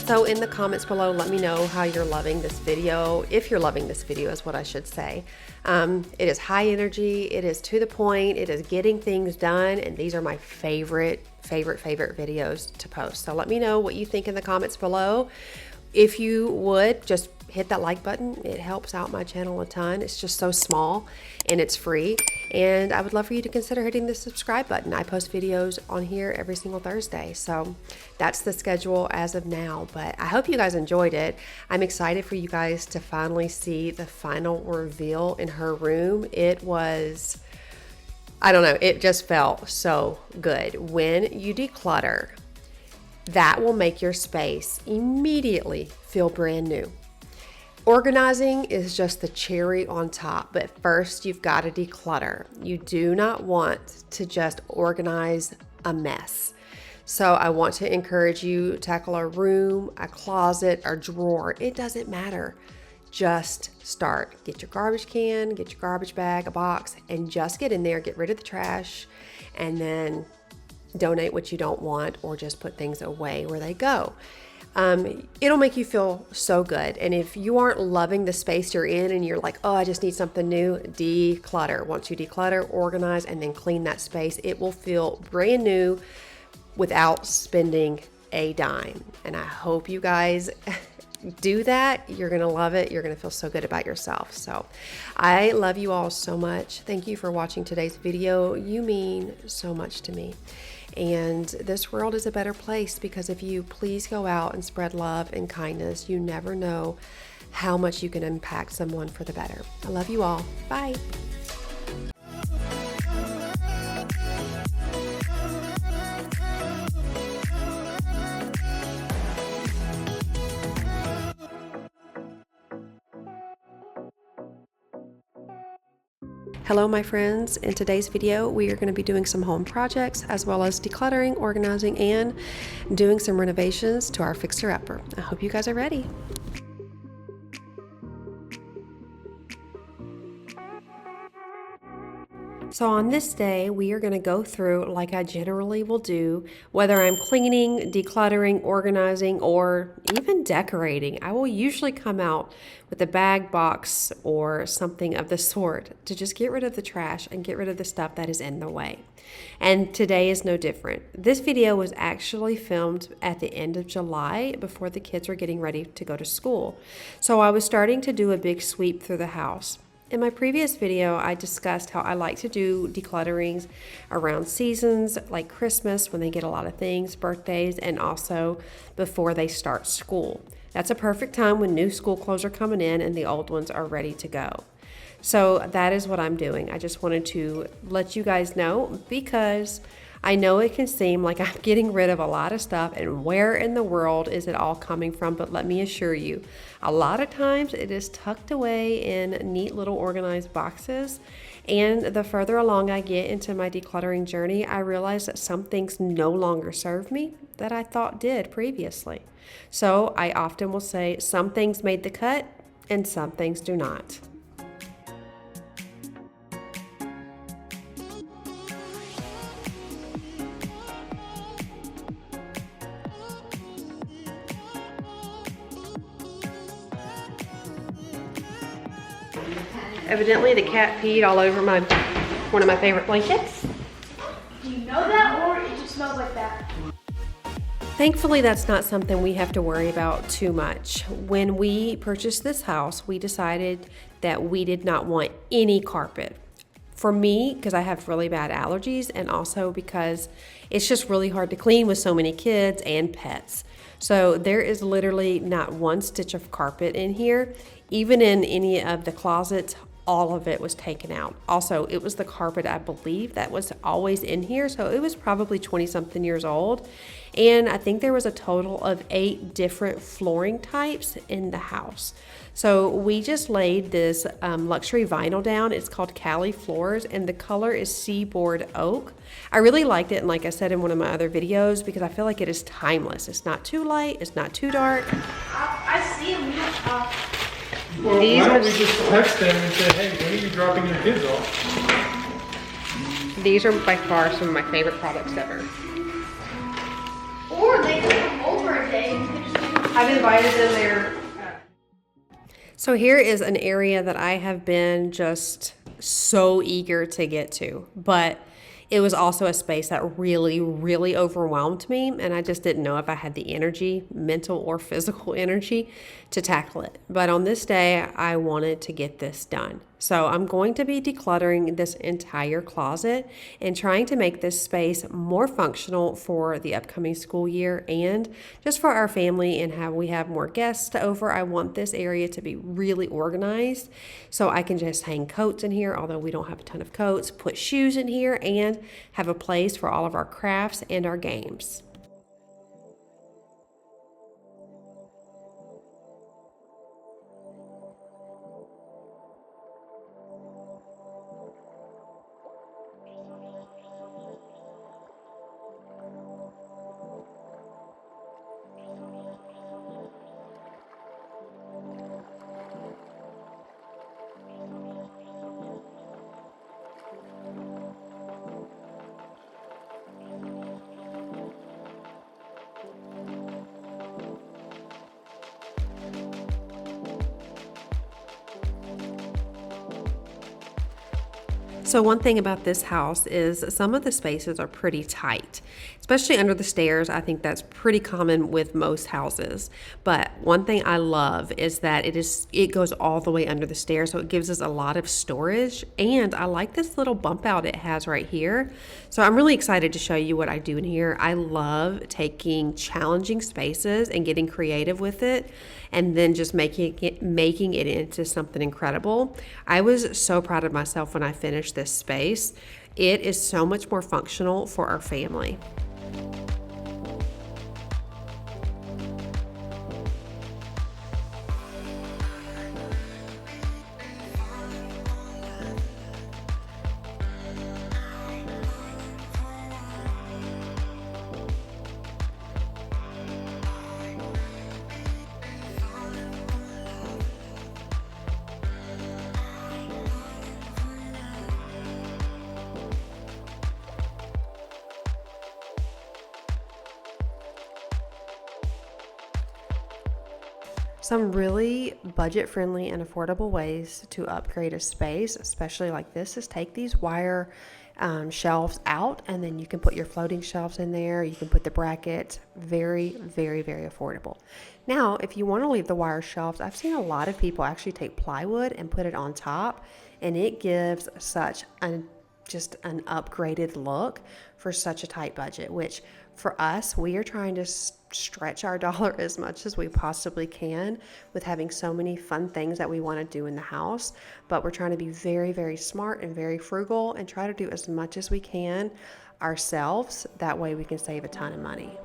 So in the comments below, let me know how you're loving this video. If you're loving this video is what I should say. It is high energy, it is to the point, it is getting things done, and these are my favorite videos to post. So let me know what you think in the comments below. If you would, just hit that like button. It helps out my channel a ton. It's just so small and it's free. And I would love for you to consider hitting the subscribe button. I post videos on here every single Thursday. So that's the schedule as of now. But I hope you guys enjoyed it. I'm excited for you guys to finally see the final reveal in her room. It was, I don't know, it just felt so good. When you declutter, that will make your space immediately feel brand new. Organizing is just the cherry on top, but first you've got to declutter. You do not want to just organize a mess. So I want to encourage you to tackle a room, a closet, a drawer. It doesn't matter. Just start. Get your garbage can, get your garbage bag, a box, and just get in there, get rid of the trash, and then donate what you don't want or just put things away where they go. It'll make you feel so good. And if you aren't loving the space you're in and you're like, oh, I just need something new, declutter. Once you declutter, organize, and then clean that space, it will feel brand new without spending a dime. And I hope you guys do that. You're going to love it. You're going to feel so good about yourself. So I love you all so much. Thank you for watching today's video. You mean so much to me. And this world is a better place because if you please go out and spread love and kindness, you never know how much you can impact someone for the better. I love you all. Bye. Hello my friends, in today's video we are going to be doing some home projects as well as decluttering, organizing, and doing some renovations to our fixer-upper. I hope you guys are ready. So on this day, we are going to go through like I generally will do, whether I'm cleaning, decluttering, organizing, or even decorating. I will usually come out with a bag, box, or something of the sort to just get rid of the trash and get rid of the stuff that is in the way. And today is no different. This video was actually filmed at the end of July before the kids were getting ready to go to school. So I was starting to do a big sweep through the house. In my previous video, I discussed how I like to do declutterings around seasons like Christmas when they get a lot of things, birthdays, and also before they start school. That's a perfect time when new school clothes are coming in and the old ones are ready to go. So that is what I'm doing. I just wanted to let you guys know because I know it can seem like I'm getting rid of a lot of stuff and where in the world is it all coming from, but let me assure you, a lot of times it is tucked away in neat little organized boxes, and the further along I get into my decluttering journey, I realize that some things no longer serve me that I thought did previously. So I often will say some things made the cut and some things do not. Evidently the cat peed all over one of my favorite blankets. Do you know that, or it just smells like that? Thankfully, that's not something we have to worry about too much. When we purchased this house, we decided that we did not want any carpet. For me, because I have really bad allergies, and also because it's just really hard to clean with so many kids and pets. So there is literally not one stitch of carpet in here. Even in any of the closets, all of it was taken out. Also, it was the carpet, I believe, that was always in here. So it was probably 20-something years old. And I think there was a total of 8 different flooring types in the house. So we just laid this luxury vinyl down. It's called Cali Floors, and the color is Seaboard Oak. I really liked it, and like I said in one of my other videos, because I feel like it is timeless. It's not too light, it's not too dark. I see them. Well, why don't we just text them and say, hey, when are you dropping your kids off? These are by far some of my favorite products ever. Or they can come over a day and fix them. I I've invited them there. So here is an area that I have been just so eager to get to, but it was also a space that really, really overwhelmed me, and I just didn't know if I had the energy, mental or physical energy, to tackle it. But on this day, I wanted to get this done. So I'm going to be decluttering this entire closet and trying to make this space more functional for the upcoming school year and just for our family and how we have more guests over. I want this area to be really organized so I can just hang coats in here, although we don't have a ton of coats, put shoes in here, and have a place for all of our crafts and our games. So one thing about this house is some of the spaces are pretty tight, especially under the stairs. I think that's pretty common with most houses. But one thing I love is that it goes all the way under the stairs, so it gives us a lot of storage. And I like this little bump out it has right here. So I'm really excited to show you what I do in here. I love taking challenging spaces and getting creative with it, and then just making it into something incredible. I was so proud of myself when I finished this space. It is so much more functional for our family. Some really budget-friendly and affordable ways to upgrade a space, especially like this, is take these wire shelves out, and then you can put your floating shelves in there. You can put the brackets. Very, very, very affordable. Now, if you want to leave the wire shelves, I've seen a lot of people actually take plywood and put it on top, and it gives such just an upgraded look for such a tight budget, which for us, we are trying to stretch our dollar as much as we possibly can with having so many fun things that we want to do in the house. But we're trying to be very, very smart and very frugal and try to do as much as we can ourselves. That way we can save a ton of money.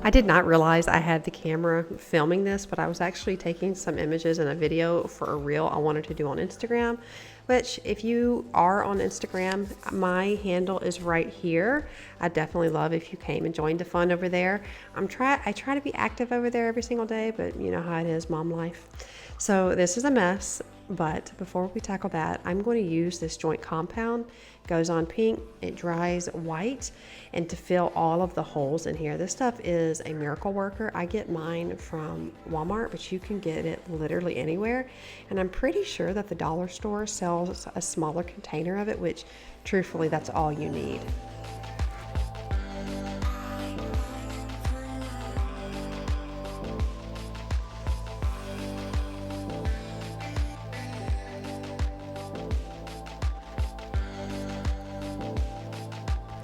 I did not realize I had the camera filming this, but I was actually taking some images and a video for a reel I wanted to do on Instagram, which if you are on Instagram, my handle is right here. I definitely love if you came and joined the fun over there. I try to be active over there every single day, but you know how it is, mom life. So this is a mess, but before we tackle that, I'm going to use this joint compound. It goes on pink, it dries white, and to fill all of the holes in here. This stuff is a miracle worker. I get mine from Walmart, but you can get it literally anywhere. And I'm pretty sure that the dollar store sells a smaller container of it, which truthfully, that's all you need.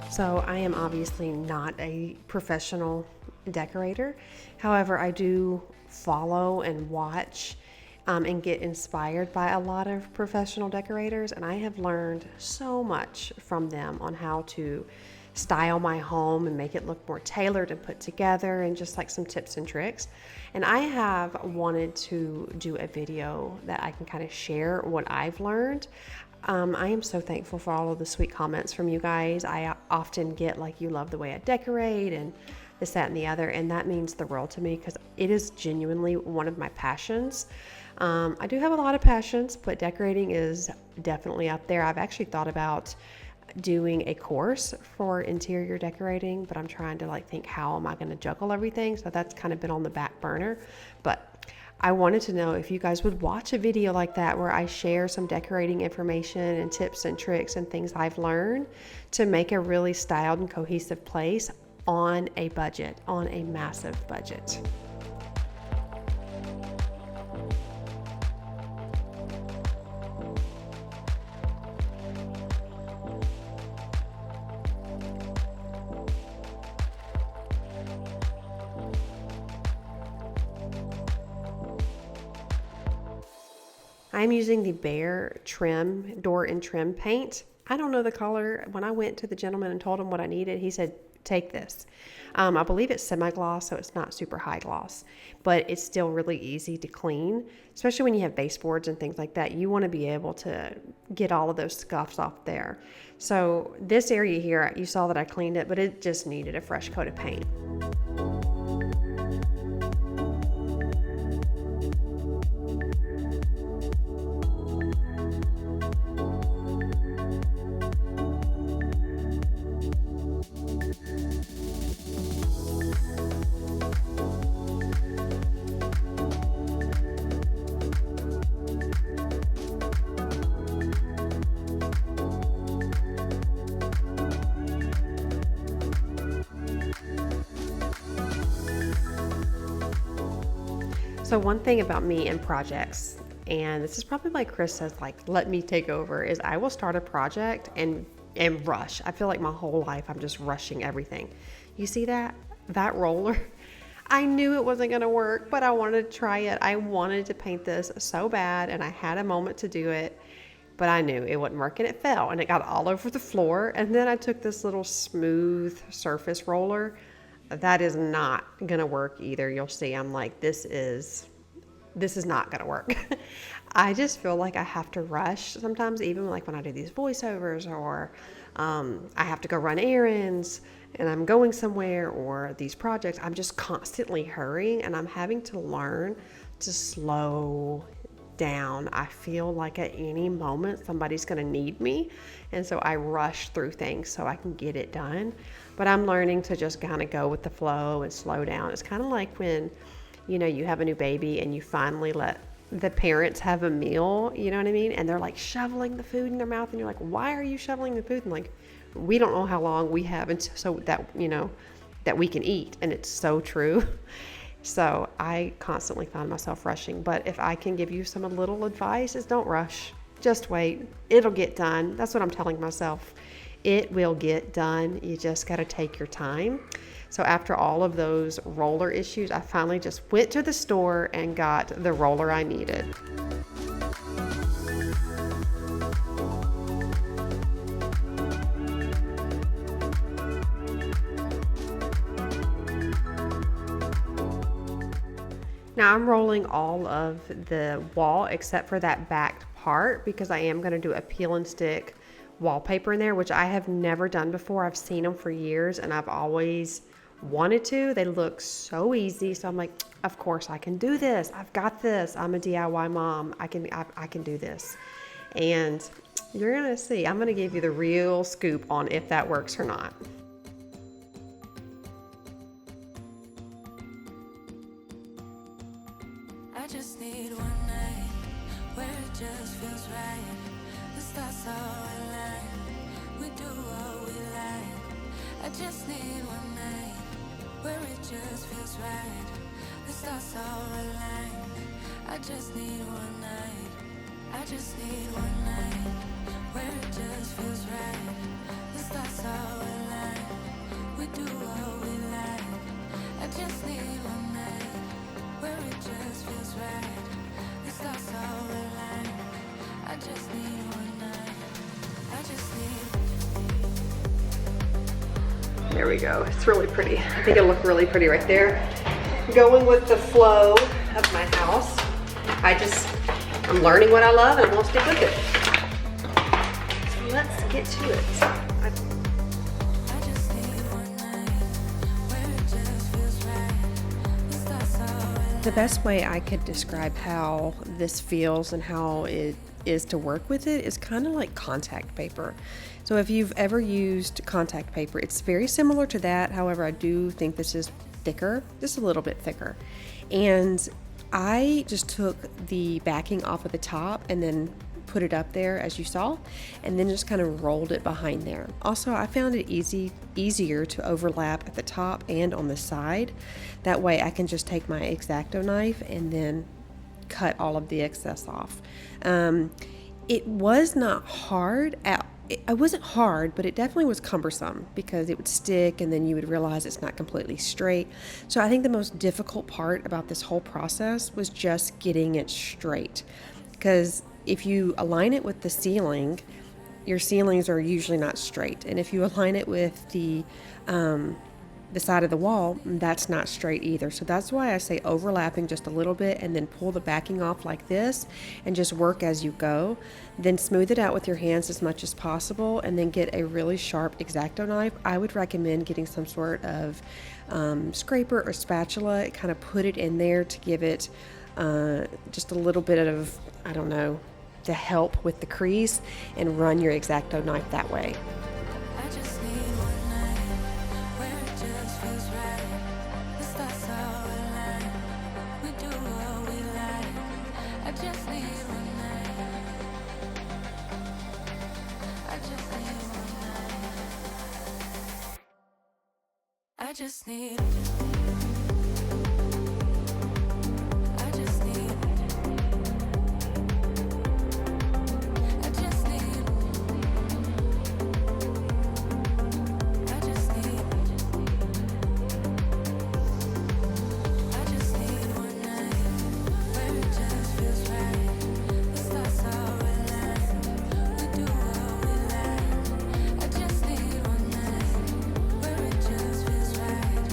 So I am obviously not a professional decorator. However, I do follow and watch and get inspired by a lot of professional decorators, and I have learned so much from them on how to style my home and make it look more tailored and put together, and just like some tips and tricks. And I have wanted to do a video that I can kind of share what I've learned. I am so thankful for all of the sweet comments from you guys. I often get like, you love the way I decorate and this, that, and the other, and that means the world to me because it is genuinely one of my passions. I do have a lot of passions, but decorating is definitely up there. I've actually thought about doing a course for interior decorating, but I'm trying to like think, how am I going to juggle everything? So that's kind of been on the back burner. But I wanted to know if you guys would watch a video like that where I share some decorating information and tips and tricks and things I've learned to make a really styled and cohesive place on a budget, on a massive budget. I'm using the Behr Trim Door and Trim paint. I don't know the color. When I went to the gentleman and told him what I needed, he said, take this. I believe it's semi-gloss, so it's not super high gloss, but it's still really easy to clean, especially when you have baseboards and things like that. You want to be able to get all of those scuffs off there. So this area here, you saw that I cleaned it, but it just needed a fresh coat of paint. So one thing about me and projects, and this is probably why Chris says, like, let me take over, is I will start a project and rush. I feel like my whole life I'm just rushing everything. You see that roller? I knew it wasn't going to work, but I wanted to try it. I wanted to paint this so bad, and I had a moment to do it, but I knew it wouldn't work, and it fell, and it got all over the floor. And then I took this little smooth surface roller. That is not going to work either. You'll see, I'm like, this is not going to work. I just feel like I have to rush sometimes, even like when I do these voiceovers, or I have to go run errands and I'm going somewhere, or these projects, I'm just constantly hurrying, and I'm having to learn to slow down. I feel like at any moment somebody's going to need me, and so I rush through things so I can get it done. But I'm learning to just kind of go with the flow and slow down. It's kind of like when, you know, you have a new baby and you finally let the parents have a meal, you know what I mean? And they're like shoveling the food in their mouth, and you're like, why are you shoveling the food? And like, we don't know how long we have, and so that, you know, that we can eat. And it's so true. So I constantly find myself rushing. But if I can give you some little advice, is don't rush. Just wait. It'll get done. That's what I'm telling myself. It will get done. You just got to take your time. So after all of those roller issues, I finally just went to the store and got the roller I needed. Now I'm rolling all of the wall except for that back part, because I am going to do a peel and stick wallpaper in there, which I have never done before. I've seen them for years and I've always wanted to. They look so easy. So I'm like, of course I can do this. I've got this. I'm a DIY mom. I can do this. And you're going to see, I'm going to give you the real scoop on if that works or not. I just need one night where it just feels right. The stars all align. We do what we like. I just need one night where it just feels right. The stars all align. I just need one night. I just need one night where it just feels right. The stars all align. We do what we like. I just need one night where it just feels right. The stars all align. I just need one night. I just need. There we go. It's really pretty. I think it'll look really pretty right there. Going with the flow of my house. I'm learning what I love and I won't stick with it. So let's get to it. I just need one night where it just feels right. The stars all align. The best way I could describe how this feels and how it is to work with it is kind of like contact paper. So if you've ever used contact paper, it's very similar to that. However, I do think this is thicker, just a little bit thicker. And I just took the backing off of the top and then put it up there as you saw, and then just kind of rolled it behind there. Also, I found it easier to overlap at the top and on the side. That way I can just take my X-Acto knife and then cut all of the excess off. It was not hard it wasn't hard, but it definitely was cumbersome because it would stick and then you would realize it's not completely straight. So I think the most difficult part about this whole process was just getting it straight, because if you align it with the ceiling, your ceilings are usually not straight. And if you align it with the side of the wall, that's not straight either. So that's why I say overlapping just a little bit and then pull the backing off like this and just work as you go. Then smooth it out with your hands as much as possible and then get a really sharp X-Acto knife. I would recommend getting some sort of scraper or spatula, kind of put it in there to give it just a little bit of, I don't know, to help with the crease, and run your X-Acto knife that way. I just need one night where it just feels right. The stars all align. We do what we like. I just need one night. I just need one night. I just need. I just need. I just need. I just need. I just need one night where it just feels right. The stars all align. We do what we like. I just need one night where it just feels right.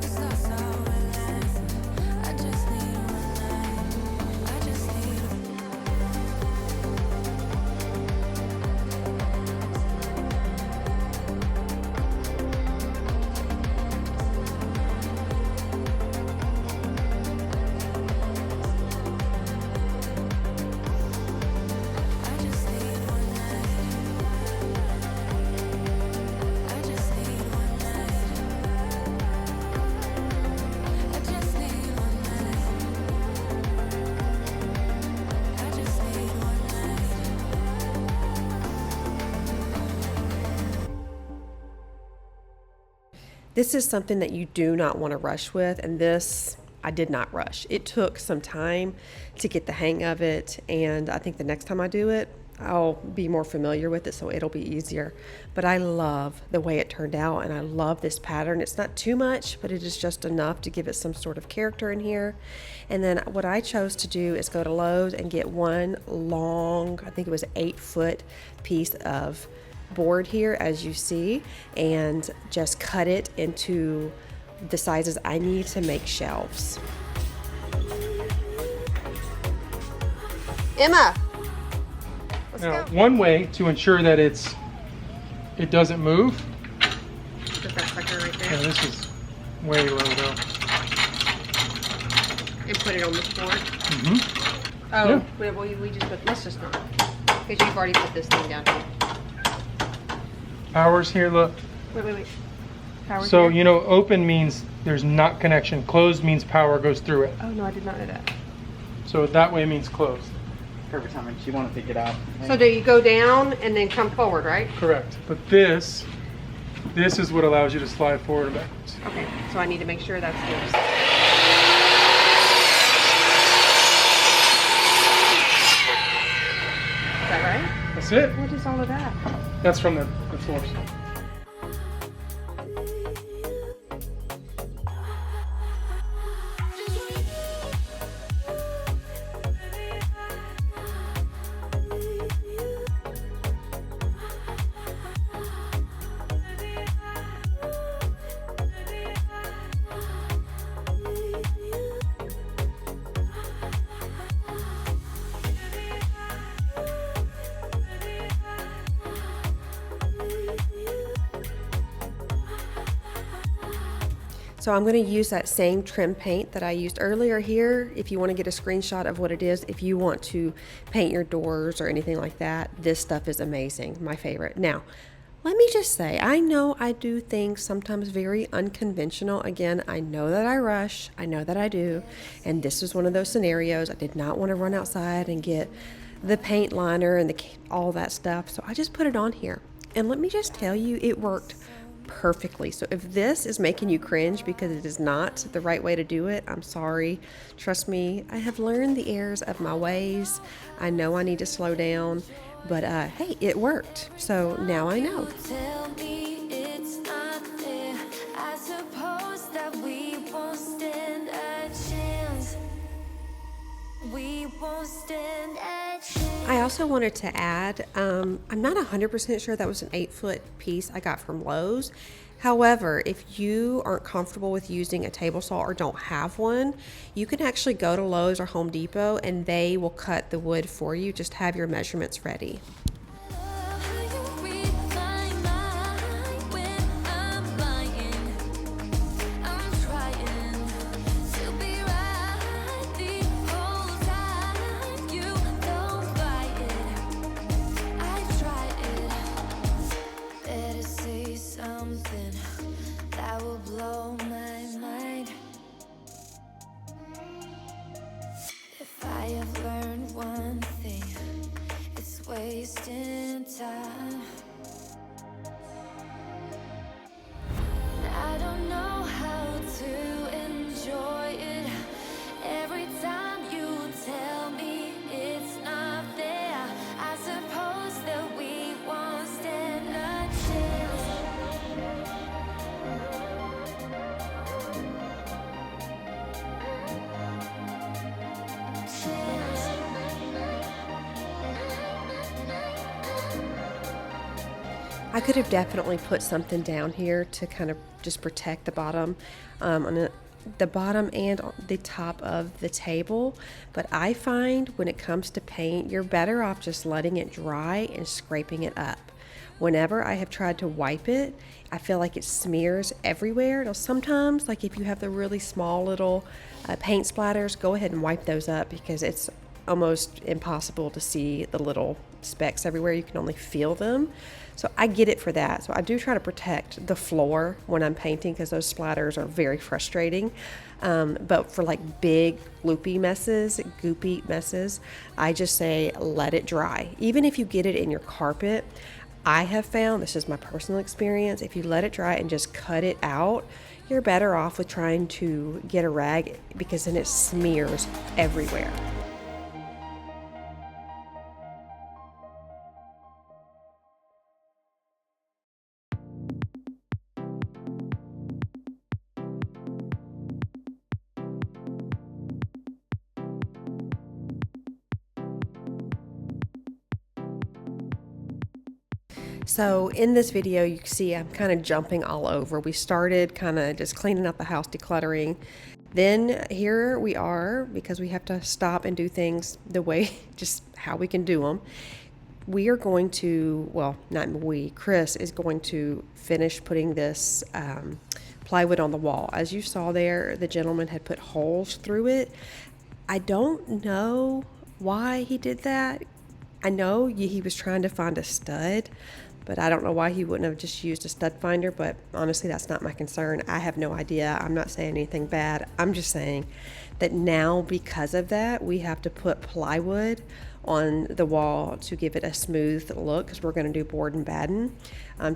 The stars all align. I just need one night. I just need. I just need one night. I just need one night. I just need one night. I just need one night. This is something that you do not want to rush with, and this I did not rush. It took some time to get the hang of it, and I think the next time I do it, I'll be more familiar with it, so it'll be easier. But I love the way it turned out, and I love this pattern. It's not too much, but it is just enough to give it some sort of character in here. And then what I chose to do is go to Lowe's and get one long, I think it was 8-foot piece of board here, as you see, and just cut it into the sizes I need to make shelves. Emma, let's Now, go. one way to ensure that it doesn't move. Put that sucker right Yeah, there this is way low though. and put it on this board. Mm-hmm. Oh, Yeah. we just put, let's just not, because you've already put this thing down here. Powers here, look. Wait. Power So, here? you know, open means there's not connection. Closed means power goes through it. Oh, no, I did not know that. So that way means closed. Perfect timing. She wanted to pick it out. So do you go down and then come forward, right? Correct. But this is what allows you to slide forward and backwards. Okay, so I need to make sure that's yours. Is that right? That's it. What is all of that? That's from the floors. So I'm going to use that same trim paint that I used earlier here. If you want to get a screenshot of what it is, if you want to paint your doors or anything like that, this stuff is amazing, my favorite. Now, let me just say, I know I do things sometimes very unconventional. Again, I know that I rush, I know that I do, and this was one of those scenarios. I did not want to run outside and get the paint liner and all that stuff, so I just put it on here. And let me just tell you, it worked perfectly. So if this is making you cringe because it is not the right way to do it, I'm sorry. Trust me, I have learned the errors of my ways. I know I need to slow down, but hey, it worked. So now I know. Tell me it's not there. I suppose that we won't stand a chance. We won't stand a chance. I also wanted to add, I'm not 100% sure that was an 8-foot piece I got from Lowe's. However, if you aren't comfortable with using a table saw or don't have one, you can actually go to Lowe's or Home Depot and they will cut the wood for you. Just have your measurements ready. That will blow my mind. If I have learned one thing, it's wasting time. I don't know how to enjoy it. Every time you tell me it's not there, I suppose that we won't stand a chance. I could have definitely put something down here to kind of just protect the bottom, the bottom and the top of the table. But I find when it comes to paint, you're better off just letting it dry and scraping it up. Whenever I have tried to wipe it, I feel like it smears everywhere. Now sometimes, like if you have the really small little paint splatters, go ahead and wipe those up because it's almost impossible to see the little specks everywhere. You can only feel them. So I get it for that. So I do try to protect the floor when I'm painting because those splatters are very frustrating. But for like big loopy messes, goopy messes, I just say let it dry. Even if you get it in your carpet, I have found, this is my personal experience, if you let it dry and just cut it out, you're better off with trying to get a rag because then it smears everywhere. So in this video, you can see I'm kind of jumping all over. We started kind of just cleaning up the house, decluttering. Then here we are, because we have to stop and do things the way, just how we can do them. We are going to, well, not we, Chris is going to finish putting this plywood on the wall. As you saw there, the gentleman had put holes through it. I don't know why he did that. I know he was trying to find a stud, but I don't know why he wouldn't have just used a stud finder, but honestly, that's not my concern. I have no idea. I'm not saying anything bad. I'm just saying that now, because of that, we have to put plywood on the wall to give it a smooth look, because we're going to do board and batten,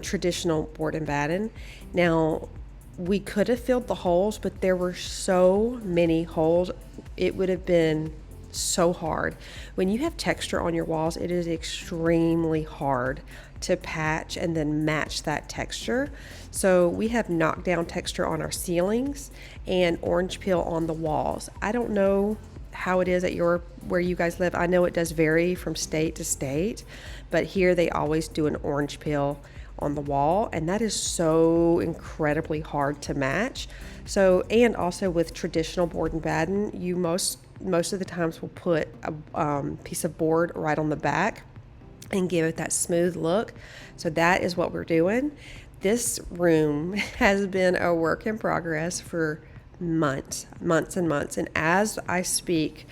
traditional board and batten. Now, we could have filled the holes, but there were so many holes, it would have been so hard. When you have texture on your walls, it is extremely hard to patch and then match that texture. So we have knocked down texture on our ceilings and orange peel on the walls. I don't know how it is at where you guys live. I know it does vary from state to state, but here they always do an orange peel on the wall, and that is so incredibly hard to match. So, and also with traditional board and batten, you most of the times will put a piece of board right on the back and give it that smooth look. So that is what we're doing. This room has been a work in progress for months and months. And as I speak,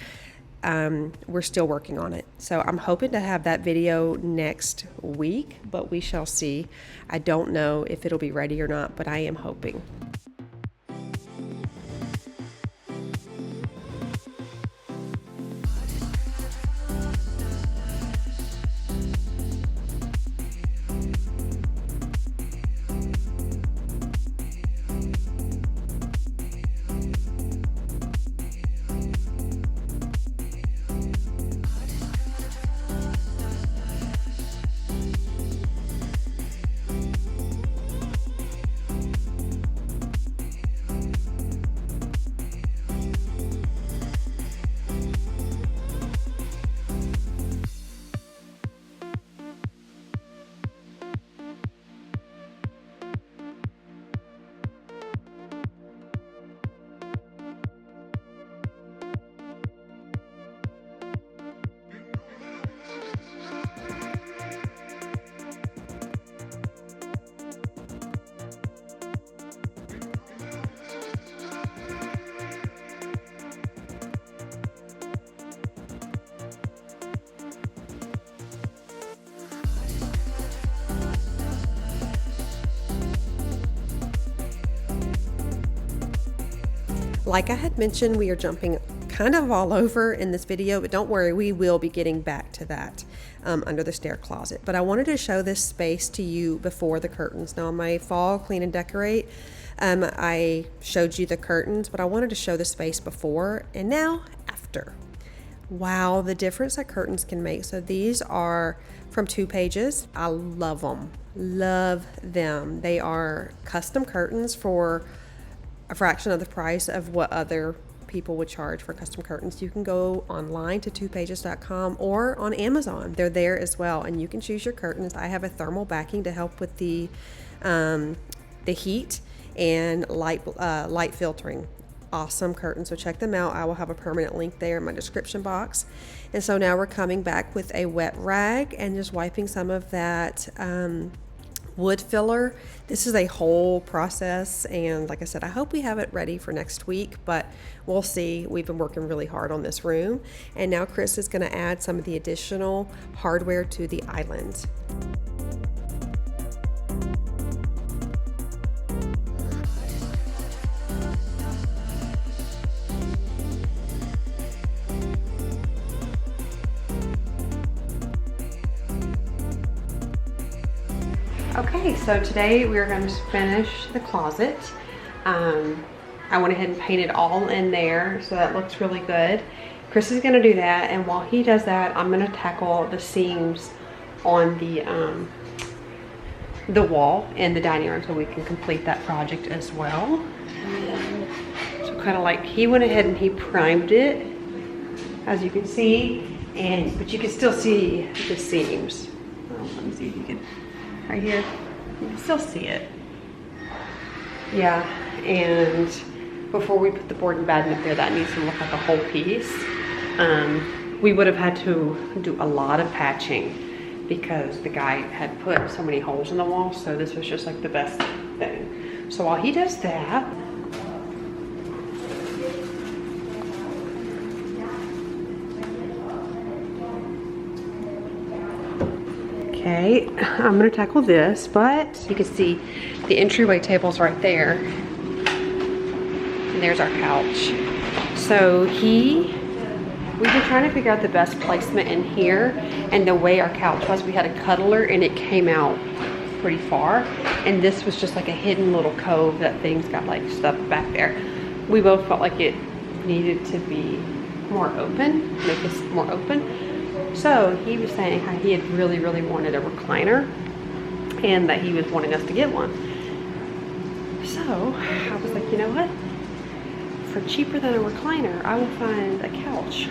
we're still working on it. So I'm hoping to have that video next week, but we shall see. I don't know if it'll be ready or not, but I am hoping. Like I had mentioned, we are jumping kind of all over in this video, but don't worry, we will be getting back to that under the stair closet. But I wanted to show this space to you before the curtains. Now, on my fall clean and decorate, I showed you the curtains, but I wanted to show the space before and now after. Wow, the difference that curtains can make. So these are from 2 Pages. I love them. Love them. They are custom curtains for a fraction of the price of what other people would charge for custom curtains. You can go online to 2pages.com or on Amazon. They're there as well, and you can choose your curtains. I have a thermal backing to help with the heat and light filtering. Awesome curtains, so check them out. I will have a permanent link there in my description box. And so now we're coming back with a wet rag and just wiping some of that wood filler. This is a whole process, and like I said, I hope we have it ready for next week, but we'll see. We've been working really hard on this room, and now Chris is going to add some of the additional hardware to the island. Okay, so today we're going to finish the closet. I went ahead and painted all in there, so that looks really good. Chris is going to do that, and while he does that, I'm going to tackle the seams on the wall in the dining room so we can complete that project as well. So kind of like he went ahead and he primed it, as you can see, but you can still see the seams. Well, let me see if you can. Right here, you can still see it. Yeah, and before we put the board and batten up there, that needs to look like a whole piece. We would have had to do a lot of patching because the guy had put so many holes in the wall, so this was just like the best thing. So while he does that, okay, I'm gonna tackle this, but you can see the entryway table's right there. And there's our couch. So we've been trying to figure out the best placement in here, and the way our couch was, we had a cuddler and it came out pretty far. And this was just like a hidden little cove that things got like stuffed back there. We both felt like it needed to be more open, make this more open. So he was saying how he had really, really wanted a recliner and that he was wanting us to get one. So I was like, you know what? For cheaper than a recliner, I will find a couch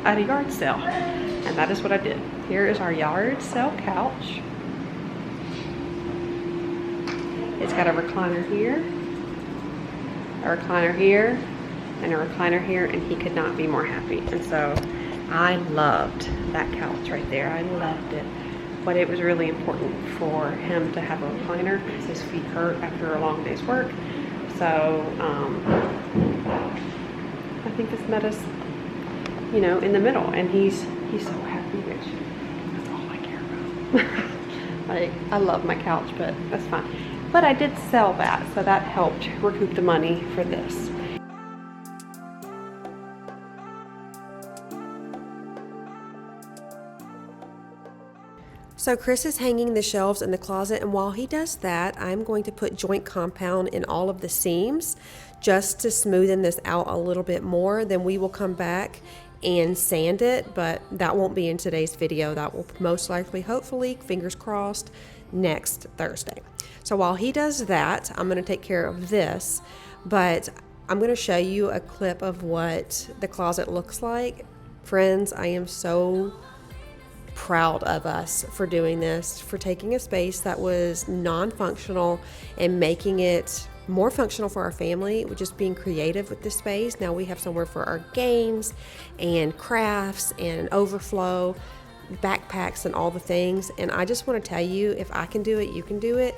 at a yard sale. And that is what I did. Here is our yard sale couch. It's got a recliner here, a recliner here, and a recliner here, and he could not be more happy. And so I loved that couch right there. I loved it. but it was really important for him to have a recliner because his feet hurt after a long day's work. So I think this met us, you know, in the middle, and he's so happy, which that's all I care about. Like, I love my couch, but that's fine. But I did sell that, so that helped recoup the money for this. So Chris is hanging the shelves in the closet, and while he does that, I'm going to put joint compound in all of the seams just to smoothen this out a little bit more. Then we will come back and sand it, but that won't be in today's video. That will most likely, hopefully, fingers crossed, next Thursday. So while he does that, I'm going to take care of this, but I'm going to show you a clip of what the closet looks like. Friends, I am so proud of us for doing this, for taking a space that was non-functional and making it more functional for our family. We're just being creative with this space. Now we have somewhere for our games and crafts and overflow, backpacks and all the things. And I just want to tell you, if I can do it, you can do it.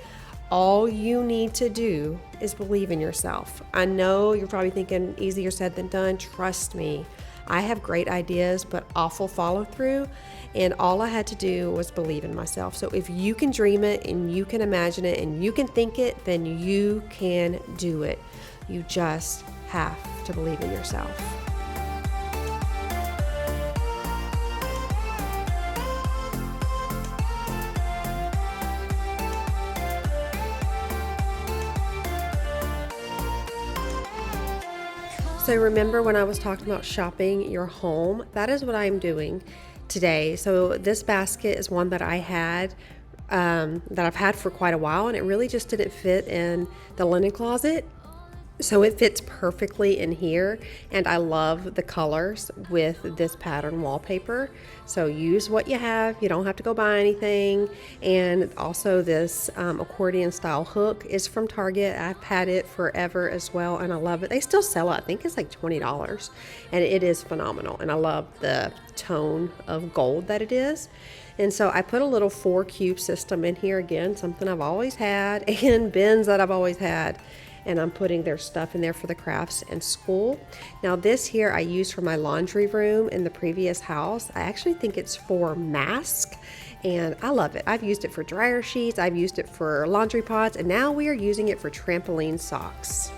All you need to do is believe in yourself. I know you're probably thinking easier said than done. Trust me. I have great ideas, but awful follow through. And all I had to do was believe in myself. So if you can dream it and you can imagine it and you can think it, then you can do it. You just have to believe in yourself. So remember when I was talking about shopping your home? That is what I'm doing today. So this basket is one that I had, that I've had for quite a while, and it really just didn't fit in the linen closet. So it fits perfectly in here, and I love the colors with this pattern wallpaper. So use what you have. You don't have to go buy anything. And also this accordion style hook is from Target. I've had it forever as well, and I love it. They still sell it. I think it's like $20, and it is phenomenal. And I love the tone of gold that it is. And so I put a little 4-cube system in here again, something I've always had, and bins that I've always had. And I'm putting their stuff in there for the crafts and school. Now this here I used for my laundry room in the previous house. I actually think it's for masks, and I love it. I've used it for dryer sheets, I've used it for laundry pots, and now we are using it for trampoline socks.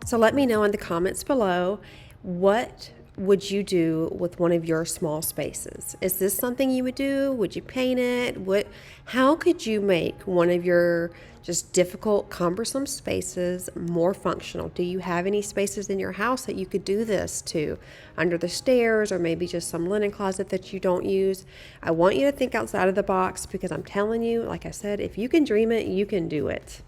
So let me know in the comments below, what would you do with one of your small spaces? Is this something you would do? Would you paint it? How could you make one of your just difficult, cumbersome spaces more functional? Do you have any spaces in your house that you could do this to? Under the stairs, or maybe just some linen closet that you don't use? I want you to think outside of the box, because I'm telling you, like I said, if you can dream it, you can do it.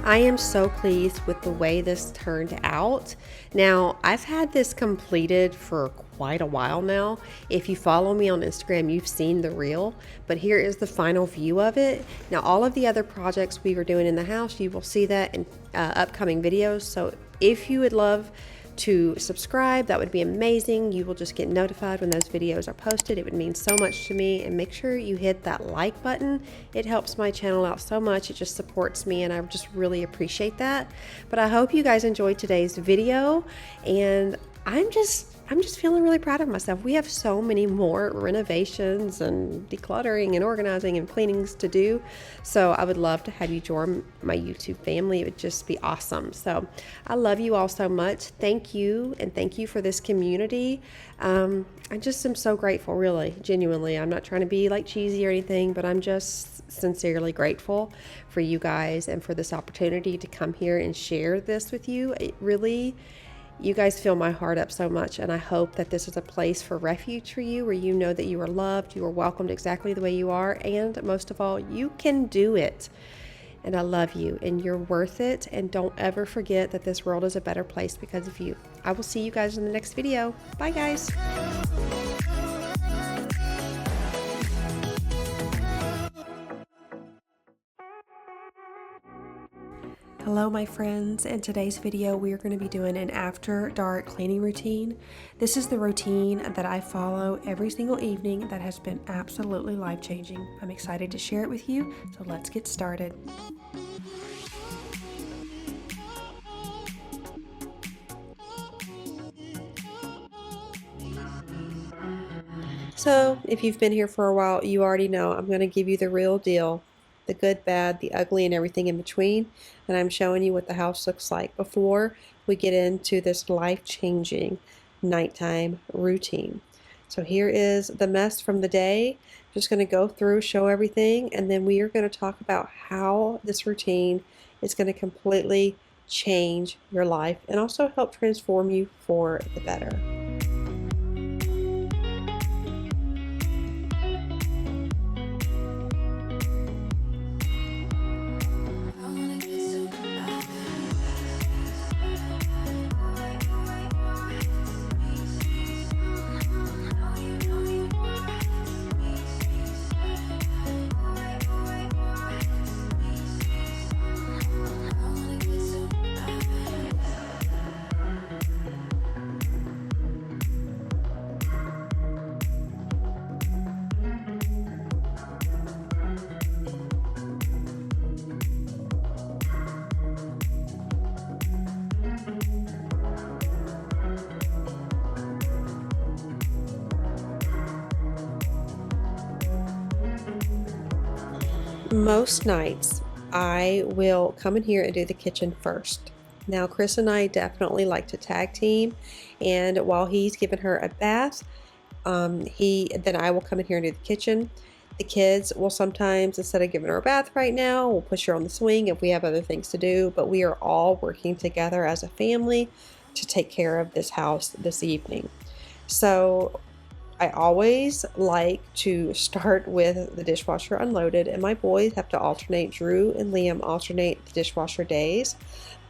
I am so pleased with the way this turned out. Now, I've had this completed for quite a while now. If you follow me on Instagram, you've seen the reel, but here is the final view of it. Now, all of the other projects we were doing in the house, you will see that in upcoming videos. So if you would love to subscribe, that would be amazing. You will just get notified when those videos are posted. It would mean so much to me. And make sure you hit that like button. It helps my channel out so much. It just supports me, and I just really appreciate that. But I hope you guys enjoyed today's video, and I'm just feeling really proud of myself. We have so many more renovations and decluttering and organizing and cleanings to do. So I would love to have you join my YouTube family. It would just be awesome. So I love you all so much. Thank you. And thank you for this community. I just am so grateful, really, genuinely. I'm not trying to be like cheesy or anything, but I'm just sincerely grateful for you guys and for this opportunity to come here and share this with you. It really, you guys fill my heart up so much, and I hope that this is a place for refuge for you, where you know that you are loved, you are welcomed exactly the way you are, and most of all, you can do it. And I love you, and you're worth it, and don't ever forget that this world is a better place because of you. I will see you guys in the next video. Bye, guys. Hello my friends, in today's video we are going to be doing an after dark cleaning routine. This is the routine that I follow every single evening that has been absolutely life-changing. I'm excited to share it with you, so let's get started. So if you've been here for a while, you already know I'm going to give you the real deal. The good, bad, the ugly, and everything in between. And I'm showing you what the house looks like before we get into this life-changing nighttime routine. So here is the mess from the day. Just going to go through, show everything, and then we are going to talk about how this routine is going to completely change your life and also help transform you for the better. Most nights I will come in here and do the kitchen first. Now Chris and I definitely like to tag team, and while he's giving her a bath, then I will come in here and do the kitchen. The kids will sometimes, instead of giving her a bath right now, we'll push her on the swing if we have other things to do, but we are all working together as a family to take care of this house this evening. So I always like to start with the dishwasher unloaded, and my boys have to alternate. Drew and Liam alternate the dishwasher days,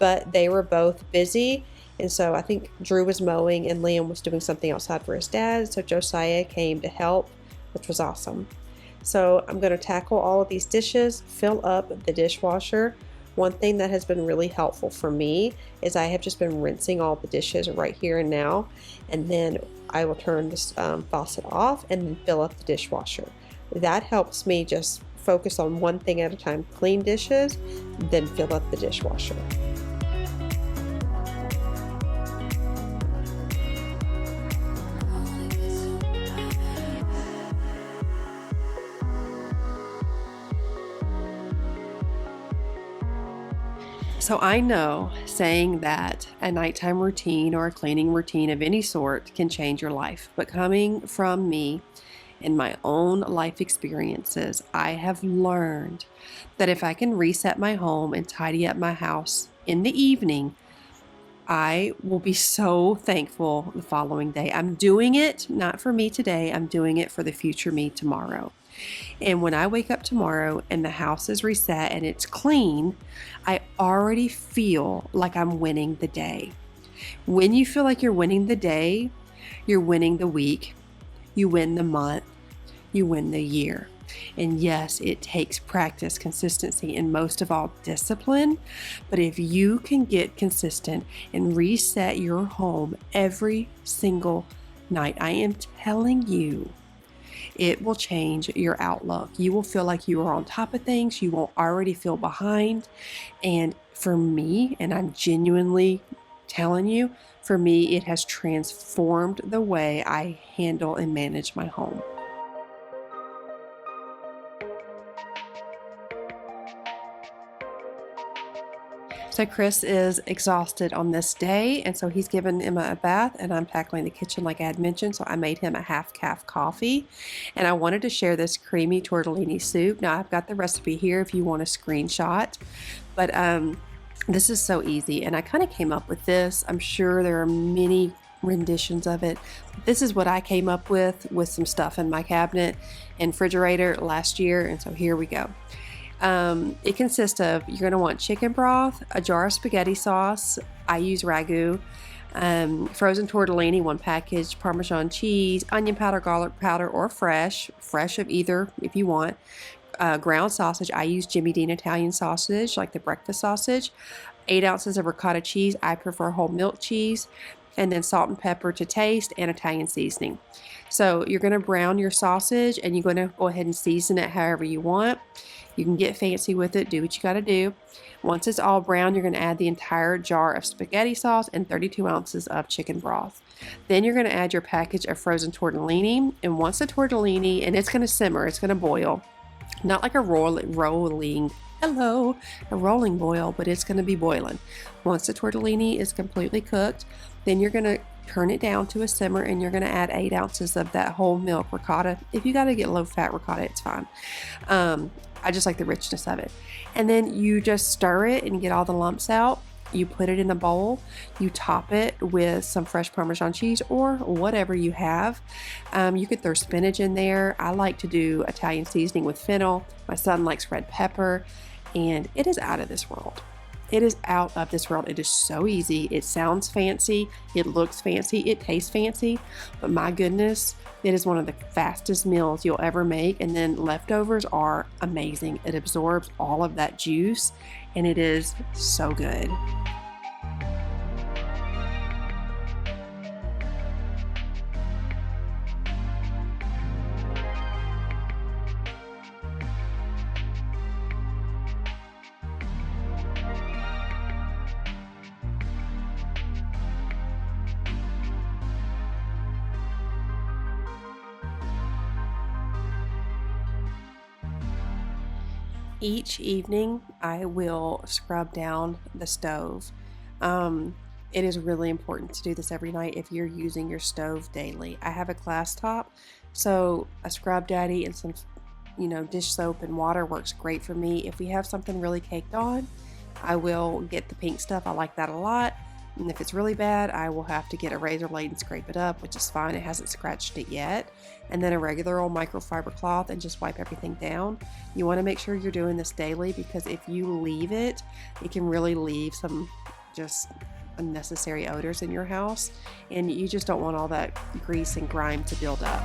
but they were both busy, and so I think Drew was mowing and Liam was doing something outside for his dad, so Josiah came to help, which was awesome. So I'm going to tackle all of these dishes, fill up the dishwasher. One thing that has been really helpful for me is I have just been rinsing all the dishes right here and now, and then I will turn this faucet off and then fill up the dishwasher. That helps me just focus on one thing at a time, clean dishes, then fill up the dishwasher. So I know saying that a nighttime routine or a cleaning routine of any sort can change your life, but coming from me in my own life experiences, I have learned that if I can reset my home and tidy up my house in the evening, I will be so thankful the following day. I'm doing it not for me today, I'm doing it for the future me tomorrow. And when I wake up tomorrow and the house is reset and it's clean, I already feel like I'm winning the day. When you feel like you're winning the day, you're winning the week, you win the month, you win the year. And yes, it takes practice, consistency, and most of all, discipline. But if you can get consistent and reset your home every single night, I am telling you, it will change your outlook. You will feel like you are on top of things. You won't already feel behind. And for me, and I'm genuinely telling you, for me, it has transformed the way I handle and manage my home. So Chris is exhausted on this day, and so he's given Emma a bath, and I'm tackling the kitchen like I had mentioned. So I made him a half-calf coffee, and I wanted to share this creamy tortellini soup. Now I've got the recipe here if you want a screenshot, but this is so easy, and I kind of came up with this. I'm sure there are many renditions of it. This is what I came up with some stuff in my cabinet and refrigerator last year, and so here we go. It consists of, you're going to want chicken broth, a jar of spaghetti sauce. I use ragu, frozen tortellini, 1 package, Parmesan cheese, onion powder, garlic powder, or fresh of either if you want. Ground sausage. I use Jimmy Dean Italian sausage, like the breakfast sausage. 8 ounces of ricotta cheese. I prefer whole milk cheese. And then salt and pepper to taste, and Italian seasoning. So you're going to brown your sausage, and you're going to go ahead and season it however you want. You can get fancy with it, do what you got to do. Once it's all brown, you're going to add the entire jar of spaghetti sauce and 32 ounces of chicken broth. Then you're going to add your package of frozen tortellini, and once the tortellini, and it's going to simmer, it's going to boil. Not like a rolling boil, but it's going to be boiling. Once the tortellini is completely cooked, then you're going to turn it down to a simmer, and you're going to add 8 ounces of that whole milk ricotta. If you got to get low fat ricotta, it's fine. I just like the richness of it. And then you just stir it and get all the lumps out. You put it in a bowl. You top it with some fresh Parmesan cheese or whatever you have. You could throw spinach in there. I like to do Italian seasoning with fennel. My son likes red pepper, and it is out of this world. It is out of this world. It is so easy. It sounds fancy. It looks fancy. It tastes fancy. But my goodness, it is one of the fastest meals you'll ever make. And then leftovers are amazing. It absorbs all of that juice, and it is so good. Each evening, I will scrub down the stove. It is really important to do this every night if you're using your stove daily. I have a glass top, so a scrub daddy and some, dish soap and water works great for me. If we have something really caked on, I will get the pink stuff. I like that a lot. And if it's really bad, I will have to get a razor blade and scrape it up, which is fine. It hasn't scratched it yet. And then a regular old microfiber cloth and just wipe everything down. You want to make sure you're doing this daily, because if you leave it, it can really leave some just unnecessary odors in your house. And you just don't want all that grease and grime to build up.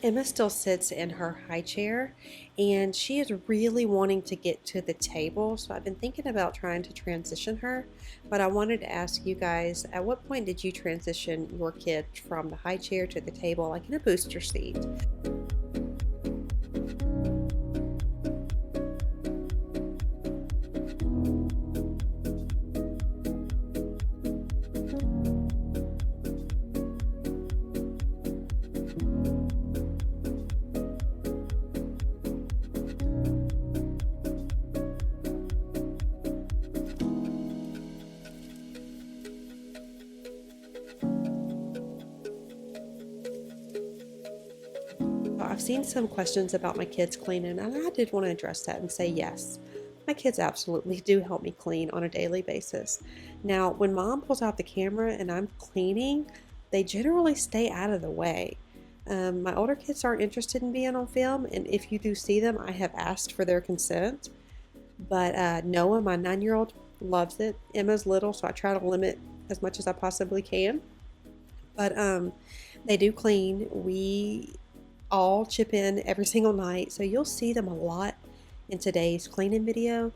Emma still sits in her high chair, and she is really wanting to get to the table. So I've been thinking about trying to transition her, but I wanted to ask you guys, at what point did you transition your kid from the high chair to the table, like in a booster seat? I've seen some questions about my kids cleaning, and I did want to address that and say yes. My kids absolutely do help me clean on a daily basis. Now, when mom pulls out the camera and I'm cleaning, they generally stay out of the way. My older kids aren't interested in being on film, and if you do see them, I have asked for their consent. But Noah, my 9-year-old, loves it. Emma's little, so I try to limit as much as I possibly can. But they do clean. We all chip in every single night, so you'll see them a lot in today's cleaning video.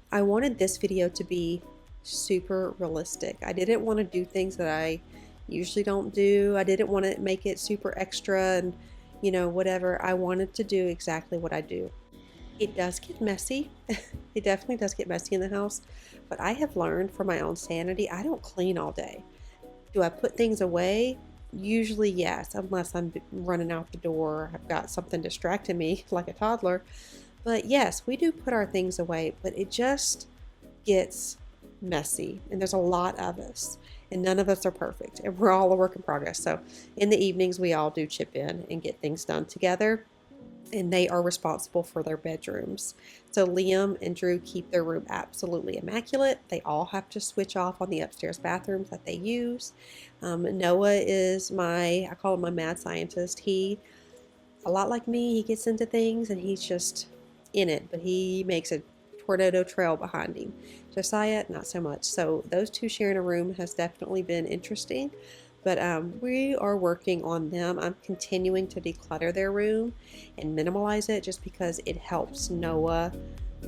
I wanted this video to be super realistic. I didn't want to do things that I usually don't do. I didn't want to make it super extra and, you know, whatever. I wanted to do exactly what I do. It does get messy. It definitely does get messy in the house, but I have learned for my own sanity, I don't clean all day. Do I put things away? Usually yes, unless I'm running out the door, I've got something distracting me like a toddler. But yes, we do put our things away, but it just gets messy, and there's a lot of us, and none of us are perfect, and we're all a work in progress. So in the evenings, we all do chip in and get things done together, and they are responsible for their bedrooms. So Liam and Drew keep their room absolutely immaculate. They all have to switch off on the upstairs bathrooms that they use. Noah is I call him my mad scientist. He, a lot like me, he gets into things and he's just in it, but he makes a tornado trail behind him. Josiah, not so much. So those two sharing a room has definitely been interesting. But we are working on them. I'm continuing to declutter their room and minimalize it just because it helps Noah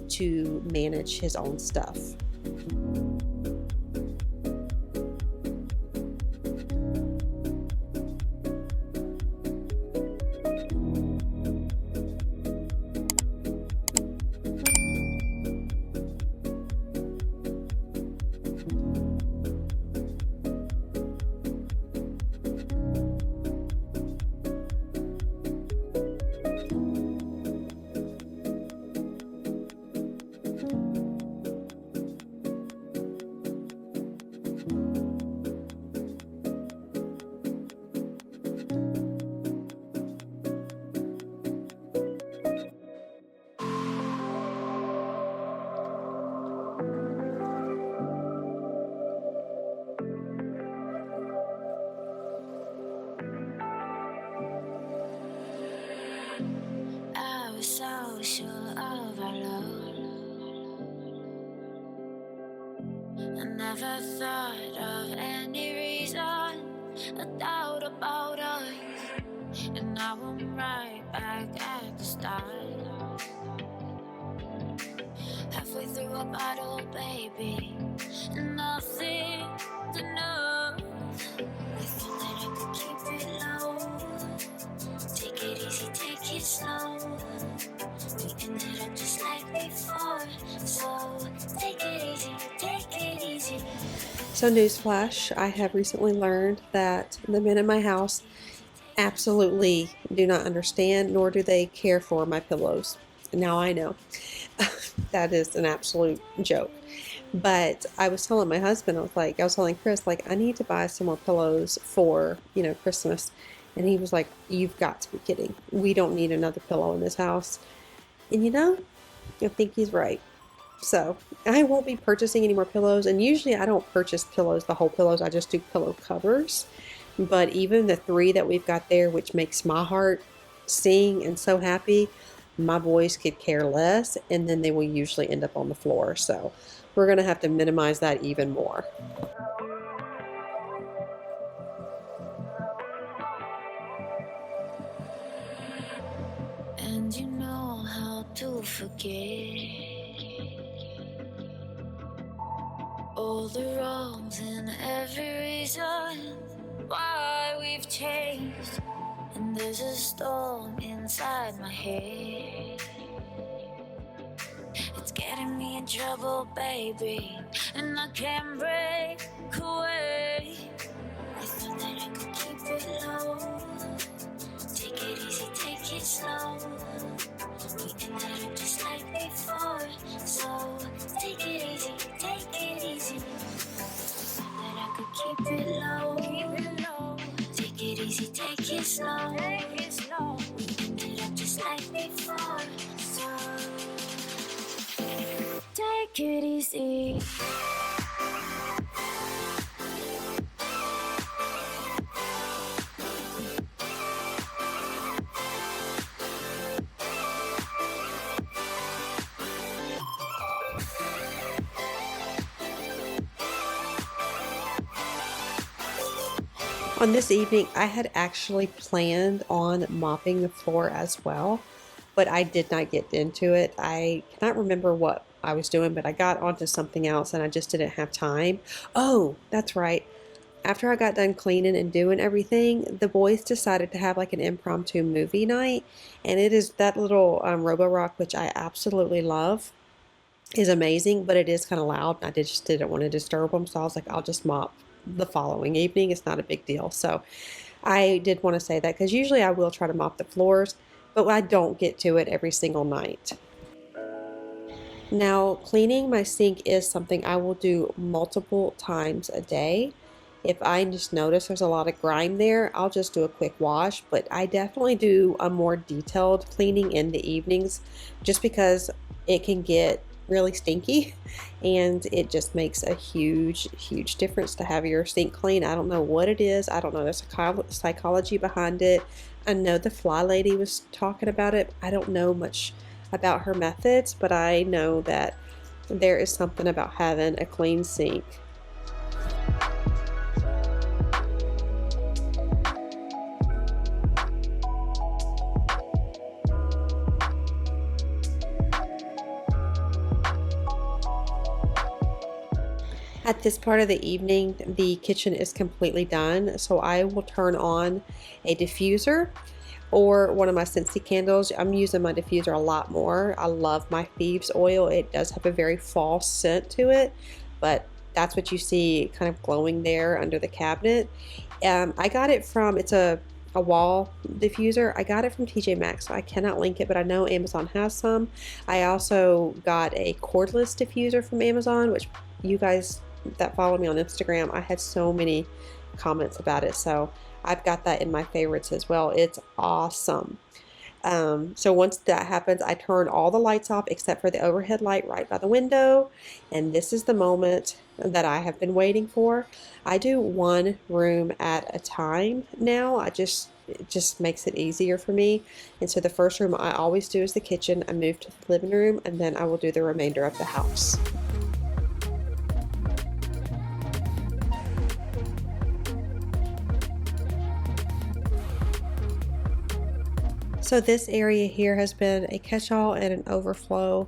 to manage his own stuff. I was so sure of our love. I never thought of any reason, a doubt about us. And now I'm right back at the start. Halfway through a bottle, baby, and nothing enough. I thought that I could keep it low. Take it easy, take it slow. We ended up just like before. So take it easy, take it easy. So newsflash, I have recently learned that the men in my house absolutely do not understand, nor do they care for my pillows. Now I know that is an absolute joke. But I was telling my husband, I was telling Chris, I need to buy some more pillows for, Christmas. And he was like, you've got to be kidding. We don't need another pillow in this house. And I think he's right. So I won't be purchasing any more pillows. And usually I don't purchase pillows, the whole pillows. I just do pillow covers. But even the 3 that we've got there, which makes my heart sing and so happy, my boys could care less. And then they will usually end up on the floor. So we're going to have to minimize that even more. And you know how to forget all the wrongs and every reason why we've changed. And there's a storm inside my head. It's getting me in trouble, baby, and I can't break away. I thought that I could keep it low. Take it easy, take it slow. We ended up just like before. So take it easy, take it easy. I thought that I could keep it low. Take it easy, take it slow. We ended up take it easy. On this evening, I had actually planned on mopping the floor as well, but I did not get into it. I cannot remember what I was doing, but I got onto something else and I just didn't have time. Oh, that's right. After I got done cleaning and doing everything, the boys decided to have like an impromptu movie night, and it is that little Robo-Rock, which I absolutely love, is amazing, but it is kind of loud. I just didn't want to disturb them, so I was like, I'll just mop the following evening. It's not a big deal. So I did want to say that because usually I will try to mop the floors, but I don't get to it every single night. Now, cleaning my sink is something I will do multiple times a day. If I just notice there's a lot of grime there, I'll just do a quick wash, but I definitely do a more detailed cleaning in the evenings just because it can get really stinky and it just makes a huge difference to have your sink clean. I don't know what it is. I don't know the psychology behind it. I know the Fly Lady was talking about it. I don't know much about her methods, but I know that there is something about having a clean sink. At this part of the evening, the kitchen is completely done, so I will turn on a diffuser or one of my Scentsy candles. I'm using my diffuser a lot more. I love my thieves oil. It does have a very false scent to it, but that's what you see kind of glowing there under the cabinet. I got it from, it's a wall diffuser. I got it from TJ Maxx, so I cannot link it, but I know Amazon has some. I also got a cordless diffuser from Amazon, which you guys that follow me on Instagram, I had so many comments about it, so I've got that in my favorites as well. It's awesome. So once that happens, I turn all the lights off except for the overhead light right by the window, and this is the moment that I have been waiting for. I do one room at a time now. It just makes it easier for me. And so the first room I always do is the kitchen. I move to the living room, and then I will do the remainder of the house. So this area here has been a catch-all and an overflow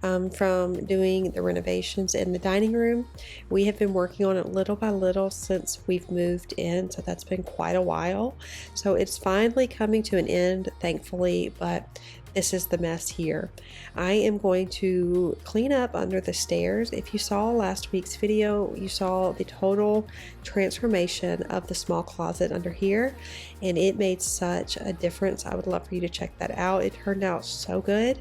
from doing the renovations in the dining room. We have been working on it little by little since we've moved in, so that's been quite a while. So it's finally coming to an end, thankfully, but this is the mess here. I am going to clean up under the stairs. If you saw last week's video, you saw the total transformation of the small closet under here, and it made such a difference. I would love for you to check that out. It turned out so good,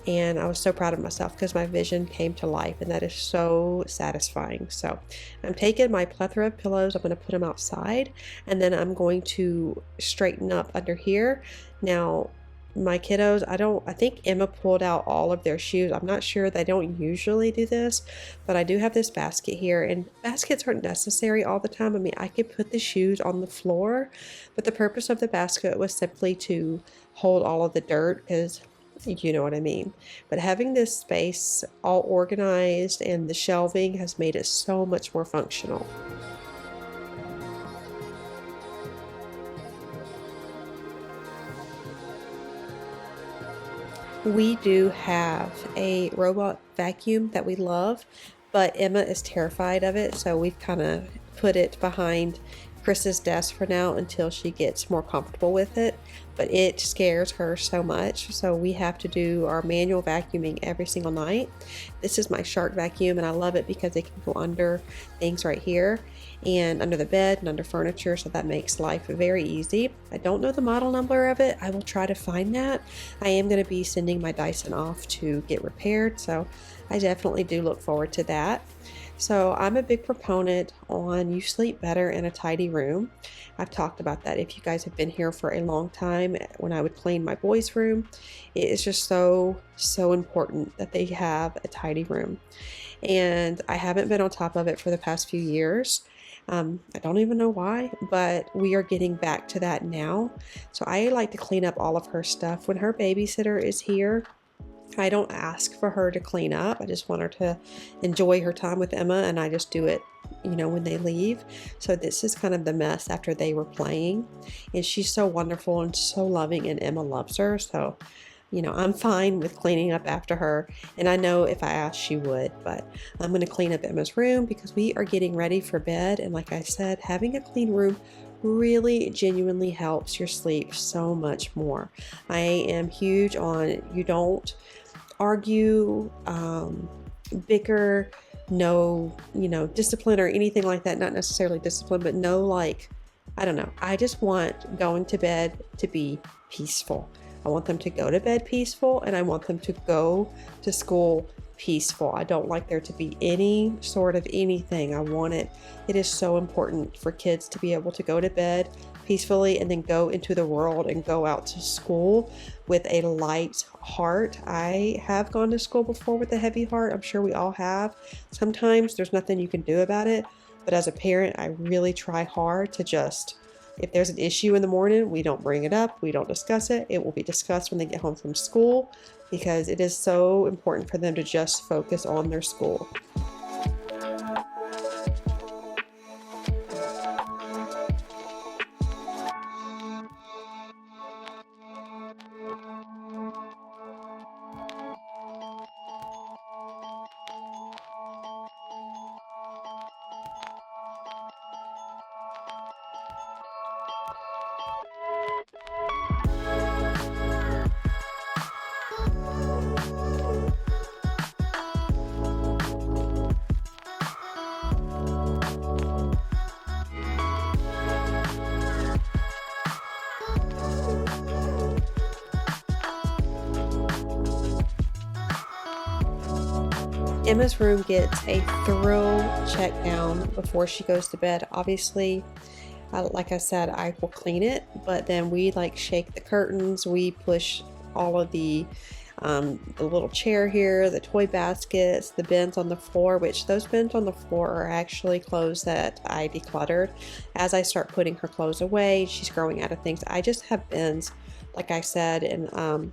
and I was so proud of myself because my vision came to life, and that is so satisfying. So I'm taking my plethora of pillows, I'm going to put them outside, and then I'm going to straighten up under here. Now, my kiddos, I think Emma pulled out all of their shoes. I'm not sure, they don't usually do this, but I do have this basket here, and baskets aren't necessary all the time. I mean, I could put the shoes on the floor, but the purpose of the basket was simply to hold all of the dirt, because you know what I mean. But having this space all organized and the shelving has made it so much more functional. We do have a robot vacuum that we love, but Emma is terrified of it, so we've kind of put it behind Chris's desk for now until she gets more comfortable with it. But it scares her so much, so we have to do our manual vacuuming every single night. This is my Shark vacuum, and I love it because it can go under things right here and under the bed and under furniture, so that makes life very easy. I don't know the model number of it. I will try to find that. I am going to be sending my Dyson off to get repaired, so I definitely do look forward to that. So I'm a big proponent on you sleep better in a tidy room. I've talked about that if you guys have been here for a long time. time when I would clean my boys' room. It is just so important that they have a tidy room. And I haven't been on top of it for the past few years. I don't even know why, but we are getting back to that now. So I like to clean up all of her stuff. When her babysitter is here, I don't ask for her to clean up. I just want her to enjoy her time with Emma, and I just do it, when they leave. So this is kind of the mess after they were playing. And she's so wonderful and so loving, and Emma loves her. So, I'm fine with cleaning up after her. And I know if I asked, she would. But I'm going to clean up Emma's room because we are getting ready for bed. And like I said, having a clean room really genuinely helps your sleep so much more. I am huge on you don't argue, bicker, no, discipline or anything like that. Not necessarily discipline, but no, I don't know. I just want going to bed to be peaceful. I want them to go to bed peaceful, and I want them to go to school peaceful. I don't like there to be any sort of anything. I want it. It is so important for kids to be able to go to bed peacefully and then go into the world and go out to school with a light heart. I have gone to school before with a heavy heart. I'm sure we all have. Sometimes there's nothing you can do about it. But as a parent, I really try hard to just, if there's an issue in the morning, we don't bring it up. We don't discuss it. It will be discussed when they get home from school, because it is so important for them to just focus on their school. Emma's room gets a thorough check down before she goes to bed. Obviously, like I said, I will clean it, but then we shake the curtains. We push all of the little chair here, the toy baskets, the bins on the floor, which those bins on the floor are actually clothes that I decluttered. As I start putting her clothes away, she's growing out of things. I just have bins. Like I said in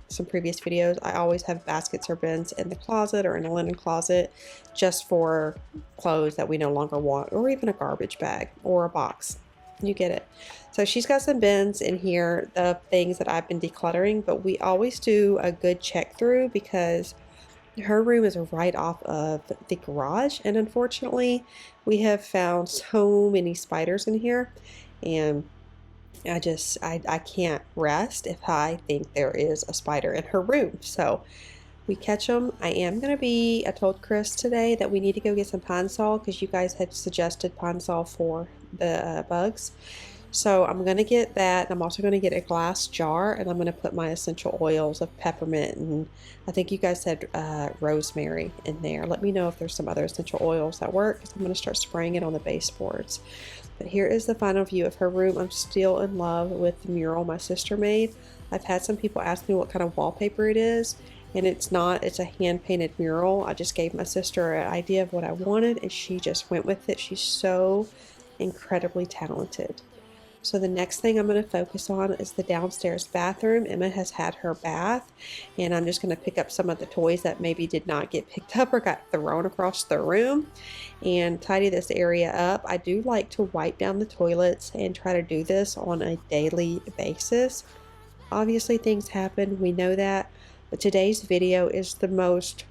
some previous videos, I always have baskets or bins in the closet or in a linen closet just for clothes that we no longer want, or even a garbage bag or a box. You get it. So she's got some bins in here, the things that I've been decluttering, but we always do a good check through because her room is right off of the garage. And unfortunately, we have found so many spiders in here, and I can't rest if I think there is a spider in her room. So we catch them. I told Chris today that we need to go get some Pine Sol because you guys had suggested Pine Sol for the bugs. So I'm going to get that. I'm also going to get a glass jar, and I'm going to put my essential oils of peppermint, and I think you guys said rosemary in there. Let me know if there's some other essential oils that work, because I'm going to start spraying it on the baseboards. But here is the final view of her room. I'm still in love with the mural my sister made. I've had some people ask me what kind of wallpaper it is, and it's a hand-painted mural. I just gave my sister an idea of what I wanted, and she just went with it. She's so incredibly talented. So the next thing I'm going to focus on is the downstairs bathroom. Emma has had her bath, and I'm just going to pick up some of the toys that maybe did not get picked up or got thrown across the room and tidy this area up. I do like to wipe down the toilets and try to do this on a daily basis. Obviously things happen, we know that, but today's video is the most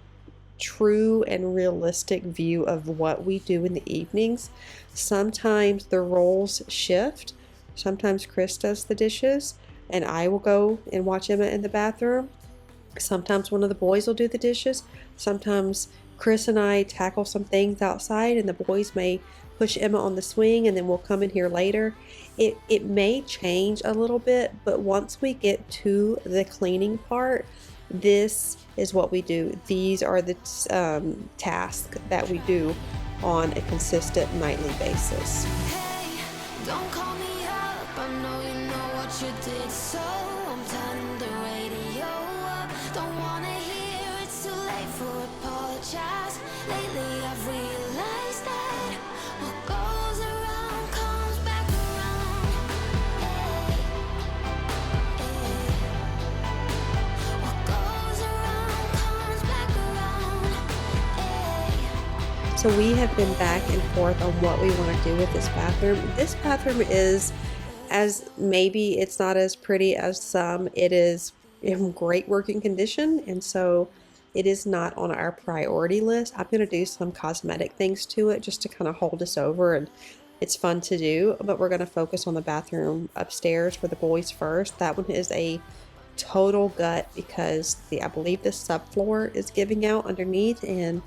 true and realistic view of what we do in the evenings. Sometimes the roles shift. Sometimes Chris does the dishes and I will go and watch Emma in the bathroom. Sometimes one of the boys will do the dishes. Sometimes Chris and I tackle some things outside, and the boys may push Emma on the swing, and then we'll come in here later. It may change a little bit, but once we get to the cleaning part, this is what we do. These are the tasks that we do on a consistent nightly basis. Hey, don't call me up. I know you know what you did, so I'm turning the radio up. Don't wanna hear it's too late for apologize. Lately I've realized that what goes around comes back around. Hey, hey. What goes around comes back around. Hey. So we have been back and forth on what we want to do with this bathroom. This bathroom is, as maybe it's not as pretty as some, it is in great working condition, and so it is not on our priority list. I'm going to do some cosmetic things to it just to kind of hold us over, and it's fun to do, but we're going to focus on the bathroom upstairs for the boys first. That one is a total gut because I believe the subfloor is giving out underneath, and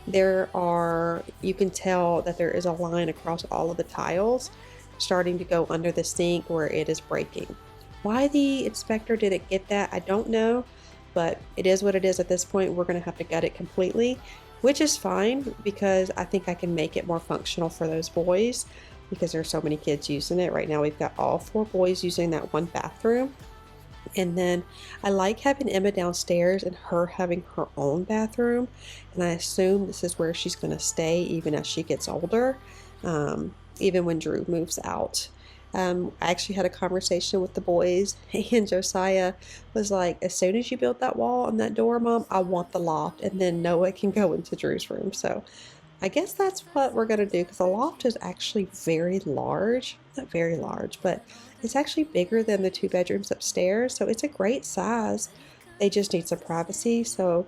you can tell that there is a line across all of the tiles starting to go under the sink where it is breaking. Why the inspector didn't get that, I don't know, but it is what it is at this point. We're going to have to gut it completely, which is fine because I think I can make it more functional for those boys because there's so many kids using it. Right now we've got all 4 boys using that one bathroom. And then I like having Emma downstairs and her having her own bathroom, and I assume this is where she's going to stay even as she gets older. Even when Drew moves out. I actually had a conversation with the boys, and Josiah was like, as soon as you build that wall and that door, Mom, I want the loft, and then Noah can go into Drew's room. So I guess that's what we're going to do, because the loft is actually very large. Not very large, but it's actually bigger than the 2 bedrooms upstairs, so it's a great size. They just need some privacy, so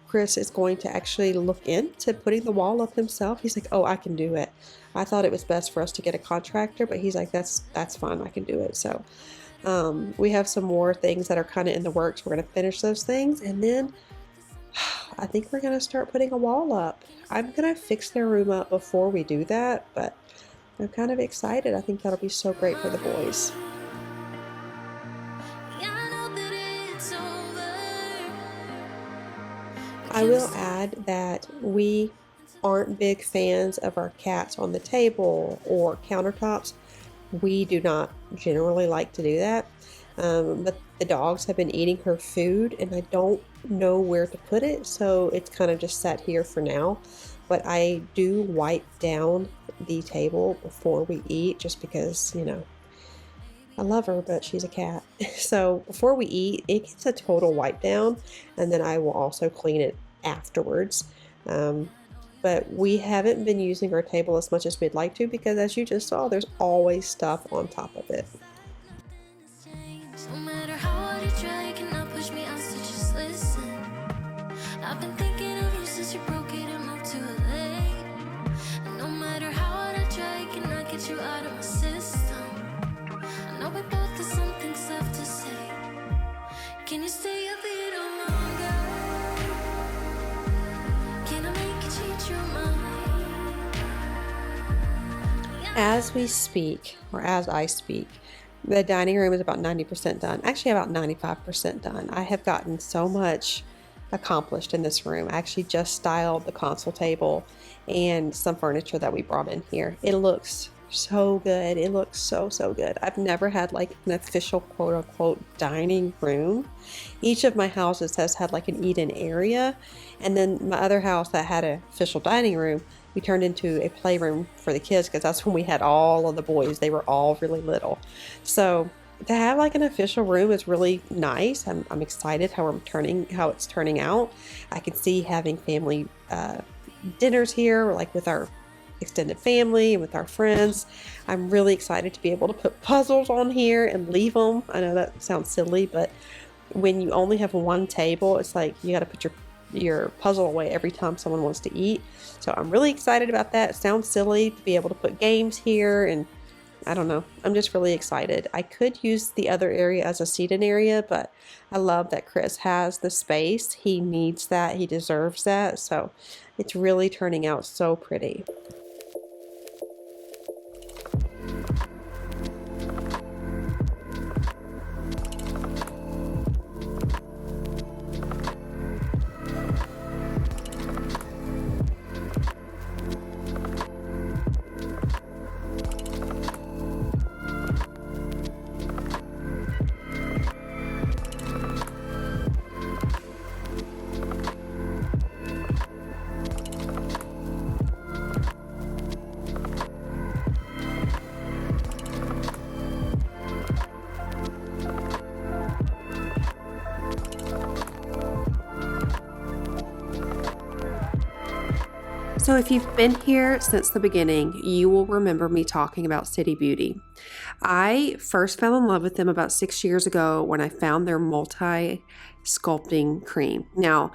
Chris is going to actually look into putting the wall up himself. He's like, oh, I can do it. I thought it was best for us to get a contractor, but he's like, that's fine, I can do it. So we have some more things that are kind of in the works. We're going to finish those things, and then I think we're going to start putting a wall up. I'm going to fix their room up before we do that, but I'm kind of excited. I think that'll be so great for the boys. I will add that we aren't big fans of our cats on the table or countertops. We do not generally like to do that, but the dogs have been eating her food, and I don't know where to put it, so it's kind of just sat here for now. But I do wipe down the table before we eat, just because, you know, I love her, but she's a cat. So before we eat, it gets a total wipe down, and then I will also clean it afterwards. But we haven't been using our table as much as we'd like to, because as you just saw, there's always stuff on top of it. No matter how hard you try, you cannot push me out, so just listen. I've been thinking of you since you broke it and moved to LA. And no matter how hard I try, I cannot get you out of my system. I know we both have something left to say. Can you stay a little longer? Can I make you change your mind? As we speak, or as I speak, the dining room is about 90% done. Actually, about 95% done. I have gotten so much accomplished in this room. I actually just styled the console table and some furniture that we brought in here. It looks so good. It looks so good. I've never had like an official quote unquote dining room. Each of my houses has had like an eat-in area, and then my other house that had an official dining room, we turned into a playroom for the kids, because that's when we had all of the boys. They were all really little. So to have like an official room is really nice. I'm excited how it's turning out. I can see having family dinners here, like with our extended family and with our friends. I'm really excited to be able to put puzzles on here and leave them. I know that sounds silly, but when you only have one table, it's like you got to put your puzzle away every time someone wants to eat. So I'm really excited about that. It sounds silly to be able to put games here, and I don't know. I'm just really excited. I could use the other area as a seating area, but I love that Chris has the space. He needs that. He deserves that. So it's really turning out so pretty. So if you've been here since the beginning, you will remember me talking about City Beauty. I first fell in love with them about 6 years ago when I found their multi-sculpting cream. Now,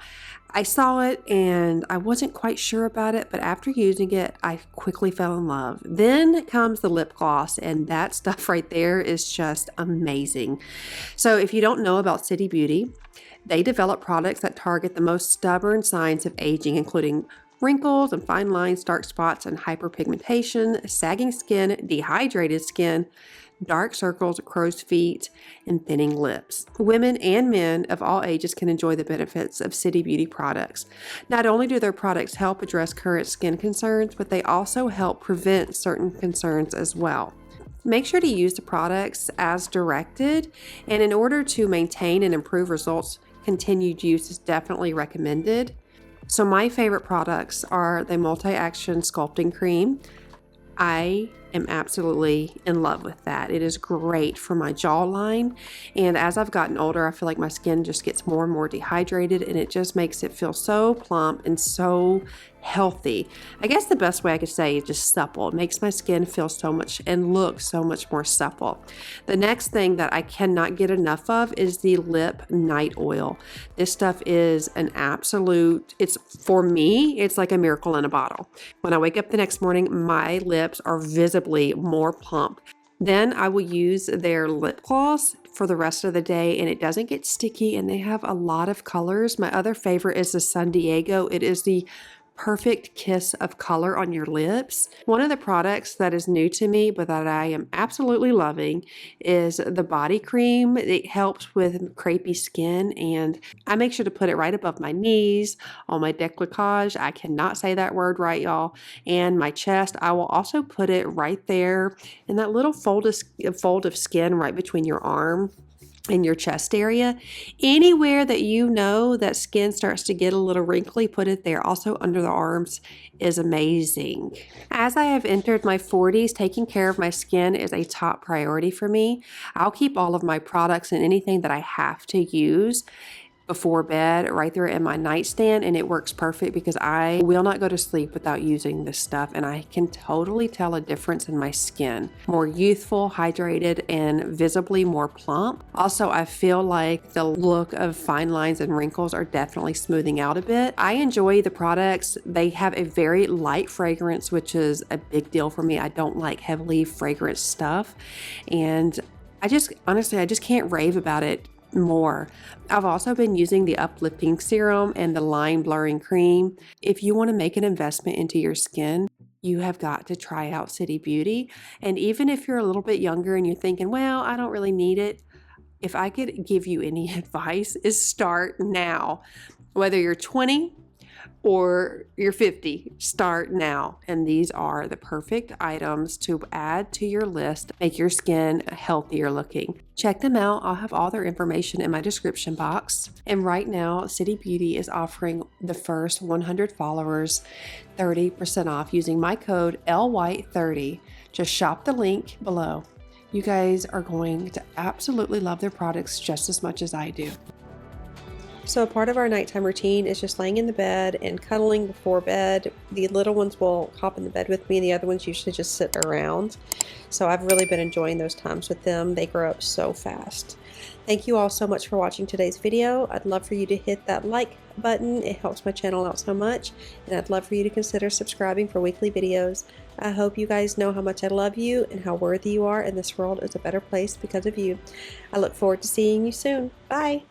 I saw it and I wasn't quite sure about it, but after using it, I quickly fell in love. Then comes the lip gloss, and that stuff right there is just amazing. So if you don't know about City Beauty, they develop products that target the most stubborn signs of aging, including wrinkles and fine lines, dark spots and hyperpigmentation, sagging skin, dehydrated skin, dark circles, crow's feet, and thinning lips. Women and men of all ages can enjoy the benefits of City Beauty products. Not only do their products help address current skin concerns, but they also help prevent certain concerns as well. Make sure to use the products as directed, and in order to maintain and improve results, continued use is definitely recommended. So my favorite products are the Multi-Action Sculpting Cream. I am absolutely in love with that. It is great for my jawline, and as I've gotten older, I feel like my skin just gets more and more dehydrated, and it just makes it feel so plump and so healthy. I guess the best way I could say is just supple. It makes my skin feel so much and look so much more supple. The next thing that I cannot get enough of is the lip night oil. This stuff is an absolute, for me, it's like a miracle in a bottle. When I wake up the next morning, my lips are visibly more plump. Then I will use their lip gloss for the rest of the day, and it doesn't get sticky, and they have a lot of colors. My other favorite is the San Diego. It is the perfect kiss of color on your lips. One of the products that is new to me, but that I am absolutely loving, is the body cream. It helps with crepey skin, and I make sure to put it right above my knees, on my décolletage. I cannot say that word right, y'all. And my chest. I will also put it right there in that little fold of skin right between your arm in your chest area. Anywhere that you know that skin starts to get a little wrinkly, put it there. Also under the arms is amazing. As I have entered my 40s, taking care of my skin is a top priority for me. I'll keep all of my products and anything that I have to use before bed right there in my nightstand, and it works perfect because I will not go to sleep without using this stuff, and I can totally tell a difference in my skin. More youthful, hydrated, and visibly more plump. Also, I feel like the look of fine lines and wrinkles are definitely smoothing out a bit. I enjoy the products. They have a very light fragrance, which is a big deal for me. I don't like heavily fragrant stuff, and I just can't rave about it more. I've also been using the uplifting serum and the line blurring cream. If you want to make an investment into your skin, you have got to try out City Beauty. And even if you're a little bit younger and you're thinking, well, I don't really need it, if I could give you any advice, is start now. Whether you're 20 or you're 50, start now. And these are the perfect items to add to your list, make your skin healthier looking. Check them out. I'll have all their information in my description box. And right now, City Beauty is offering the first 100 followers 30% off using my code LWHITE30. Just shop the link below. You guys are going to absolutely love their products just as much as I do. So a part of our nighttime routine is just laying in the bed and cuddling before bed. The little ones will hop in the bed with me, and the other ones usually just sit around. So I've really been enjoying those times with them. They grow up so fast. Thank you all so much for watching today's video. I'd love for you to hit that like button. It helps my channel out so much. And I'd love for you to consider subscribing for weekly videos. I hope you guys know how much I love you and how worthy you are, and this world is a better place because of you. I look forward to seeing you soon. Bye!